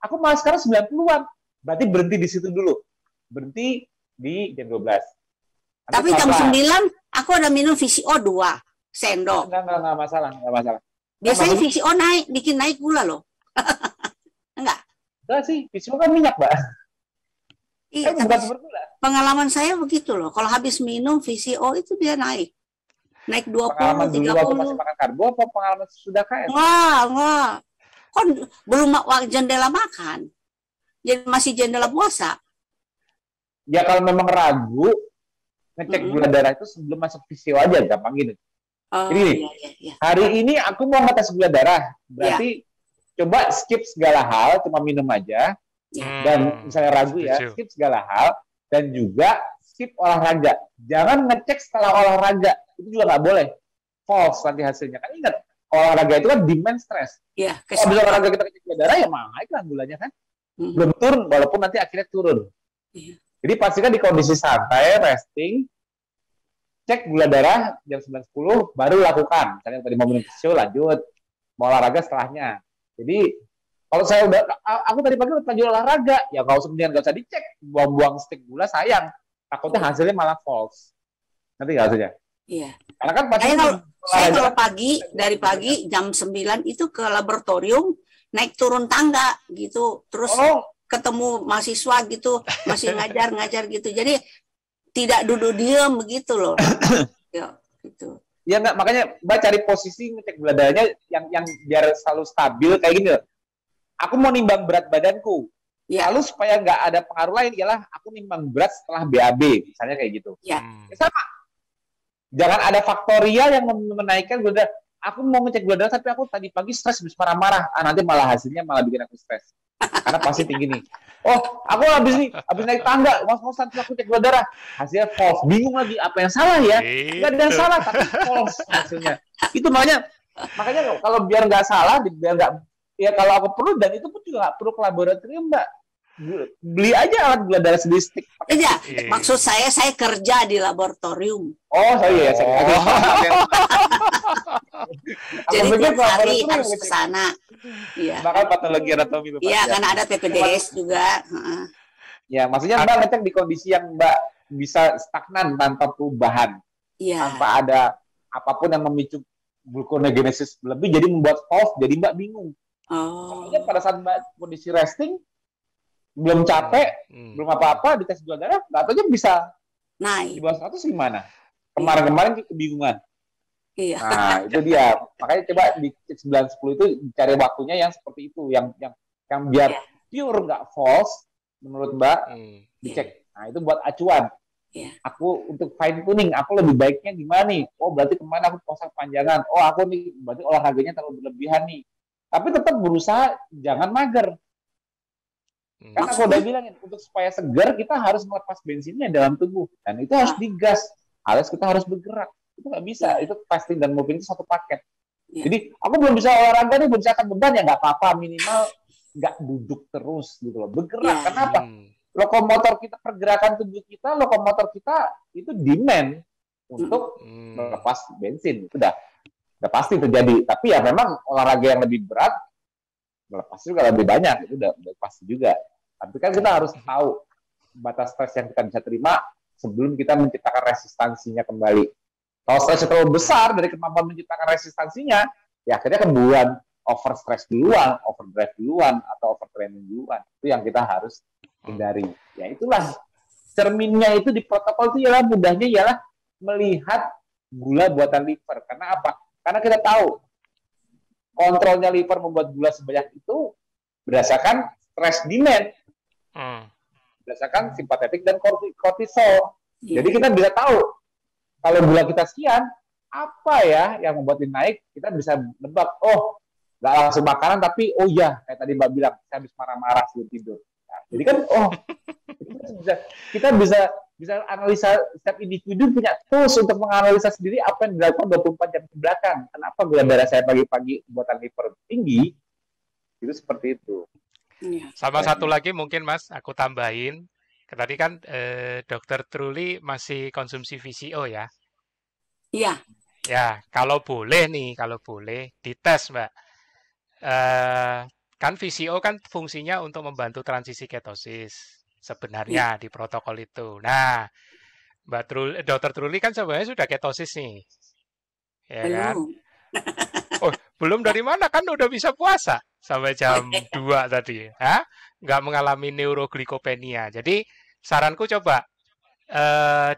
aku malah sekarang 90-an. Berarti berhenti di situ dulu. Berhenti di jam 12. Tapi jam 9 aku ada minum VCO 2 sendok. Enggak masalah. Biasanya VCO bikin naik gula loh. Enggak sih, VCO kan minyak, Mbak. Iya, bukan sumber gula. Pengalaman saya begitu loh. Kalau habis minum VCO itu dia naik 20, pengalaman 30. Pengalaman dulu waktu masih makan karbo apa pengalaman sudah KS? Enggak. Kan belum jendela makan. Jadi masih jendela puasa. Ya kalau memang ragu, ngecek gula darah itu sebelum masuk VCO aja, gampang gini. Jadi hari ini aku mau ngetes gula darah, berarti coba skip segala hal, cuma minum aja. Dan misalnya ragu skip segala hal, dan juga skip olahraga. Jangan ngecek setelah olahraga, itu juga nggak boleh. False nanti hasilnya. Kan ingat, olahraga itu kan demand stress. Kalau bisa olahraga kita ngecek gula darah, ya naik lah gulanya kan. Belum turun, walaupun nanti akhirnya turun. Jadi pastikan di kondisi santai, resting, cek gula darah jam 9-10, baru lakukan. Misalnya tadi mau minum susu, lanjut. Mau olahraga setelahnya. Jadi, kalau saya aku tadi pagi udah lanjut olahraga, ya nggak usah dicek. Buang-buang stick gula, sayang. Takutnya hasilnya malah false. Nanti nggak hasilnya? Iya. Karena kan saya kalau dari pagi jam 9 itu ke laboratorium, naik turun tangga gitu. Terus ketemu mahasiswa gitu, masih ngajar gitu. Jadi tidak duduk diam begitu loh. Ya, gitu. Ya enggak, makanya Mbak cari posisi ngecek gula darahnya yang biar selalu stabil kayak gini loh. Aku mau nimbang berat badanku. Ya, Lalu supaya nggak ada pengaruh lain, ialah aku nimbang berat setelah BAB, misalnya kayak gitu. ya. Ya sama, jangan ada faktorial yang menaikkan gula darah. Aku mau ngecek gula darah, tapi aku tadi pagi stres, habis marah-marah. Nanti malah hasilnya malah bikin aku stres. Karena pasti tinggi nih. Oh, aku habis naik tangga, ngos-ngosan aku cek gula darah. Hasilnya false. Bingung lagi, apa yang salah ya? Nggak ada yang salah, tapi false hasilnya. Itu makanya kalau biar nggak salah, biar nggak, ya kalau aku perlu, dan itu pun juga nggak perlu ke laboratorium, Mbak. Beli aja alat gula darah stick. Iya, maksud saya kerja di laboratorium. Oh, saya Jadi tiap hari harus ke sana. Iya. Bahkan patologi anatomi. Iya, karena ada PPDS juga. Ya, maksudnya Mbak ngecek di kondisi yang Mbak bisa stagnan tanpa perubahan. Iya. Tanpa ada apapun yang memicu gluconeogenesis lebih, jadi membuat false, jadi Mbak bingung. Kemudian pada saat Mbak kondisi resting, belum capek, belum apa-apa, dites gula darah, nggak tahu aja bisa naik. Di bawah 100 gimana? Kemarin-kemarin kebingungan. Iya. Nah, itu dia. Makanya coba di 9-10 itu cari waktunya yang seperti itu, yang biar pure nggak false, menurut Mbak, dicek. Nah, itu buat acuan. Aku untuk fine tuning, aku lebih baiknya gimana nih? Oh, berarti kemana aku puasa panjangan? Oh, aku nih berarti olahraganya terlalu berlebihan nih. Tapi tetap berusaha jangan mager. Karena aku udah bilangin, untuk supaya segar kita harus melepas bensinnya dalam tubuh, dan itu harus digas, alias kita harus bergerak. Itu nggak bisa, itu fasting dan moving itu satu paket. Jadi aku belum bisa olahraga nih, belum bisa angkat beban, ya nggak apa-apa, minimal nggak duduk terus gitu loh, bergerak. Kenapa? Lokomotor kita, pergerakan tubuh kita, lokomotor kita itu demand untuk melepas bensin. Itu udah pasti terjadi. Tapi ya memang olahraga yang lebih berat melepas juga lebih banyak, itu udah pasti juga. Tapi kan kita harus tahu batas stres yang kita bisa terima sebelum kita menciptakan resistansinya kembali. Kalau stresnya terlalu besar dari kemampuan menciptakan resistansinya, ya akhirnya kemudian over stress duluan, overdrive duluan, atau overtraining duluan. Itu yang kita harus hindari. Ya itulah cerminnya itu di protokol itu ialah mudahnya ialah melihat gula buatan liver. Karena apa? Karena kita tahu kontrolnya liver membuat gula sebanyak itu berdasarkan stress demand, berdasarkan simpatetik dan kortisol. Jadi kita bisa tahu kalau gula kita sekian, apa ya yang membuat ini naik, kita bisa nebak, oh nggak langsung makanan, tapi oh ya kayak tadi Mbak bilang, saya habis marah-marah sebelum tidur. Nah, jadi kan kita bisa analisa, setiap individu punya tools untuk menganalisa sendiri apa yang dilakukan 24 jam ke belakang. Kenapa gula darah saya pagi-pagi buatan liver tinggi? Itu seperti itu. Sama satu lagi mungkin Mas, aku tambahin. Tadi kan Dokter Truli masih konsumsi VCO ya? Iya. Ya, kalau boleh dites Mbak. Kan VCO kan fungsinya untuk membantu transisi ketosis sebenarnya di protokol itu. Nah, Dokter Truli kan sebenarnya sudah ketosis nih, ya kan? Oh, belum dari mana kan udah bisa puasa sampai jam 2 tadi, nggak mengalami neuroglikopenia. Jadi saranku coba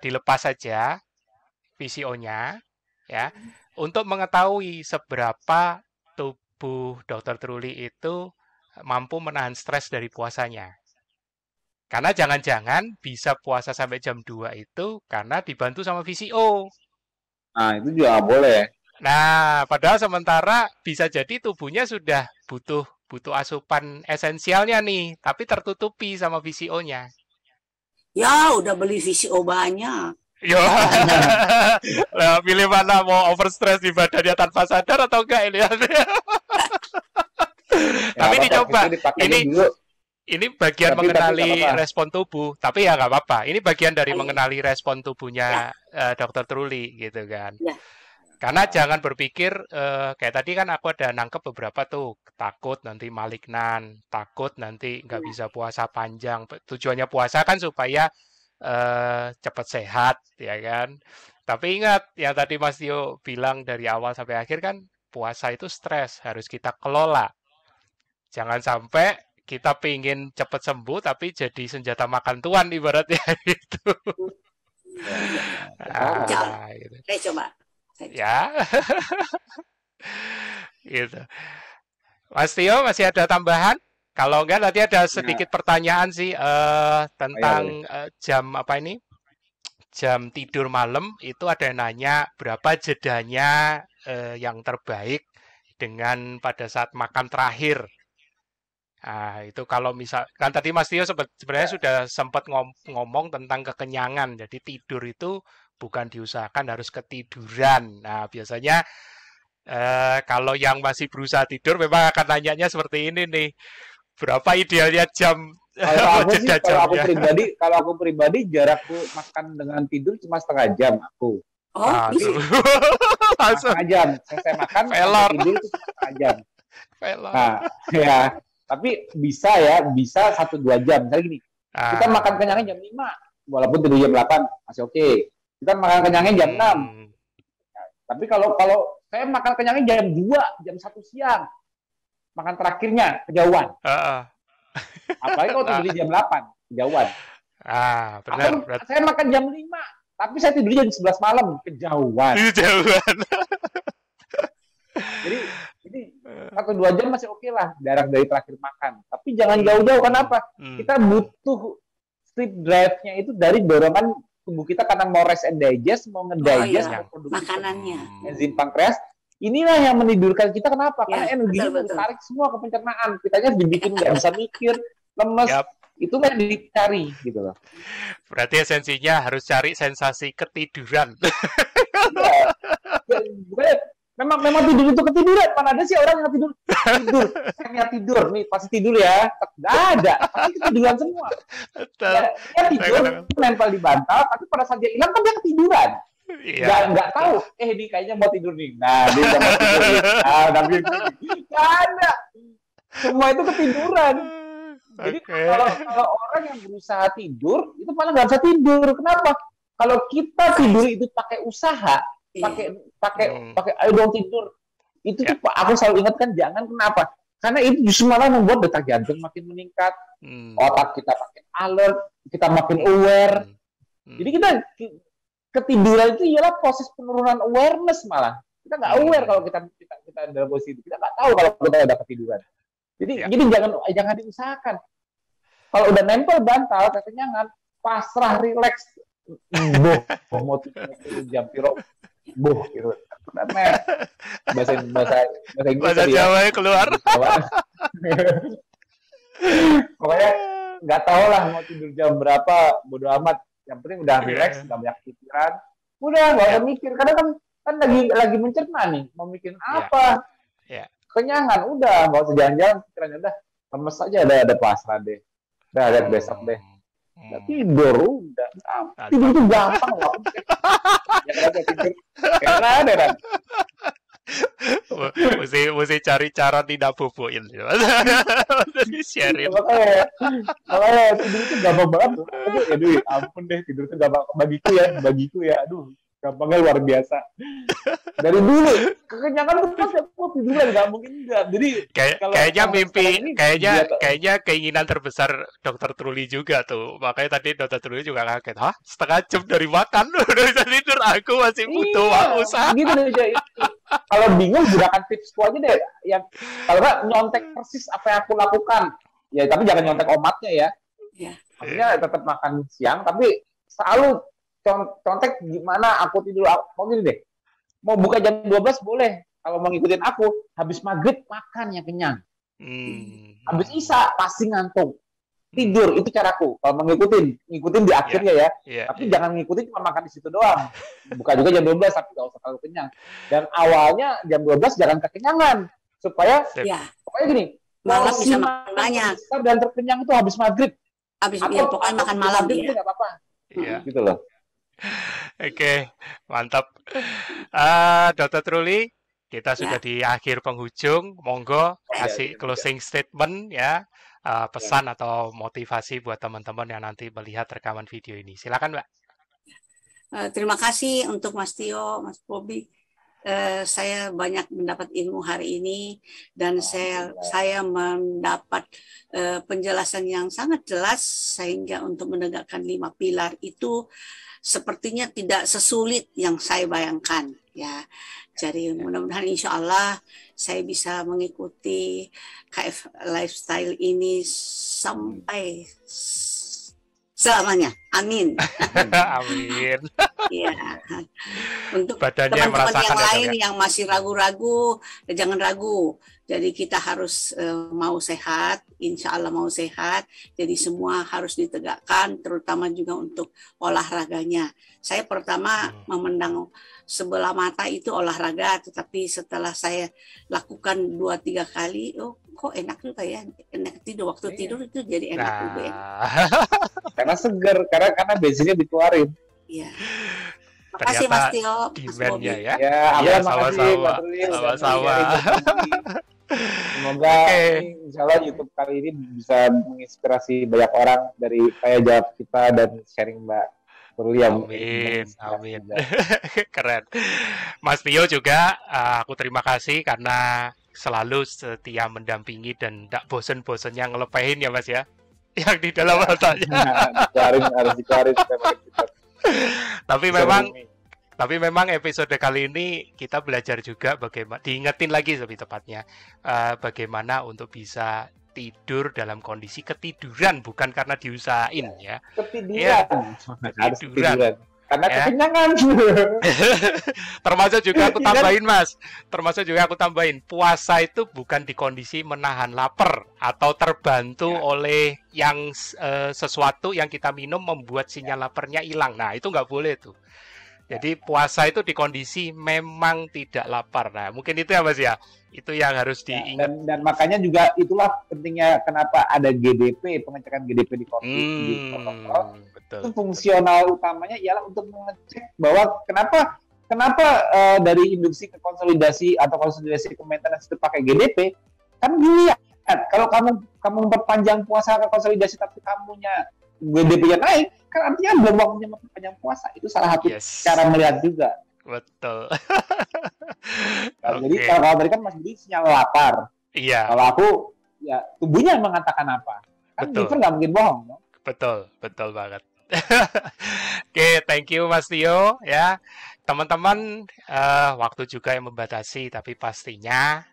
dilepas saja VCO-nya, ya, untuk mengetahui seberapa tubuh Dokter Truli itu mampu menahan stres dari puasanya. Karena jangan-jangan bisa puasa sampai jam 2 itu karena dibantu sama VCO. Nah, itu juga boleh. Nah, padahal sementara bisa jadi tubuhnya sudah butuh asupan esensialnya nih, tapi tertutupi sama VCO-nya. Ya, udah beli VCO banyak. Yo, lah, pilih mana, mau overstress di badannya tanpa sadar atau enggak ini? Tapi dicoba. Ini bagian mengenali respon tubuh, tapi ya nggak apa-apa. Ini bagian dari mengenali respon tubuhnya Dokter Truli gitu kan. Karena jangan berpikir kayak tadi kan aku ada nangkep beberapa tuh, takut nanti malignan, takut nanti nggak bisa puasa panjang. Tujuannya puasa kan supaya cepat sehat, ya kan. Tapi ingat yang tadi Mas Tio bilang dari awal sampai akhir kan, puasa itu stres, harus kita kelola. Jangan sampai kita pingin cepat sembuh tapi jadi senjata makan tuan ibaratnya itu. Gitu. Saya coba. Ya. Gitu. Mas Tio masih ada tambahan? Kalau enggak nanti ada Nah, sedikit pertanyaan sih ya tentang boleh. jam apa ini? Jam tidur malam itu ada yang nanya berapa jedanya yang terbaik dengan pada saat makan terakhir. Nah, itu kalau misal kan tadi Mas Tio sebenarnya Ya, sudah sempat ngomong tentang kekenyangan. Jadi tidur itu bukan diusahakan harus ketiduran. Nah, biasanya kalau yang masih berusaha tidur memang akan nanyanya seperti ini nih. Berapa idealnya jam kalau aku sih, jeda jamnya? kalau aku pribadi jarakku makan dengan tidur cuma setengah jam aku. Oh, Ah, bisa. tuh. Cuma Langsung setengah jam. Selesai makan sampai pelor, tidur itu cuma setengah jam. pelor. Nah, ya, tapi bisa ya, bisa 1-2 jam. Misalnya gini, kita makan Ah. kenyangnya jam 5, walaupun tidur jam 8 masih oke. Kita makan kenyangnya jam 6. Hmm. Tapi kalau kalau saya makan kenyangnya jam 2, jam 1 siang, makan terakhirnya kejauhan. Heeh. Apalagi kalau Ah, tidur jam 8, kejauhan. benar. Atau saya makan jam 5, tapi saya tidur jam 11 malam, kejauhan. Itu jauhan. Jadi jadi 1-2 jam masih oke lah jarak dari terakhir makan. Tapi jangan jauh-jauh. Kenapa? Hmm. Kita butuh sleep drive-nya itu dari dorongan tubuh kita karena mau rest and digest, mau Oh ngedigest, iya, mau produksi makanannya. enzim pankreas. Inilah yang menidurkan kita. Kenapa? Karena Ya, energinya betul. ditarik semua ke pencernaan. Kitanya dibikin nggak bisa mikir, lemes. Yap. Itu yang dicari gitu loh. Berarti esensinya harus cari sensasi ketiduran. Ya, bukannya memang tidur itu ketiduran. Mana ada sih orang yang tidur hanya tidur nih pasti tidur ya. Nggak ada, pasti ketiduran semua. Betul. Dia tidur nempel di bantal, tapi pada saat dia hilang kan dia ketiduran. Iya. Nggak tahu. Ini kayaknya mau tidur nih. Nah, dia udah mau tidur nih. Nah, tapi nggak ada. Semua itu ketiduran. Jadi Oke. kalau orang yang berusaha tidur itu malah nggak bisa tidur. Kenapa? Kalau kita tidur itu pakai usaha, Iya. pakai ayo dong tidur. Itu Ya. tuh aku selalu ingatkan jangan. Kenapa? Karena itu justru malah membuat detak jantung makin meningkat, Hmm. otak kita makin alert, kita makin aware. Hmm. Jadi kita ketiduran itu ialah proses penurunan awareness malah. Kita nggak aware kalau kita dalam posisi itu. Kita nggak tahu kalau kita udah ketiduran. Ya. Jadi jangan diusahakan. Kalau udah nempel bantal, kekenyangan, pasrah, relax, mau tidur jam piro, gitu. Karena bahasa Inggris Bahasa tadi ya. Jawa keluar. Pokoknya nggak tahu lah mau tidur jam berapa, bodo amat. Yang penting udah relax, nggak banyak pikiran, udah nggak usah mikir. Karena kan lagi mencerna nih, mau mikirin apa? Ya. Kenyangan, udah nggak usah jalan-jalan, pikirannya udah lemes aja, ada pasrah deh, udah lihat besok deh. Udah tidur, udah. Tidur itu gampang loh. Yang ada tidur, karena ada kan. Mesti cari cara tidak boboin. Jadi sharing. Makanya tidur itu gampang banget. Aduh, ampun deh, tidur itu gampang bagiku ya. Aduh, gampangnya luar biasa. Dari dulu kekenyangan tuh pas aku tiduran nggak mungkin enggak. Jadi kayaknya kayaknya keinginan terbesar Dokter Truli juga tuh. Makanya tadi Dokter Truli juga kaget. Hah? Setengah jam dari makan udah bisa tidur. Aku masih butuh usaha. Gitu deh. Kalau bingung gunakan tipsku aja deh. Yang kalau nggak nyontek persis apa yang aku lakukan. Ya tapi jangan nyontek omatnya ya. Ya. Maksudnya tetap makan siang tapi selalu contek gimana aku tidur. Mau gini deh. Mau buka jam 12 boleh. Kalau mau ngikutin aku, habis maghrib makan yang kenyang. Habis isya pasti ngantuk. Tidur, itu caraku. Kalau mau ngikutin di akhirnya ya. Tapi jangan ngikutin cuma makan di situ doang. Buka juga jam 12 tapi nggak usah terlalu kenyang. Dan awalnya jam 12 jangan kekenyangan. Supaya pokoknya gini, malam bisa makan banyak. Dan terkenyang itu habis maghrib. Ya, pokoknya makan malam dia. Nggak apa-apa. Gitu loh. Oke, mantap. Dokter Truli, kita sudah di akhir penghujung. Monggo kasih closing statement ya, pesan atau motivasi buat teman-teman yang nanti melihat rekaman video ini. Silakan, Mbak. Terima kasih untuk Mas Tio, Mas Bobi. Saya banyak mendapat ilmu hari ini dan saya mendapat penjelasan yang sangat jelas sehingga untuk menegakkan 5 pilar itu sepertinya tidak sesulit yang saya bayangkan. ya. Jadi mudah-mudahan insya Allah saya bisa mengikuti KF Lifestyle ini sampai selamanya. Amin. Amin. Iya. Untuk Badannya teman-teman merasakan yang ya, Dok, lain ya. yang masih ragu-ragu, jangan ragu. Jadi kita harus mau sehat, insya Allah mau sehat. Jadi semua harus ditegakkan, terutama juga untuk olahraganya. Saya pertama memandang sebelah mata itu olahraga, tetapi setelah saya lakukan 2-3 kali, oh kok enak juga ya, enak tidur. Waktu tidur itu jadi enak juga ya. Nah, Karena seger, karena bensinnya dikeluarin. Iya. Makasih Mas Tio, Mas Bobby. demand-nya ya. Ya, Iya, makasih sama-sama. Mbak Trulin, udah Sama-sama. sharing berbagi. Semoga Oke. ini, insya Allah YouTube kali ini bisa menginspirasi banyak orang dari tanya jawab kita dan sharing Mbak Trulin yang Amin, menginspirasi amin. juga. Keren. Mas Tio juga, aku terima kasih karena selalu setia mendampingi dan tidak bosen-bosennya ngelepehin ya Mas ya, yang di dalam matanya. Harus dikeluarin supaya makin cepat. Tapi memang episode kali ini kita belajar juga bagaimana, diingetin lagi lebih tepatnya, bagaimana untuk bisa tidur dalam kondisi ketiduran, bukan karena diusahain ya. Ketiduran. Ya, Harus ketiduran. ketiduran. Karena Ya. kekenyangan. Termasuk juga aku tambahin Mas, puasa itu bukan di kondisi menahan lapar atau terbantu Ya. oleh yang sesuatu yang kita minum membuat sinyal laparnya hilang. Nah itu nggak boleh tuh. Jadi puasa itu di kondisi memang tidak lapar. Nah mungkin itu ya Mas ya, itu yang harus Ya, diingat. dan makanya juga itulah pentingnya kenapa ada GDP, pengecekan GDP di protokol. Itu Betul. fungsional utamanya ialah untuk mengecek bahwa kenapa dari induksi ke konsolidasi atau konsolidasi ke maintenance itu pakai GDP. Kan dilihat kalau kamu memperpanjang puasa ke konsolidasi tapi kamunya GDP-nya naik, kan artinya belum waktunya memperpanjang puasa. Itu salah satu Yes. cara melihat juga. Betul. Nah, Oke. jadi kalau tadi kan Mas Budi sinyal lapar. Iya. Kalau aku ya tubuhnya mengatakan apa? Kan Betul. liver nggak mungkin bohong. No? Betul banget. Oke, thank you Mas Tio ya. Teman-teman, waktu juga yang membatasi, tapi pastinya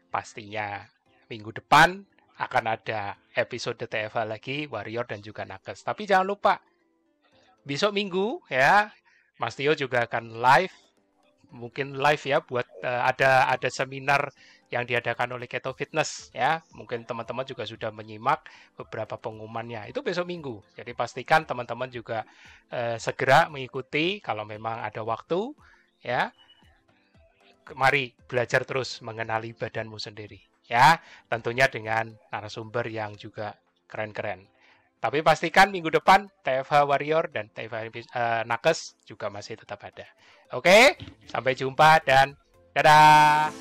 minggu depan akan ada episode TFA lagi, Warrior dan juga Nakes. Tapi jangan lupa, besok minggu ya, Mas Tio juga akan live, mungkin live ya, buat ada seminar yang diadakan oleh Keto Fitness ya. Mungkin teman-teman juga sudah menyimak beberapa pengumumannya. Itu besok minggu. Jadi pastikan teman-teman juga segera mengikuti kalau memang ada waktu ya. Mari belajar terus mengenali badanmu sendiri ya. Tentunya dengan narasumber yang juga keren-keren. Tapi pastikan minggu depan TFH Warrior dan TFH Nakes juga masih tetap ada. Oke, sampai jumpa dan dadah.